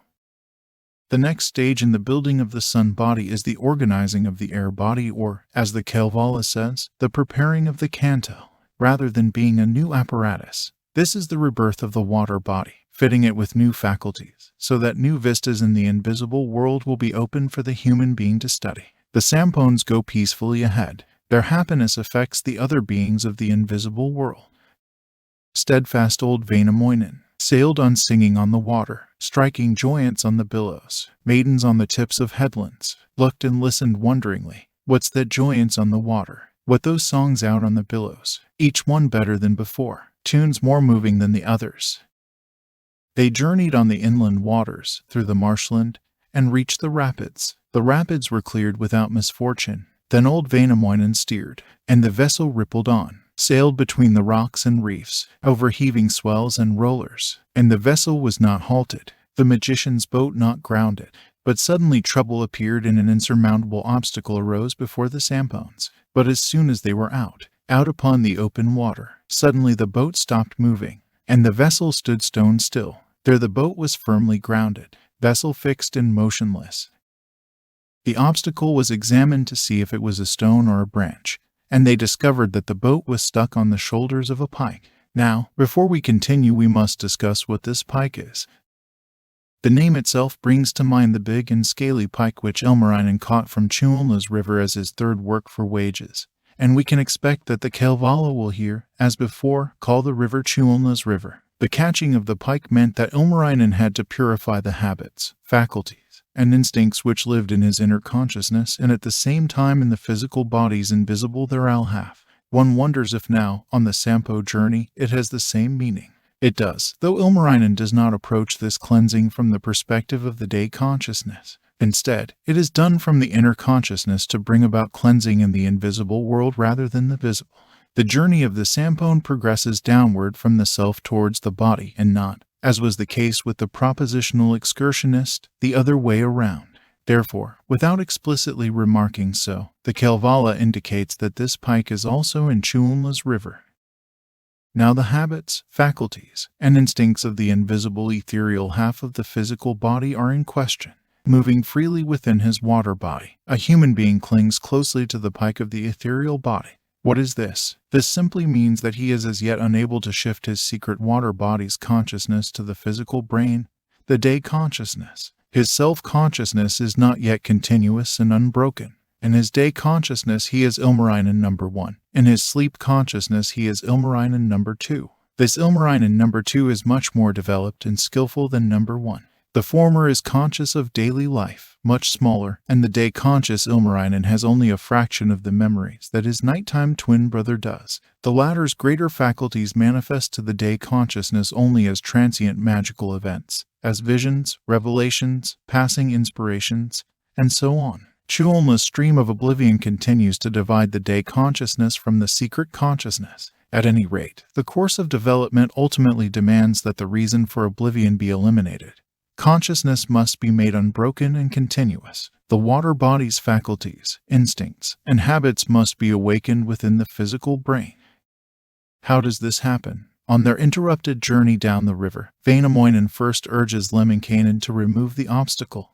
The next stage in the building of the sun body is the organizing of the air body, or, as the Kalevala says, the preparing of the cantle, rather than being a new apparatus. This is the rebirth of the water body, fitting it with new faculties, so that new vistas in the invisible world will be open for the human being to study. The Sampones go peacefully ahead. Their happiness affects the other beings of the invisible world. Steadfast old Wainamoinen sailed on singing on the water, striking joyance on the billows. Maidens on the tips of headlands looked and listened wonderingly. What's that joyance on the water? What those songs out on the billows? Each one better than before, tunes more moving than the others. They journeyed on the inland waters, through the marshland, and reached the rapids. The rapids were cleared without misfortune. Then old Wainamoinen steered, and the vessel rippled on, sailed between the rocks and reefs, over heaving swells and rollers, and the vessel was not halted, the magician's boat not grounded. But suddenly trouble appeared, and an insurmountable obstacle arose before the Sampones. But as soon as they were out upon the open water, suddenly the boat stopped moving, and the vessel stood stone still. There the boat was firmly grounded, vessel fixed and motionless. The obstacle was examined to see if it was a stone or a branch, and they discovered that the boat was stuck on the shoulders of a pike. Now, before we continue, we must discuss what this pike is. The name itself brings to mind the big and scaly pike which Ilmarinen caught from Chulna's river as his third work for wages, and we can expect that the Kalevala will here, as before, call the river Chulna's river. The catching of the pike meant that Ilmarinen had to purify the habits, faculties, and instincts which lived in his inner consciousness and at the same time in the physical bodies invisible there'll have. One wonders if now, on the Sampo journey, it has the same meaning. It does, though Ilmarinen does not approach this cleansing from the perspective of the day consciousness. Instead, it is done from the inner consciousness to bring about cleansing in the invisible world rather than the visible. The journey of the Sampone progresses downward from the self towards the body and not, as was the case with the propositional excursionist, the other way around. Therefore, without explicitly remarking so, the Kalevala indicates that this pike is also in Chulna's river. Now the habits, faculties, and instincts of the invisible ethereal half of the physical body are in question. Moving freely within his water body, a human being clings closely to the pike of the ethereal body. What is this? This simply means that he is as yet unable to shift his secret water body's consciousness to the physical brain, the day consciousness. His self-consciousness is not yet continuous and unbroken. In his day consciousness he is Ilmarinen number 1. In his sleep consciousness he is Ilmarinen number 2. This Ilmarinen number 2 is much more developed and skillful than number 1. The former is conscious of daily life, much smaller, and the day conscious Ilmarinen has only a fraction of the memories that his nighttime twin brother does. The latter's greater faculties manifest to the day consciousness only as transient magical events, as visions, revelations, passing inspirations, and so on. Chulna's stream of oblivion continues to divide the day consciousness from the secret consciousness. At any rate, the course of development ultimately demands that the reason for oblivion be eliminated. Consciousness must be made unbroken and continuous. The water body's faculties, instincts, and habits must be awakened within the physical brain. How does this happen? On their interrupted journey down the river, Wainamoinen first urges Lemminkainen to remove the obstacle.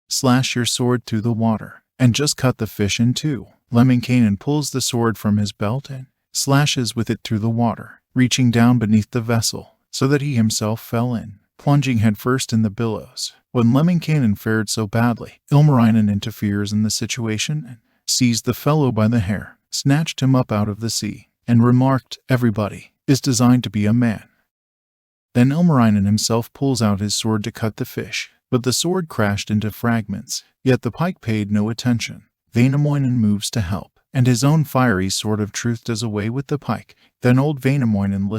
Slash your sword through the water, and just cut the fish in two. Lemminkainen pulls the sword from his belt and slashes with it through the water, reaching down beneath the vessel, so that he himself fell in, plunging headfirst in the billows. When Lemminkainen fared so badly, Ilmarinen interferes in the situation and seized the fellow by the hair, snatched him up out of the sea, and remarked, "Everybody is designed to be a man." Then Ilmarinen himself pulls out his sword to cut the fish, but the sword crashed into fragments, yet the pike paid no attention. Wainamoinen moves to help, and his own fiery sword of truth does away with the pike. Then old Wainamoinen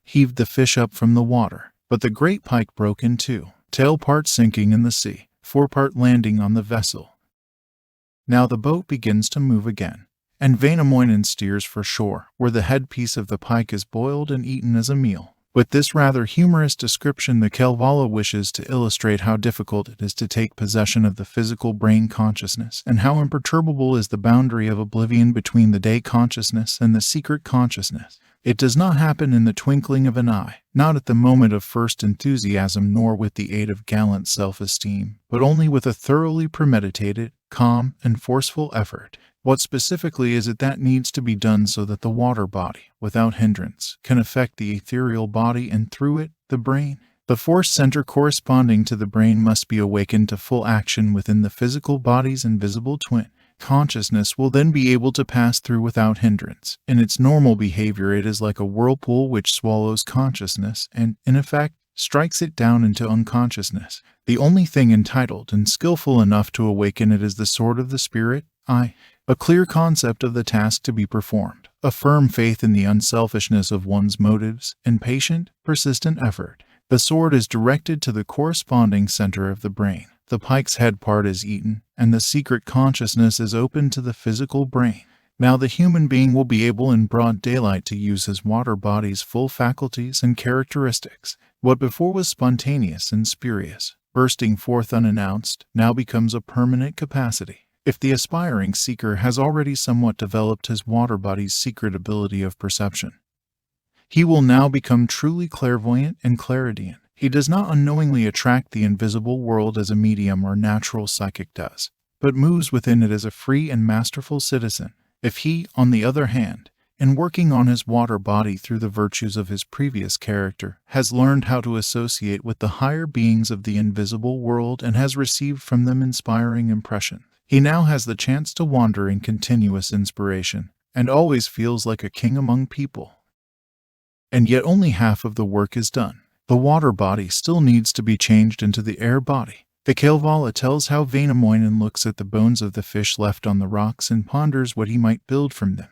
heaved the fish up from the water, but the great pike broke in two, tail part sinking in the sea, forepart landing on the vessel. Now the boat begins to move again, and Wainamoinen steers for shore, where the headpiece of the pike is boiled and eaten as a meal. With this rather humorous description, the Kalevala wishes to illustrate how difficult it is to take possession of the physical brain consciousness, and how imperturbable is the boundary of oblivion between the day consciousness and the secret consciousness. It does not happen in the twinkling of an eye, not at the moment of first enthusiasm, nor with the aid of gallant self-esteem, but only with a thoroughly premeditated, calm, and forceful effort. What specifically is it that needs to be done so that the water body, without hindrance, can affect the ethereal body and through it, the brain? The force center corresponding to the brain must be awakened to full action within the physical body's invisible twin. Consciousness will then be able to pass through without hindrance. In its normal behavior, it is like a whirlpool which swallows consciousness and, in effect, strikes it down into unconsciousness. The only thing entitled and skillful enough to awaken it is the sword of the spirit, a clear concept of the task to be performed, a firm faith in the unselfishness of one's motives, and patient, persistent effort. The sword is directed to the corresponding center of the brain. The pike's head part is eaten, and the secret consciousness is open to the physical brain. Now the human being will be able in broad daylight to use his water body's full faculties and characteristics. What before was spontaneous and spurious, bursting forth unannounced, now becomes a permanent capacity. If the aspiring seeker has already somewhat developed his water body's secret ability of perception, he will now become truly clairvoyant and claridian. He does not unknowingly attract the invisible world as a medium or natural psychic does, but moves within it as a free and masterful citizen. If he, on the other hand, in working on his water body through the virtues of his previous character, has learned how to associate with the higher beings of the invisible world and has received from them inspiring impressions, he now has the chance to wander in continuous inspiration, and always feels like a king among people. And yet only half of the work is done. The water body still needs to be changed into the air body. The Kalevala tells how Vainamoinen looks at the bones of the fish left on the rocks and ponders what he might build from them.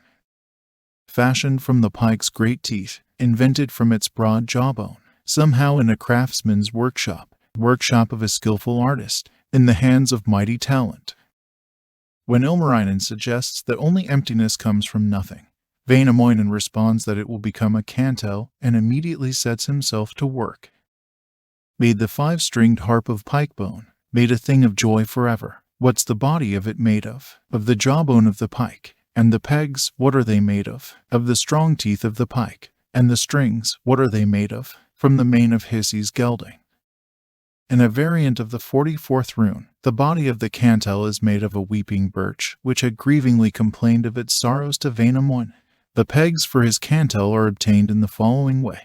Fashioned from the pike's great teeth, invented from its broad jawbone, somehow in a craftsman's workshop of a skillful artist, in the hands of mighty talent. When Ilmarinen suggests that only emptiness comes from nothing, Vainamoinen responds that it will become a cantel and immediately sets himself to work. Made the 5-stringed harp of pikebone, made a thing of joy forever. What's the body of it made of? Of the jawbone of the pike. And the pegs, what are they made of? Of the strong teeth of the pike. And the strings, what are they made of? From the mane of Hissi's gelding. In a variant of the 44th rune, the body of the cantel is made of a weeping birch, which had grievingly complained of its sorrows to Vainamoinen. The pegs for his cantel are obtained in the following way.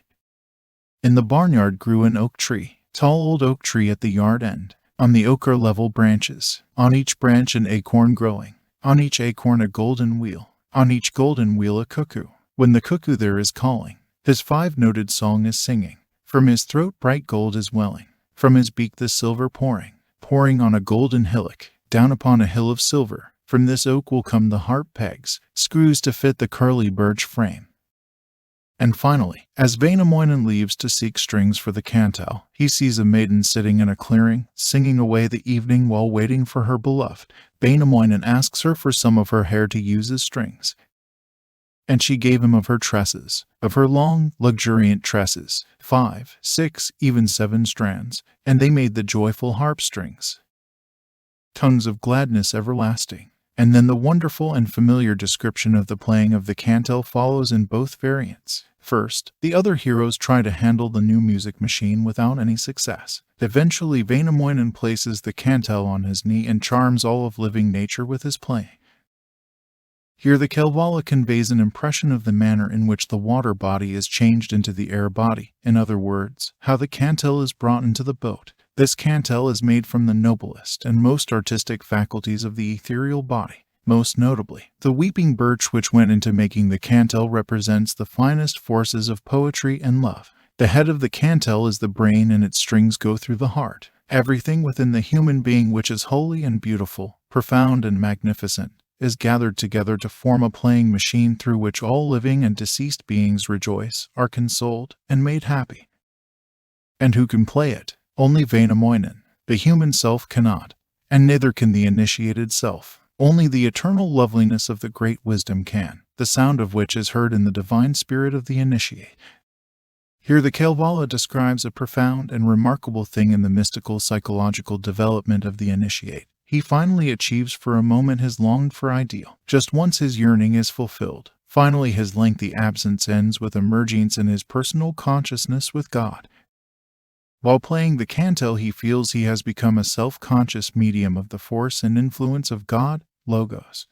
In the barnyard grew an oak tree, tall old oak tree at the yard end. On the oak are level branches, on each branch an acorn growing, on each acorn a golden wheel, on each golden wheel a cuckoo. When the cuckoo there is calling, his 5-noted song is singing. From his throat bright gold is welling, from his beak the silver pouring on a golden hillock, down upon a hill of silver. From this oak will come the harp pegs, screws to fit the curly birch frame. And finally, as Vainamoinen leaves to seek strings for the cantel, he sees a maiden sitting in a clearing, singing away the evening while waiting for her beloved. Vainamoinen asks her for some of her hair to use as strings, and she gave him of her tresses, of her long, luxuriant tresses, 5, 6, even 7 strands, and they made the joyful harp strings. Tongues of gladness everlasting. And then the wonderful and familiar description of the playing of the cantel follows in both variants. First, the other heroes try to handle the new music machine without any success. Eventually, Vainamoinen places the cantel on his knee and charms all of living nature with his playing. Here the Kalevala conveys an impression of the manner in which the water body is changed into the air body. In other words, how the cantel is brought into the boat. This cantel is made from the noblest and most artistic faculties of the ethereal body. Most notably, the weeping birch which went into making the cantel represents the finest forces of poetry and love. The head of the cantel is the brain and its strings go through the heart. Everything within the human being which is holy and beautiful, profound and magnificent, is gathered together to form a playing machine through which all living and deceased beings rejoice, are consoled, and made happy. And who can play it? Only Vainamoinen. The human self cannot, and neither can the initiated self. Only the eternal loveliness of the great wisdom can, the sound of which is heard in the divine spirit of the initiate. Here the Kalevala describes a profound and remarkable thing in the mystical psychological development of the initiate. He finally achieves for a moment his longed-for ideal. Just once his yearning is fulfilled, finally his lengthy absence ends with emergence in his personal consciousness with God. While playing the cantel, he feels he has become a self-conscious medium of the force and influence of God, Logos.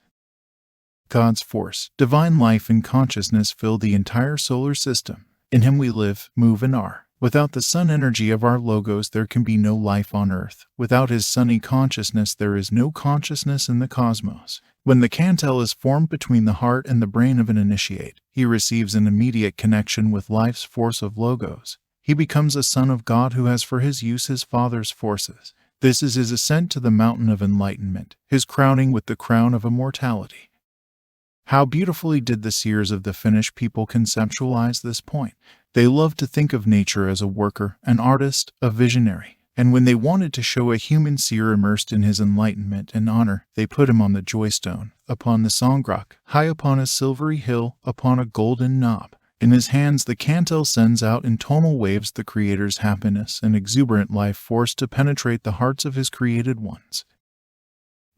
God's force, divine life and consciousness fill the entire solar system. In him we live, move and are. Without the sun energy of our Logos there can be no life on earth. Without his sunny consciousness there is no consciousness in the cosmos. When the cantel is formed between the heart and the brain of an initiate, he receives an immediate connection with life's force of Logos. He becomes a son of God who has for his use his Father's forces. This is his ascent to the mountain of enlightenment, his crowning with the crown of immortality. How beautifully did the seers of the Finnish people conceptualize this point. They loved to think of nature as a worker, an artist, a visionary. And when they wanted to show a human seer immersed in his enlightenment and honor, they put him on the joystone, upon the songrak, high upon a silvery hill, upon a golden knob. In his hands the cantel sends out in tonal waves the Creator's happiness and exuberant life force to penetrate the hearts of his created ones.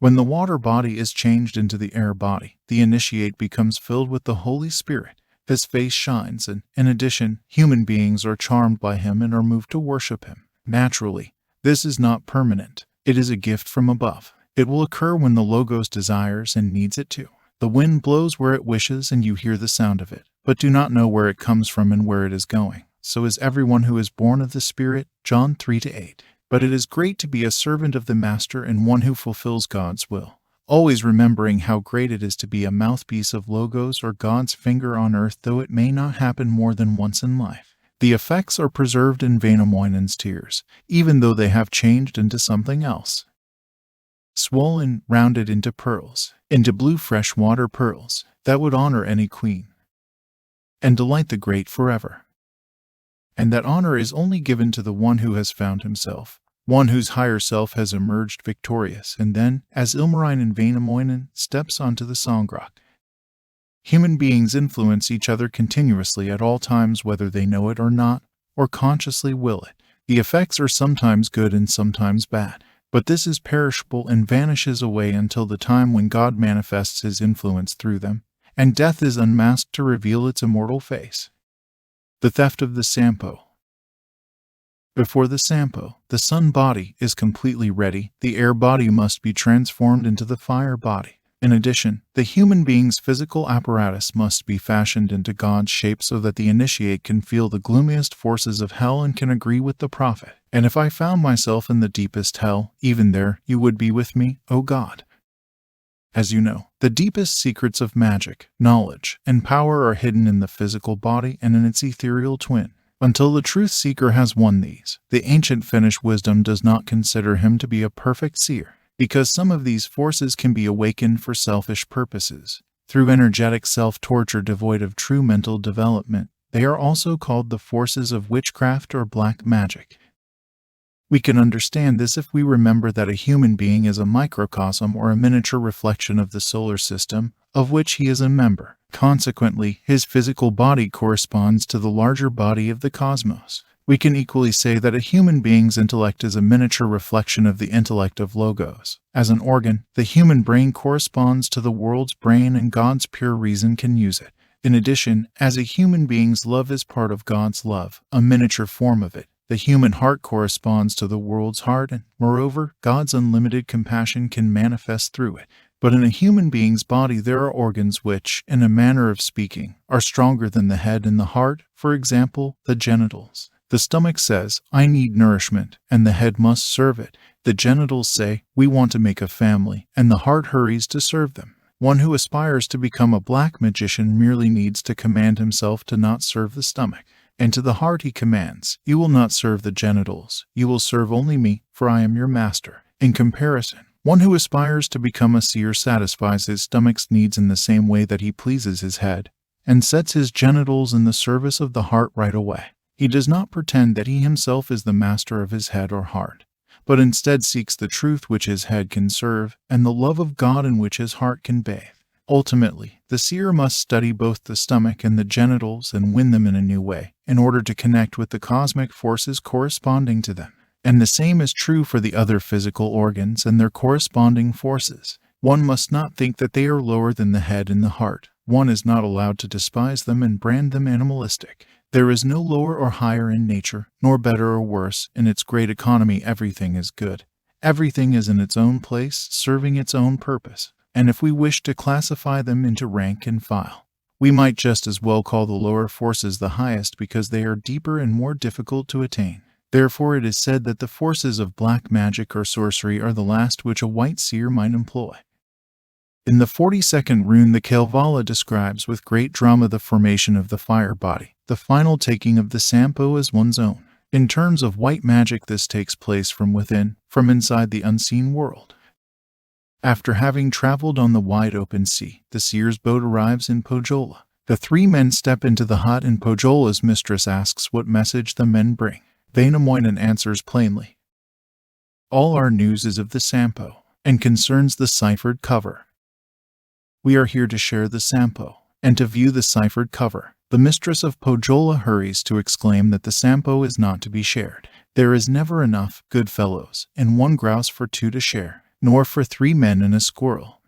When the water body is changed into the air body, the initiate becomes filled with the Holy Spirit. His face shines and, in addition, human beings are charmed by him and are moved to worship him. Naturally, this is not permanent. It is a gift from above. It will occur when the Logos desires and needs it to. The wind blows where it wishes and you hear the sound of it, but do not know where it comes from and where it is going. So is everyone who is born of the Spirit, John 3-8. But it is great to be a servant of the Master and one who fulfills God's will, always remembering how great it is to be a mouthpiece of Logos or God's finger on earth, though it may not happen more than once in life. The effects are preserved in Vainamoinen's tears, even though they have changed into something else. Swollen, rounded into pearls, into blue freshwater pearls, that would honor any queen and delight the great forever. And that honor is only given to the one who has found himself, one whose higher self has emerged victorious, and then, as Ilmarinen and Vainamoinen steps onto the songrak. Human beings influence each other continuously at all times, whether they know it or not, or consciously will it. The effects are sometimes good and sometimes bad, but this is perishable and vanishes away until the time when God manifests his influence through them, and death is unmasked to reveal its immortal face. The theft of the Sampo. Before the Sampo, the sun body is completely ready, the air body must be transformed into the fire body. In addition, the human being's physical apparatus must be fashioned into God's shape so that the initiate can feel the gloomiest forces of hell and can agree with the prophet. And if I found myself in the deepest hell, even there you would be with me, O God. As you know, the deepest secrets of magic, knowledge, and power are hidden in the physical body and in its ethereal twin. Until the truth seeker has won these, the ancient Finnish wisdom does not consider him to be a perfect seer, because some of these forces can be awakened for selfish purposes. Through energetic self-torture devoid of true mental development, they are also called the forces of witchcraft or black magic. We can understand this if we remember that a human being is a microcosm or a miniature reflection of the solar system, of which he is a member. Consequently, his physical body corresponds to the larger body of the cosmos. We can equally say that a human being's intellect is a miniature reflection of the intellect of Logos. As an organ, the human brain corresponds to the world's brain and God's pure reason can use it. In addition, as a human being's love is part of God's love, a miniature form of it, the human heart corresponds to the world's heart and, moreover, God's unlimited compassion can manifest through it. But in a human being's body there are organs which, in a manner of speaking, are stronger than the head and the heart, for example, the genitals. The stomach says, I need nourishment, and the head must serve it. The genitals say, we want to make a family, and the heart hurries to serve them. One who aspires to become a black magician merely needs to command himself to not serve the stomach. And to the heart he commands, you will not serve the genitals, you will serve only me, for I am your master. In comparison, one who aspires to become a seer satisfies his stomach's needs in the same way that he pleases his head, and sets his genitals in the service of the heart right away. He does not pretend that he himself is the master of his head or heart, but instead seeks the truth which his head can serve, and the love of God in which his heart can bathe. Ultimately, the seer must study both the stomach and the genitals and win them in a new way, in order to connect with the cosmic forces corresponding to them. And the same is true for the other physical organs and their corresponding forces. One must not think that they are lower than the head and the heart. One is not allowed to despise them and brand them animalistic. There is no lower or higher in nature, nor better or worse. In its great economy, everything is good. Everything is in its own place, serving its own purpose. And if we wish to classify them into rank and file, we might just as well call the lower forces the highest, because they are deeper and more difficult to attain. Therefore it is said that the forces of black magic or sorcery are the last which a white seer might employ. In the 42nd rune, the Kalevala describes with great drama the formation of the fire body, the final taking of the Sampo as one's own. In terms of white magic, this takes place from within, from inside the unseen world. After having traveled on the wide open sea, the seer's boat arrives in Pohjola. The three men step into the hut and Pohjola's mistress asks what message the men bring. Vainamoinen answers plainly, "All our news is of the Sampo, and concerns the ciphered cover. We are here to share the Sampo, and to view the ciphered cover." The mistress of Pohjola hurries to exclaim that the Sampo is not to be shared. There is never enough, good fellows, and one grouse for two to share, nor for 3 men and a squirrel.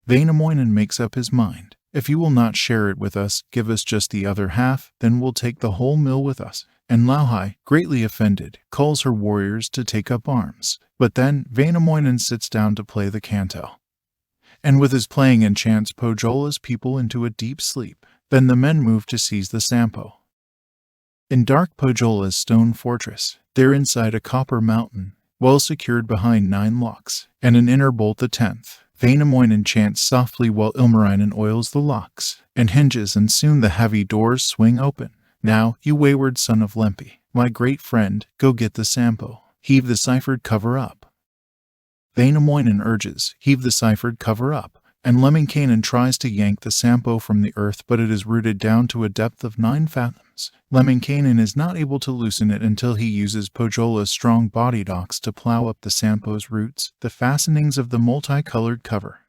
Vainamoinen makes up his mind. "If you will not share it with us, give us just the other half, then we'll take the whole mill with us." And Lauhi, greatly offended, calls her warriors to take up arms. But then Vainamoinen sits down to play the canto, and with his playing enchants Pohjola's people into a deep sleep. Then the men move to seize the Sampo. In dark Pohjola's stone fortress, there inside a copper mountain, well secured behind 9 locks, and an inner bolt the 10th. Vainamoinen chants softly while Ilmarinen oils the locks and hinges, and soon the heavy doors swing open. "Now, you wayward son of Lempi, my great friend, go get the Sampo. Heave the ciphered cover up." Vainamoinen urges, "Heave the ciphered cover up." And Lemminkainen tries to yank the Sampo from the earth, but it is rooted down to a depth of 9 fathoms. Lemminkainen is not able to loosen it until he uses Pohjola's strong bodied ox to plow up the Sampo's roots, the fastenings of the multicolored cover.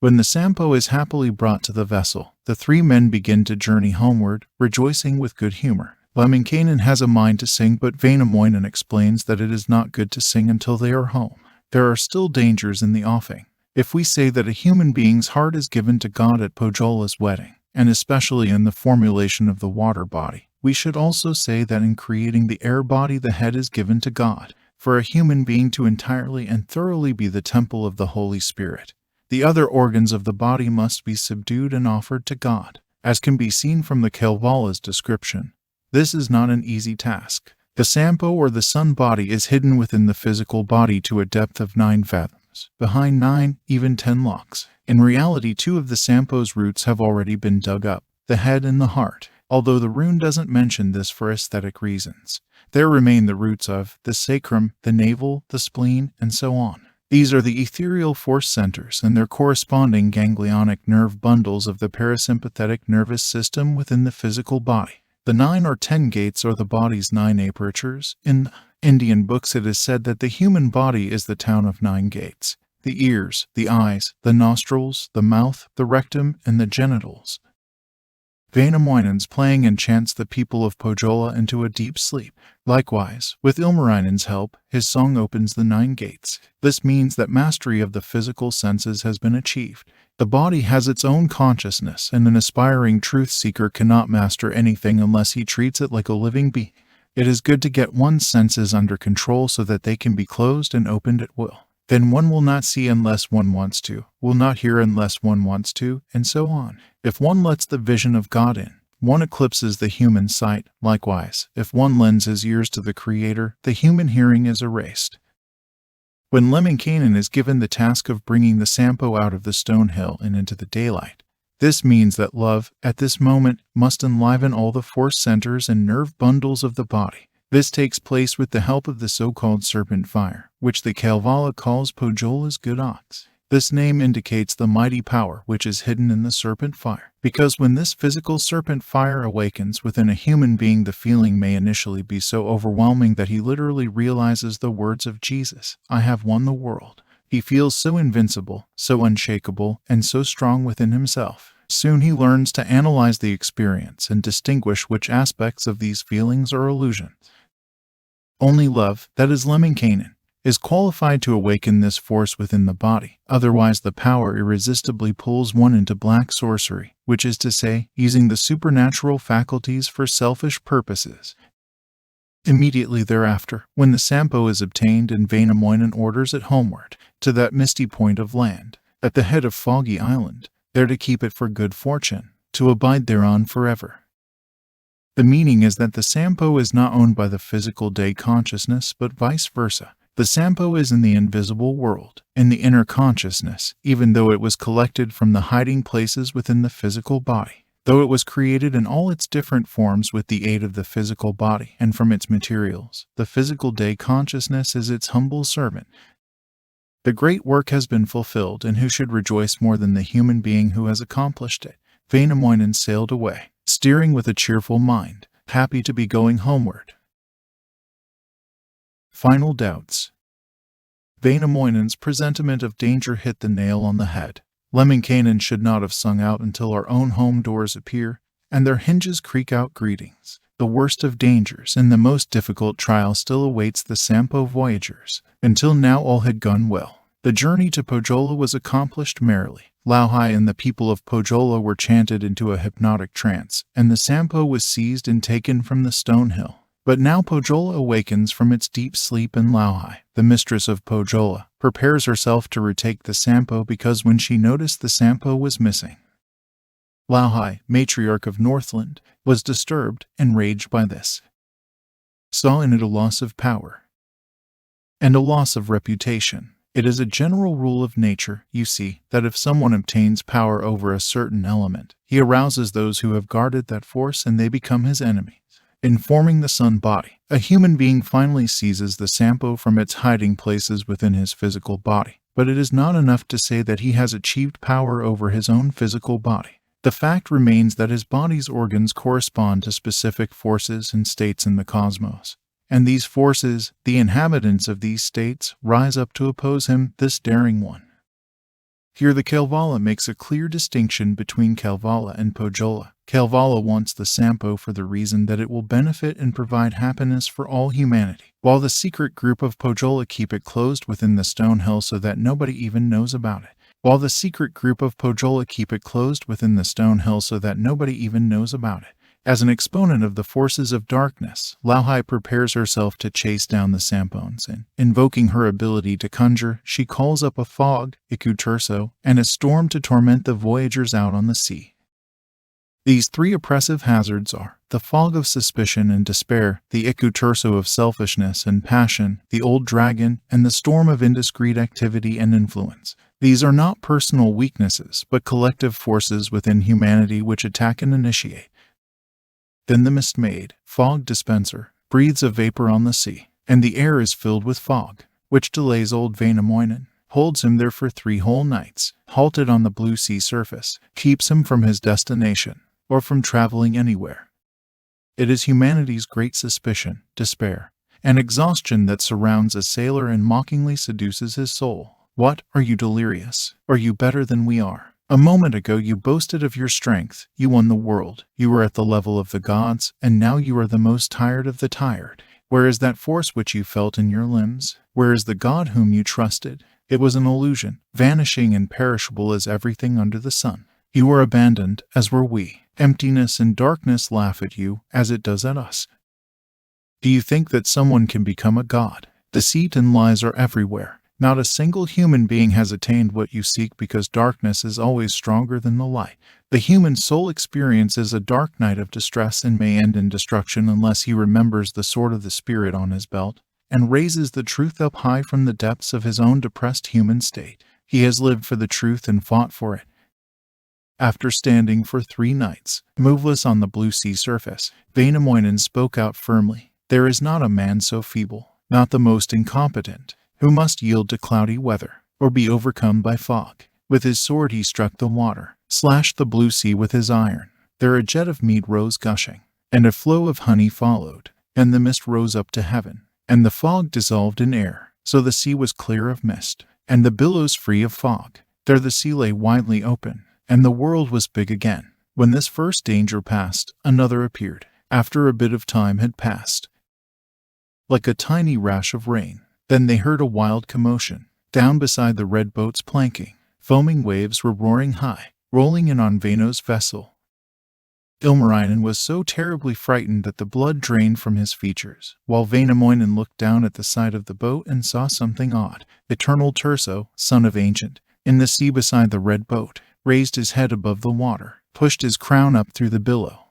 When the Sampo is happily brought to the vessel, the 3 men begin to journey homeward, rejoicing with good humor. Lemminkainen has a mind to sing, but Vainamoinen explains that it is not good to sing until they are home. There are still dangers in the offing. If we say that a human being's heart is given to God at Pohjola's wedding, and especially in the formulation of the water body, we should also say that in creating the air body the head is given to God. For a human being to entirely and thoroughly be the temple of the Holy Spirit, the other organs of the body must be subdued and offered to God. As can be seen from the Kalevala's description, this is not an easy task. The Sampo or the sun body is hidden within the physical body to a depth of 9 fathoms. Behind 9, even 10 locks. In reality, 2 of the Sampo's roots have already been dug up, the head and the heart, although the rune doesn't mention this for aesthetic reasons. There remain the roots of the sacrum, the navel, the spleen, and so on. These are the ethereal force centers and their corresponding ganglionic nerve bundles of the parasympathetic nervous system within the physical body. The 9 or 10 gates are the body's 9 apertures. In Indian books it is said that the human body is the town of 9 gates: the ears, the eyes, the nostrils, the mouth, the rectum, and the genitals. Vainamoinen's playing enchants the people of Pohjola into a deep sleep. Likewise, with Ilmarinen's help, his song opens the 9 gates. This means that mastery of the physical senses has been achieved. The body has its own consciousness, and an aspiring truth seeker cannot master anything unless he treats it like a living being. It is good to get one's senses under control so that they can be closed and opened at will. Then one will not see unless one wants to, will not hear unless one wants to, and so on. If one lets the vision of God in, one eclipses the human sight. Likewise, if one lends his ears to the Creator, the human hearing is erased. When Lemminkainen is given the task of bringing the Sampo out of the stone hill and into the daylight, this means that love, at this moment, must enliven all the force centers and nerve bundles of the body. This takes place with the help of the so-called serpent fire, which the Kalevala calls Pohjola's good ox. This name indicates the mighty power which is hidden in the serpent fire, because when this physical serpent fire awakens within a human being, the feeling may initially be so overwhelming that he literally realizes the words of Jesus, "I have won the world." He feels so invincible, so unshakable, and so strong within himself. Soon he learns to analyze the experience and distinguish which aspects of these feelings are illusions. Only love, that is Lemminkainen, is qualified to awaken this force within the body, otherwise the power irresistibly pulls one into black sorcery, which is to say, using the supernatural faculties for selfish purposes. Immediately thereafter, when the Sampo is obtained and Väinämöinen orders it homeward, to that misty point of land, at the head of Foggy Island, there to keep it for good fortune, to abide thereon forever. The meaning is that the Sampo is not owned by the physical day consciousness but vice versa. The Sampo is in the invisible world, in the inner consciousness, even though it was collected from the hiding places within the physical body, though it was created in all its different forms with the aid of the physical body and from its materials. The physical day consciousness is its humble servant. The great work has been fulfilled, and who should rejoice more than the human being who has accomplished it? Väinämöinen sailed away, steering with a cheerful mind, happy to be going homeward. Final doubts. Väinämöinen's presentiment of danger hit the nail on the head. Lemminkainen should not have sung out until our own home doors appear, and their hinges creak out greetings. The worst of dangers and the most difficult trial still awaits the Sampo voyagers. Until now all had gone well. The journey to Pohjola was accomplished merrily. Lauhai and the people of Pohjola were chanted into a hypnotic trance, and the Sampo was seized and taken from the stone hill. But now Pohjola awakens from its deep sleep, and Lauhai, the mistress of Pohjola, prepares herself to retake the Sampo because when she noticed the Sampo was missing, Lauhai, matriarch of Northland, was disturbed, enraged by this, saw in it a loss of power and a loss of reputation. It is a general rule of nature, you see, that if someone obtains power over a certain element, he arouses those who have guarded that force and they become his enemies. In forming the sun body, a human being finally seizes the Sampo from its hiding places within his physical body, but it is not enough to say that he has achieved power over his own physical body. The fact remains that his body's organs correspond to specific forces and states in the cosmos, and these forces, the inhabitants of these states, rise up to oppose him, this daring one. Here the Kalevala makes a clear distinction between Kalevala and Pohjola. Kalevala wants the Sampo for the reason that it will benefit and provide happiness for all humanity, while the secret group of Pohjola keep it closed within the stone hill so that nobody even knows about it. As an exponent of the forces of darkness, Lauhai prepares herself to chase down the Sampons, and, invoking her ability to conjure, she calls up a fog, Ikuturso, and a storm to torment the voyagers out on the sea. These three oppressive hazards are the fog of suspicion and despair, the Ikuturso of selfishness and passion, the old dragon, and the storm of indiscreet activity and influence. These are not personal weaknesses, but collective forces within humanity which attack and initiate. Then the mist maid, fog dispenser, breathes a vapor on the sea, and the air is filled with fog, which delays old Väinämöinen, holds him there for 3 whole nights, halted on the blue sea surface, keeps him from his destination, or from traveling anywhere. It is humanity's great suspicion, despair, and exhaustion that surrounds a sailor and mockingly seduces his soul. What, are you delirious? Are you better than we are? A moment ago you boasted of your strength, you won the world, you were at the level of the gods, and now you are the most tired of the tired. Where is that force which you felt in your limbs? Where is the God whom you trusted? It was an illusion, vanishing and perishable as everything under the sun. You were abandoned, as were we. Emptiness and darkness laugh at you, as it does at us. Do you think that someone can become a god? Deceit and lies are everywhere. Not a single human being has attained what you seek because darkness is always stronger than the light. The human soul experiences a dark night of distress and may end in destruction unless he remembers the sword of the Spirit on his belt and raises the truth up high from the depths of his own depressed human state. He has lived for the truth and fought for it. After standing for 3 nights, moveless on the blue sea surface, Väinämöinen spoke out firmly. There is not a man so feeble, not the most incompetent, who must yield to cloudy weather, or be overcome by fog. With his sword he struck the water, slashed the blue sea with his iron. There a jet of mead rose gushing, and a flow of honey followed, and the mist rose up to heaven, and the fog dissolved in air, so the sea was clear of mist, and the billows free of fog. There the sea lay widely open, and the world was big again. When this first danger passed, another appeared. After a bit of time had passed, like a tiny rash of rain, then they heard a wild commotion. Down beside the red boat's planking, foaming waves were roaring high, rolling in on Vaino's vessel. Ilmarinen was so terribly frightened that the blood drained from his features, while Vainamoinen looked down at the side of the boat and saw something odd. Eternal Turso, son of Ancient, in the sea beside the red boat, raised his head above the water, pushed his crown up through the billow.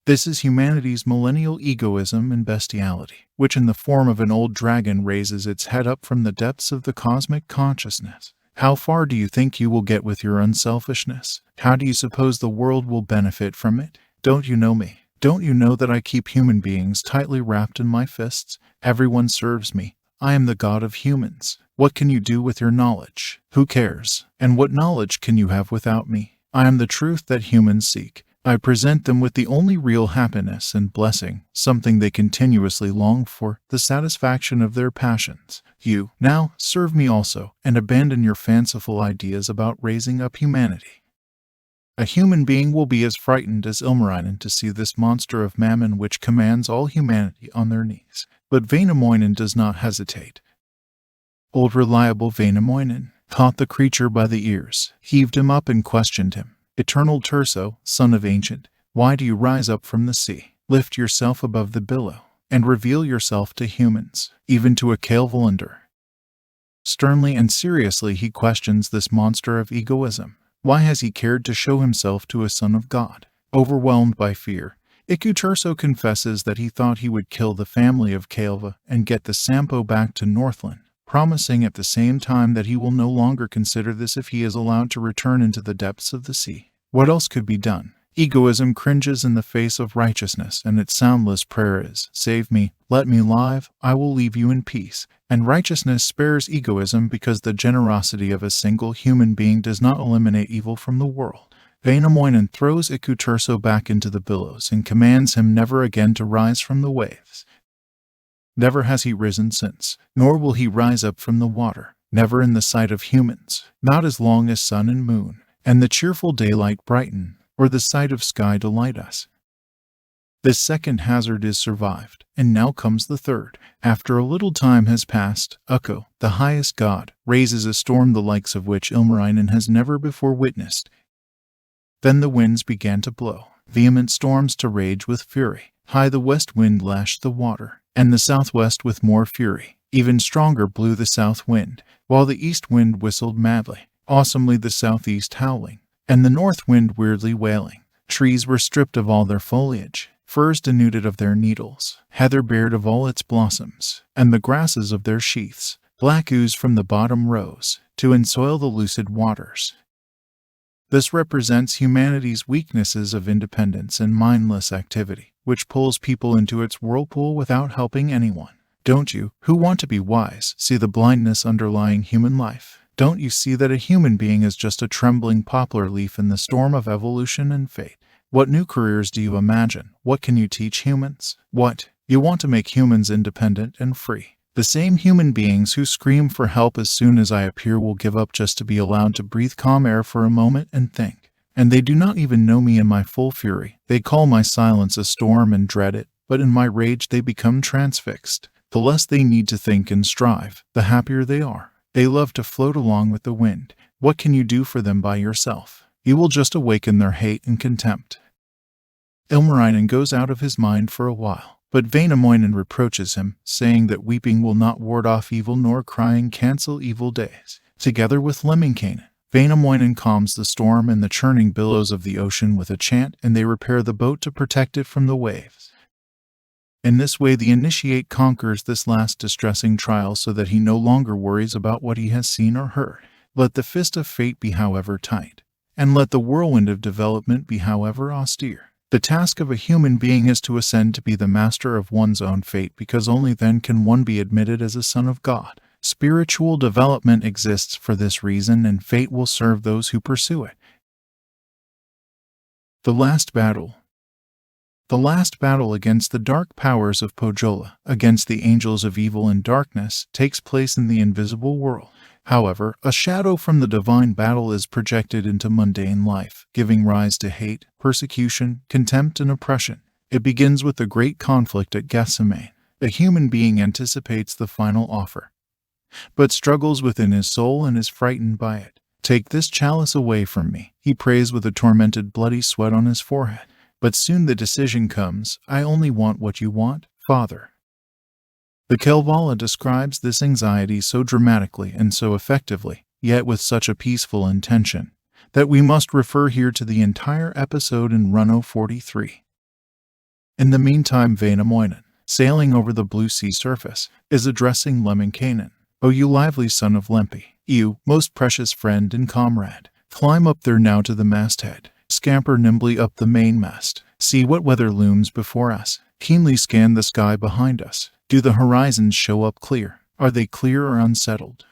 This is humanity's millennial egoism and bestiality, which in the form of an old dragon raises its head up from the depths of the cosmic consciousness. How far do you think you will get with your unselfishness? How do you suppose the world will benefit from it? Don't you know me? Don't you know that I keep human beings tightly wrapped in my fists? Everyone serves me. I am the god of humans. What can you do with your knowledge? Who cares? And what knowledge can you have without me? I am the truth that humans seek. I present them with the only real happiness and blessing, something they continuously long for, the satisfaction of their passions. You, now, serve me also, and abandon your fanciful ideas about raising up humanity. A human being will be as frightened as Ilmarinen to see this monster of mammon which commands all humanity on their knees. But Vainamoinen does not hesitate. Old reliable Vainamoinen caught the creature by the ears, heaved him up and questioned him. Eternal Turso, son of Ancient, why do you rise up from the sea, lift yourself above the billow, and reveal yourself to humans, even to a Kalevalander? Sternly and seriously he questions this monster of egoism. Why has he cared to show himself to a son of God? Overwhelmed by fear, Turso confesses that he thought he would kill the family of Kalevala and get the Sampo back to Northland, promising at the same time that he will no longer consider this if he is allowed to return into the depths of the sea. What else could be done? Egoism cringes in the face of righteousness, and its soundless prayer is, "Save me, let me live, I will leave you in peace." And righteousness spares egoism because the generosity of a single human being does not eliminate evil from the world. Vainamoinen throws Turso back into the billows and commands him never again to rise from the waves. Never has he risen since, nor will he rise up from the water, never in the sight of humans, not as long as sun and moon, and the cheerful daylight brighten, or the sight of sky delight us. This second hazard is survived, and now comes the third. After a little time has passed, Ukko, the highest god, raises a storm the likes of which Ilmarinen has never before witnessed. Then the winds began to blow, vehement storms to rage with fury. High the west wind lashed the water, and the southwest with more fury. Even stronger blew the south wind, while the east wind whistled madly, awesomely the southeast howling, and the north wind weirdly wailing. Trees were stripped of all their foliage, firs denuded of their needles, heather bared of all its blossoms, and the grasses of their sheaths. Black ooze from the bottom rose, to ensoil the lucid waters. This represents humanity's weaknesses of independence and mindless activity, which pulls people into its whirlpool without helping anyone. Don't you, who want to be wise, see the blindness underlying human life? Don't you see that a human being is just a trembling poplar leaf in the storm of evolution and fate? What new careers do you imagine? What can you teach humans? What? You want to make humans independent and free. The same human beings who scream for help as soon as I appear will give up just to be allowed to breathe calm air for a moment and think. And they do not even know me in my full fury. They call my silence a storm and dread it, but in my rage they become transfixed. The less they need to think and strive, the happier they are. They love to float along with the wind. What can you do for them by yourself? You will just awaken their hate and contempt. Ilmarinen goes out of his mind for a while, but Vainamoinen reproaches him, saying that weeping will not ward off evil nor crying cancel evil days. Together with Lemminkainen, Vainamoinen calms the storm and the churning billows of the ocean with a chant, and they repair the boat to protect it from the waves. In this way the initiate conquers this last distressing trial so that he no longer worries about what he has seen or heard. Let the fist of fate be however tight, and let the whirlwind of development be however austere. The task of a human being is to ascend to be the master of one's own fate, because only then can one be admitted as a son of God. Spiritual development exists for this reason, and fate will serve those who pursue it. The last battle. The last battle against the dark powers of Pohjola, against the angels of evil and darkness, takes place in the invisible world. However, a shadow from the divine battle is projected into mundane life, giving rise to hate, persecution, contempt, and oppression. It begins with the great conflict at Gethsemane. A human being anticipates the final offer, but struggles within his soul and is frightened by it. "Take this chalice away from me," he prays with a tormented bloody sweat on his forehead. But soon the decision comes, "I only want what you want, Father." The Kalevala describes this anxiety so dramatically and so effectively, yet with such a peaceful intention, that we must refer here to the entire episode in Run 043. In the meantime, Vainamoinen, sailing over the blue sea surface, is addressing Lemminkainen. "O you lively son of Lempi, you, most precious friend and comrade, climb up there now to the masthead, scamper nimbly up the mainmast, see what weather looms before us, keenly scan the sky behind us. Do the horizons show up clear? Are they clear or unsettled?"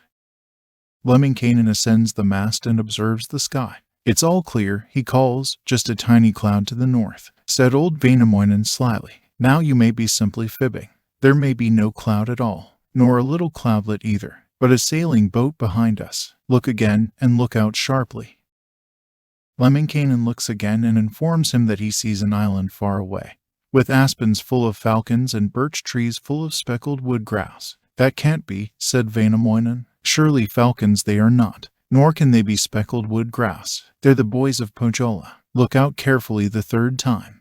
Lemminkainen ascends the mast and observes the sky. "It's all clear," he calls, "just a tiny cloud to the north," said old Vainamoinen slyly. "Now you may be simply fibbing. There may be no cloud at all, nor a little cloudlet either, but a sailing boat behind us. Look again, and look out sharply." Lemminkainen looks again and informs him that he sees an island far away, with aspens full of falcons and birch trees full of speckled wood grouse. "That can't be," said Vainamoinen. "Surely falcons they are not, nor can they be speckled wood grouse. They're the boys of Pohjola. Look out carefully the third time."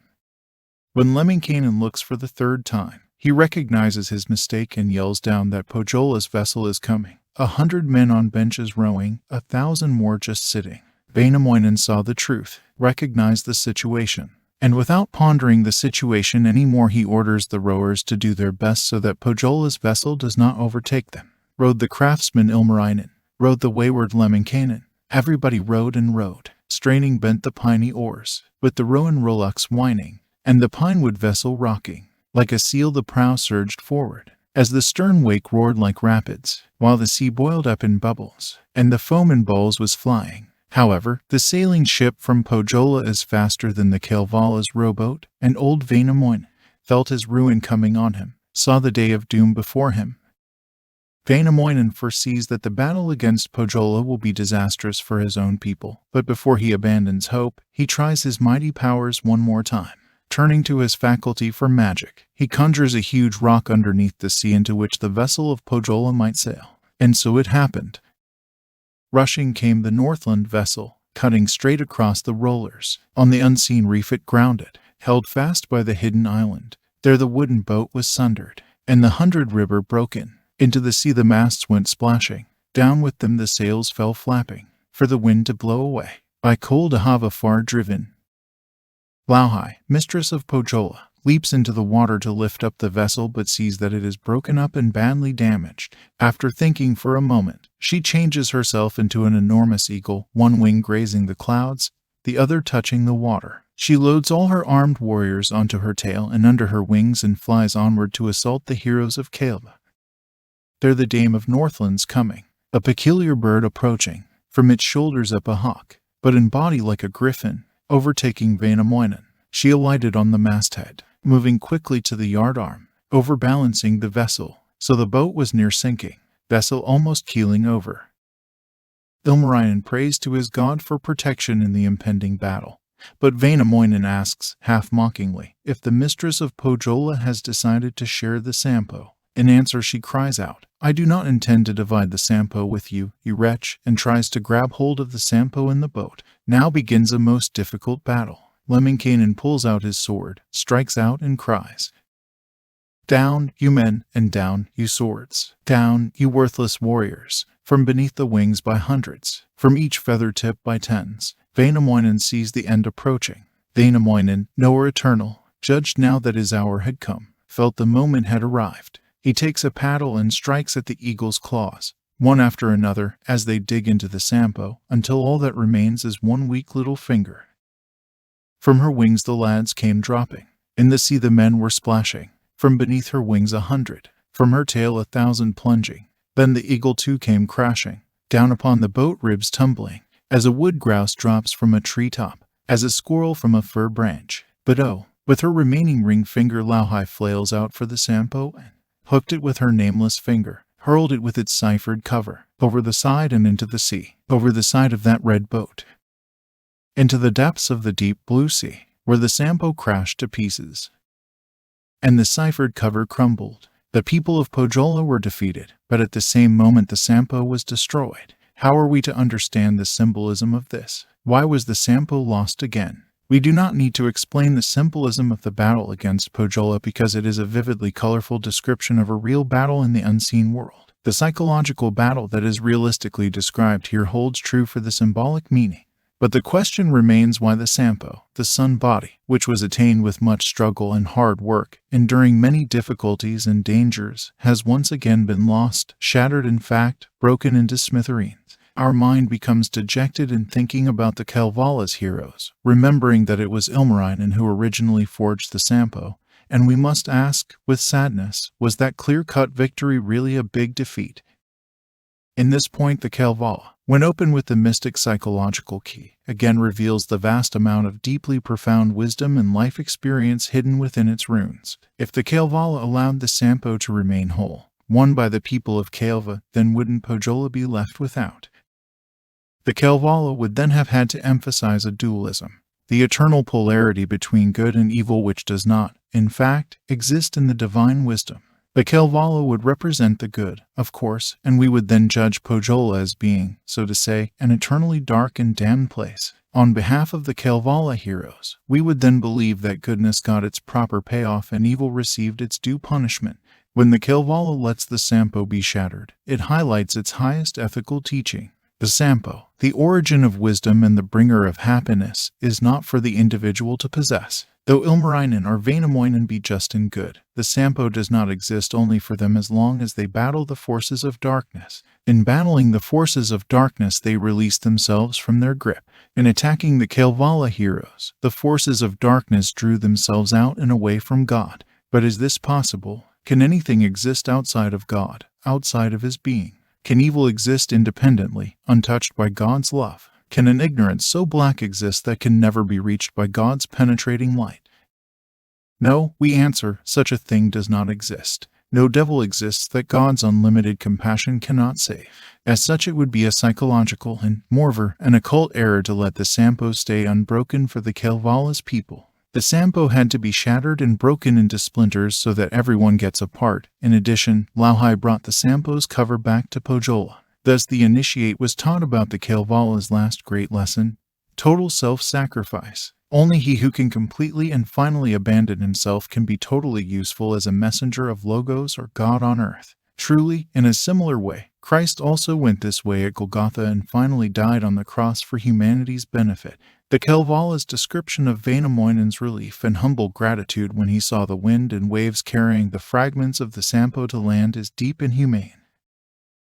When Lemminkainen looks for the third time, he recognizes his mistake and yells down that Pohjola's vessel is coming. 100 men on benches rowing, 1,000 more just sitting. Vainamoinen saw the truth, recognized the situation, and without pondering the situation anymore, he orders the rowers to do their best so that Pohjola's vessel does not overtake them. Rowed the craftsman Ilmarinen, rowed the wayward Lemminkainen. Everybody rowed and rowed, straining bent the piney oars, with the rowan rowlocks whining, and the pinewood vessel rocking. Like a seal the prow surged forward, as the stern wake roared like rapids, while the sea boiled up in bubbles, and the foam in balls was flying. However, the sailing ship from Pohjola is faster than the Kalevala's rowboat, and old Vainamoinen felt his ruin coming on him, saw the day of doom before him. Vainamoinen foresees that the battle against Pohjola will be disastrous for his own people, but before he abandons hope, he tries his mighty powers one more time. Turning to his faculty for magic, he conjures a huge rock underneath the sea into which the vessel of Pohjola might sail. And so it happened. Rushing came the Northland vessel, cutting straight across the rollers. On the unseen reef it grounded, held fast by the hidden island. There the wooden boat was sundered, and the 100 river broken. Into the sea the masts went splashing. Down with them the sails fell flapping, for the wind to blow away. By cold Ahava far driven. Lauhi, mistress of Pohjola, leaps into the water to lift up the vessel but sees that it is broken up and badly damaged. After thinking for a moment, she changes herself into an enormous eagle, one wing grazing the clouds, the other touching the water. She loads all her armed warriors onto her tail and under her wings and flies onward to assault the heroes of Kalevala. There the Dame of Northland's coming, a peculiar bird approaching, from its shoulders up a hawk, but in body like a griffin, overtaking Vainamoinen. She alighted on the masthead, moving quickly to the yardarm, overbalancing the vessel, so the boat was near sinking, vessel almost keeling over. Ilmarinen prays to his god for protection in the impending battle, but Vainamoinen asks, half mockingly, if the mistress of Pohjola has decided to share the Sampo. In answer she cries out, "I do not intend to divide the Sampo with you, you wretch," and tries to grab hold of the Sampo in the boat. Now begins a most difficult battle. Lemminkainen pulls out his sword, strikes out and cries, "Down, you men, and down, you swords! Down, you worthless warriors! From beneath the wings by hundreds, from each feather tip by tens." Vainamoinen sees the end approaching. Vainamoinen, knower eternal, judged now that his hour had come, felt the moment had arrived. He takes a paddle and strikes at the eagle's claws, one after another, as they dig into the Sampo, until all that remains is one weak little finger. From her wings the lads came dropping. In the sea the men were splashing. From beneath her wings 100, from her tail 1,000 plunging. Then the eagle too came crashing, down upon the boat ribs tumbling, as a wood grouse drops from a treetop, as a squirrel from a fir branch. But oh, with her remaining ring finger Lauhi flails out for the Sampo and hooked it with her nameless finger. hurled it with its ciphered cover, over the side and into the sea, over the side of that red boat, into the depths of the deep blue sea, where the Sampo crashed to pieces, and the ciphered cover crumbled. The people of Pohjola were defeated, but at the same moment the Sampo was destroyed. How are we to understand the symbolism of this? Why was the Sampo lost again? We do not need to explain the symbolism of the battle against Pohjola because it is a vividly colorful description of a real battle in the unseen world. The psychological battle that is realistically described here holds true for the symbolic meaning. But the question remains why the Sampo, the sun body, which was attained with much struggle and hard work, enduring many difficulties and dangers, has once again been lost, shattered in fact, broken into smithereens. Our mind becomes dejected in thinking about the Kalevala's heroes, remembering that it was Ilmarinen who originally forged the Sampo, and we must ask, with sadness, was that clear-cut victory really a big defeat? In this point the Kalevala, when opened with the mystic psychological key, again reveals the vast amount of deeply profound wisdom and life experience hidden within its runes. If the Kalevala allowed the Sampo to remain whole, won by the people of Kaleva, then wouldn't Pohjola be left without? The Kalevala would then have had to emphasize a dualism, the eternal polarity between good and evil which does not, in fact, exist in the divine wisdom. The Kalevala would represent the good, of course, and we would then judge Pohjola as being, so to say, an eternally dark and damned place. On behalf of the Kalevala heroes, we would then believe that goodness got its proper payoff and evil received its due punishment. When the Kalevala lets the Sampo be shattered, it highlights its highest ethical teaching. The Sampo, the origin of wisdom and the bringer of happiness, is not for the individual to possess. Though Ilmarinen or Vainamoinen be just and good, the Sampo does not exist only for them as long as they battle the forces of darkness. In battling the forces of darkness they release themselves from their grip. In attacking the Kalevala heroes, the forces of darkness drew themselves out and away from God. But is this possible? Can anything exist outside of God, outside of His being? Can evil exist independently, untouched by God's love? Can an ignorance so black exist that can never be reached by God's penetrating light? No, we answer, such a thing does not exist. No devil exists that God's unlimited compassion cannot save. As such it would be a psychological and, moreover, an occult error to let the Sampo stay unbroken for the Kalevala's people. The Sampo had to be shattered and broken into splinters so that everyone gets a part. In addition, Lauhi brought the Sampo's cover back to Pohjola. Thus the initiate was taught about the Kalevala's last great lesson, total self-sacrifice. Only he who can completely and finally abandon himself can be totally useful as a messenger of Logos or God on earth. Truly, in a similar way, Christ also went this way at Golgotha and finally died on the cross for humanity's benefit. The Kalevala's description of Vainamoinen's relief and humble gratitude when he saw the wind and waves carrying the fragments of the Sampo to land is deep and humane.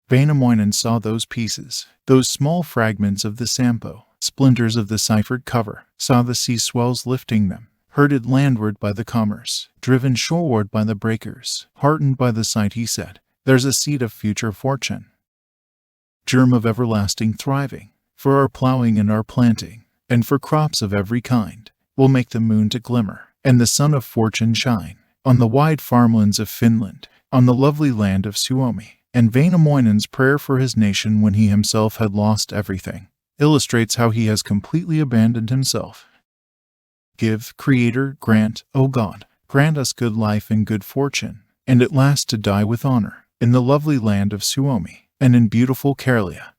Vainamoinen saw those pieces, those small fragments of the Sampo, splinters of the ciphered cover, saw the sea swells lifting them, herded landward by the commerce, driven shoreward by the breakers. Heartened by the sight he said, "There's a seed of future fortune, germ of everlasting thriving, for our plowing and our planting, and for crops of every kind. We'll make the moon to glimmer, and the sun of fortune shine, on the wide farmlands of Finland, on the lovely land of Suomi." And Vainamoinen's prayer for his nation when he himself had lost everything illustrates how he has completely abandoned himself. Give, Creator, grant, O God, grant us good life and good fortune, and at last to die with honor, in the lovely land of Suomi, and in beautiful Karelia.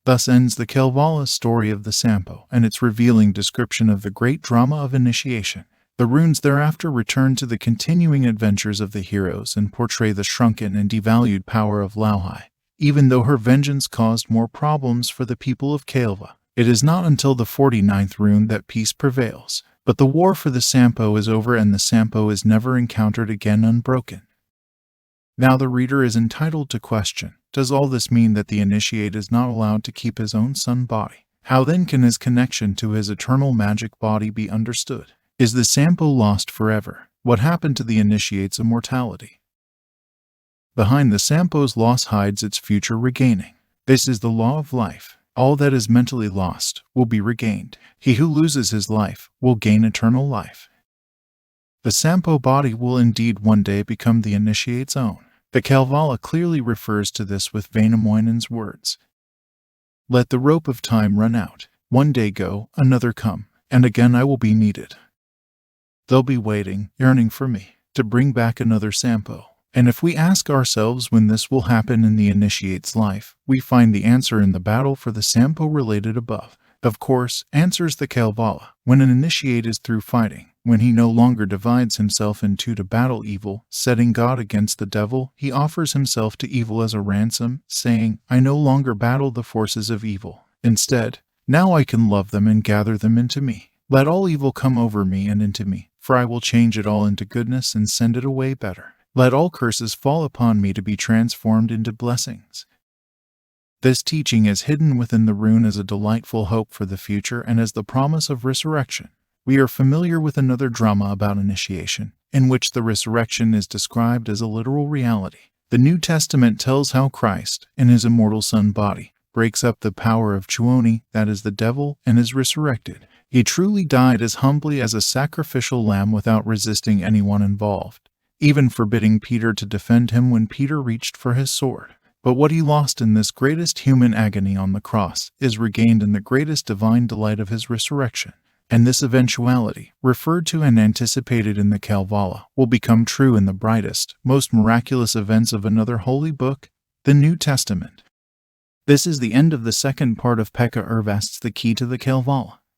Thus ends the Kalevala's story of the Sampo and its revealing description of the great drama of initiation. The runes thereafter return to the continuing adventures of the heroes and portray the shrunken and devalued power of Lauhi. Even though her vengeance caused more problems for the people of Kaleva, it is not until the 49th rune that peace prevails. But the war for the Sampo is over and the Sampo is never encountered again unbroken. Now the reader is entitled to question, does all this mean that the initiate is not allowed to keep his own sun body? How then can his connection to his eternal magic body be understood? Is the Sampo lost forever? What happened to the initiate's immortality? Behind the Sampo's loss hides its future regaining. This is the law of life. All that is mentally lost will be regained. He who loses his life will gain eternal life. The Sampo body will indeed one day become the initiate's own. The Kalevala clearly refers to this with Vainamoinen's words. Let the rope of time run out. One day go, another come, and again I will be needed. They'll be waiting, yearning for me, to bring back another Sampo. And if we ask ourselves when this will happen in the initiate's life, we find the answer in the battle for the Sampo related above. Of course, answers the Kalevala, when an initiate is through fighting, when he no longer divides himself in two to battle evil, setting God against the devil, he offers himself to evil as a ransom, saying, I no longer battle the forces of evil. Instead, now I can love them and gather them into me. Let all evil come over me and into me, for I will change it all into goodness and send it away better. Let all curses fall upon me to be transformed into blessings. This teaching is hidden within the rune as a delightful hope for the future and as the promise of resurrection. We are familiar with another drama about initiation, in which the resurrection is described as a literal reality. The New Testament tells how Christ, in his immortal Son body, breaks up the power of Chuoni, that is the devil, and is resurrected. He truly died as humbly as a sacrificial lamb without resisting anyone involved, even forbidding Peter to defend him when Peter reached for his sword. But what he lost in this greatest human agony on the cross is regained in the greatest divine delight of his resurrection. And this eventuality, referred to and anticipated in the Kalevala, will become true in the brightest, most miraculous events of another holy book, the New Testament. This is the end of the second part of Pekka Ervast's The Key to the Kalevala.